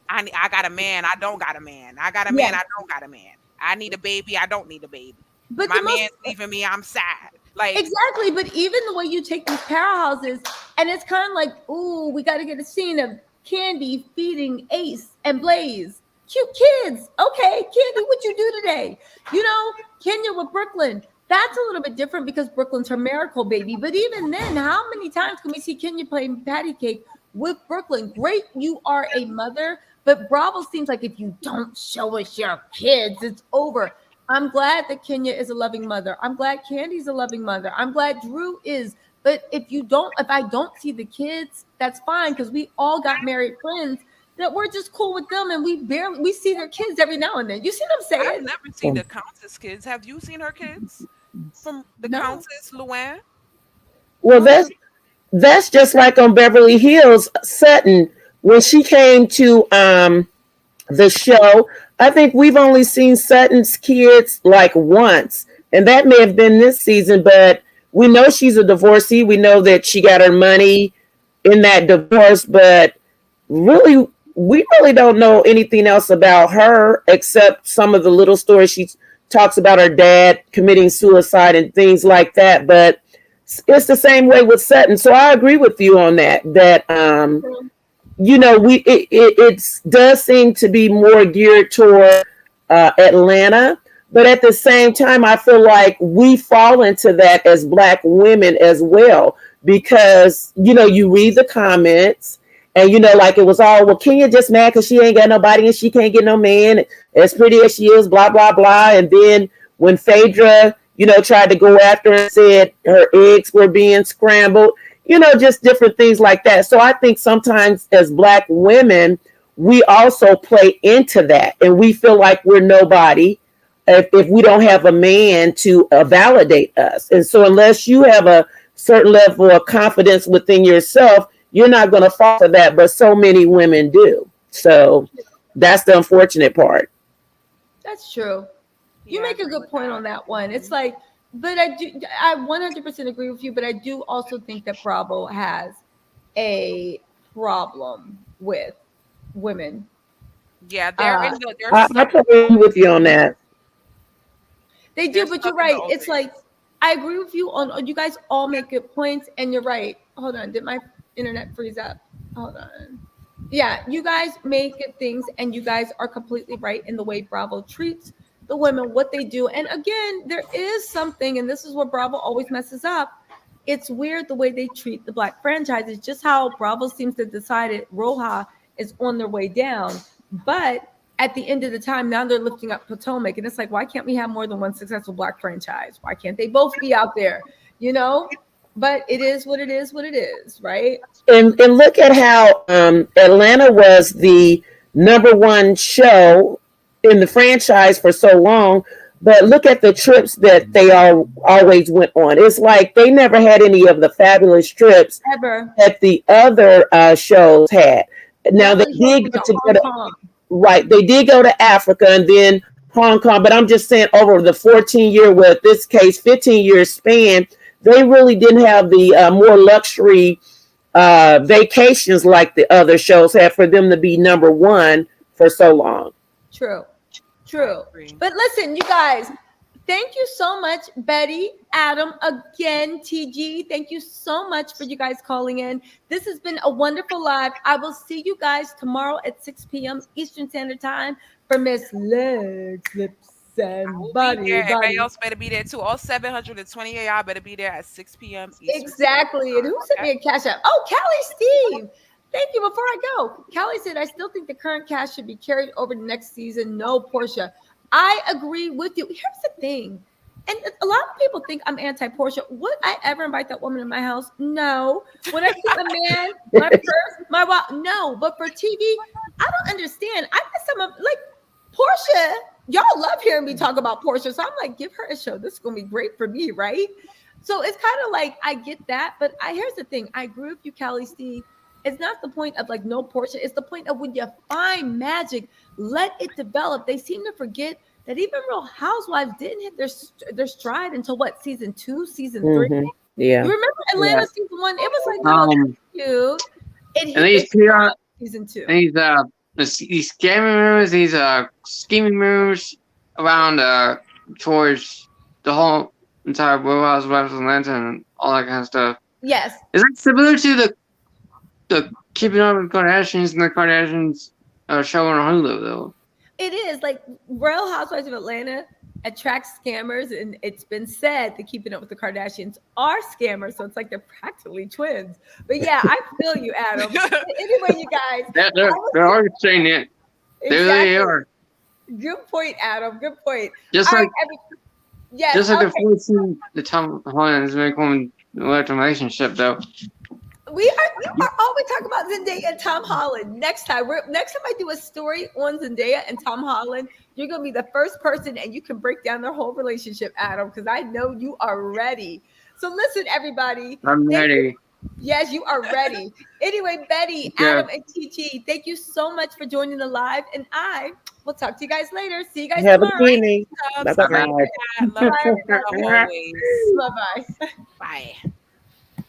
I got a man, I don't got a man. I got a man, Yeah. I don't got a man. I need a baby, I don't need a baby. But My the most man's leaving me, I'm sad. Like exactly, but even the way you take these powerhouses, and it's kind of like, ooh, we got to get a scene of Kandi feeding Ace and Blaze. Cute kids. Okay, Kandi, what you do today? You know, Kenya with Brooklyn. That's a little bit different because Brooklyn's her miracle baby. But even then, how many times can we see Kenya playing patty cake with Brooklyn? Great, you are a mother, but Bravo seems like if you don't show us your kids, it's over. I'm glad that Kenya is a loving mother. I'm glad Candy's a loving mother. I'm glad Drew is. But if I don't see the kids, that's fine because we all got married friends that we're just cool with them and we see their kids every now and then. You see what I'm I've saying? never seen the Countess kids. Have you seen her kids? From the No. Countess Luann? Well, that's just like on Beverly Hills, Sutton, when she came to the show. I think we've only seen Sutton's kids like once, and that may have been this season, but we know she's a divorcee. We know that she got her money in that divorce, but really, we really don't know anything else about her except some of the little stories she talks about her dad committing suicide and things like that. But it's the same way with Sutton. So I agree with you on that. You know, it does seem to be more geared toward Atlanta, but at the same time, I feel like we fall into that as Black women as well, because you know, you read the comments, and you know, like it was all, well, Kenya just mad because she ain't got nobody and she can't get no man, as pretty as she is, blah blah blah, and then when Phaedra, you know, tried to go after her and said her eggs were being scrambled. You know, just different things like that. So I think sometimes as Black women, we also play into that, and we feel like we're nobody if we don't have a man to validate us. And so unless you have a certain level of confidence within yourself, you're not going to fall for that. But so many women do. So that's the unfortunate part. That's true. You Yeah, I make a agree good with point that. on that one. It's like, but I 100% agree with you, but I do also think that Bravo has a problem with women. Yeah, Uh, they're I stuck in totally the agree old with you on days. that. they They're do, but stuck you're in the right. old It's like, days. I agree with you on, you guys all make good points, and you're right. Hold on. Did my internet freeze up? Hold on. Yeah, you guys make good things, and you guys are completely right in the way Bravo treats the women, what they do. And again, there is something, and this is where Bravo always messes up. It's weird the way they treat the Black franchises, just how Bravo seems to decide it. RHOA is on their way down. But at the end of the time, now they're lifting up Potomac. And it's like, why can't we have more than one successful Black franchise? Why can't they both be out there? You know? But it is what it is, what it is, right? And look at how Atlanta was the number one show in the franchise for so long, but look at the trips that they all always went on. It's like they never had any of the fabulous trips Ever. that the other shows had. Now they Beverly Hills did went get to to go Hong to, Kong. right. They did go to Africa and then Hong Kong, but I'm just saying over the 14-year, well, this case 15-year span, they really didn't have the more luxury vacations like the other shows had for them to be number one for so long. True. I True. agree. But listen, you guys, thank you so much, Betty, Adam, again, TG. Thank you so much for you guys calling in. This has been a wonderful live. I will see you guys tomorrow at 6 p.m. Eastern Standard Time for Miss Legs, Lips, I and will be Body. there. Everybody else better be there too. All 720 of y'all better be there at 6 p.m. Eastern Standard Exactly. And who Time. sent me a cash app? Oh, Callie Steve. Thank you. Before I go, Callie said, I still think the current cast should be carried over to next season. No, Portia. I agree with you. Here's the thing. And a lot of people think I'm anti-Portia. Would I ever invite that woman in my house? No. Would I keep a man, my purse, my wife? No. But for TV, I don't understand. I guess I'm like Portia. Y'all love hearing me talk about Portia. So I'm like, give her a show. This is going to be great for me, right? So it's kind of like, I get that. But here's the thing. I agree with you, Callie Steve. It's not the point of like no Portia. It's the point of when you find magic, let it develop. They seem to forget that even Real Housewives didn't hit their stride until what, season 2, season 3? Mhm. Yeah. You remember Atlanta Yeah. season 1? It was like, oh, that's cute. It hit And these their stride season 2. these scamming moves, these scheming moves around towards the whole entire Real Housewives of Atlanta and all that kind of stuff. Yes. Is that similar to the Keeping Up with the Kardashians and the Kardashians show on Hulu though? It is like Real Housewives of Atlanta attracts scammers, and it's been said that Keeping Up with the Kardashians are scammers, so it's like they're practically twins. But yeah, I feel you, Adam. Anyway, you guys, They're already saying it. They really are. Good point, Adam. Good point. Just All like right, yes, just like okay. the 14 the Tom Holland's make one relationship though. We are always talking about Zendaya and Tom Holland. Next time I do a story on Zendaya and Tom Holland, you're gonna be the first person, and you can break down their whole relationship, Adam, because I know you are ready. So listen, everybody. I'm ready. Yes, you are ready. Anyway, Betty, Yeah. Adam, and TT, thank you so much for joining the live, and I will talk to you guys later. See you guys Have a tomorrow. good evening. Love Bye-bye. you, always. Bye-bye. Bye. Bye. Bye.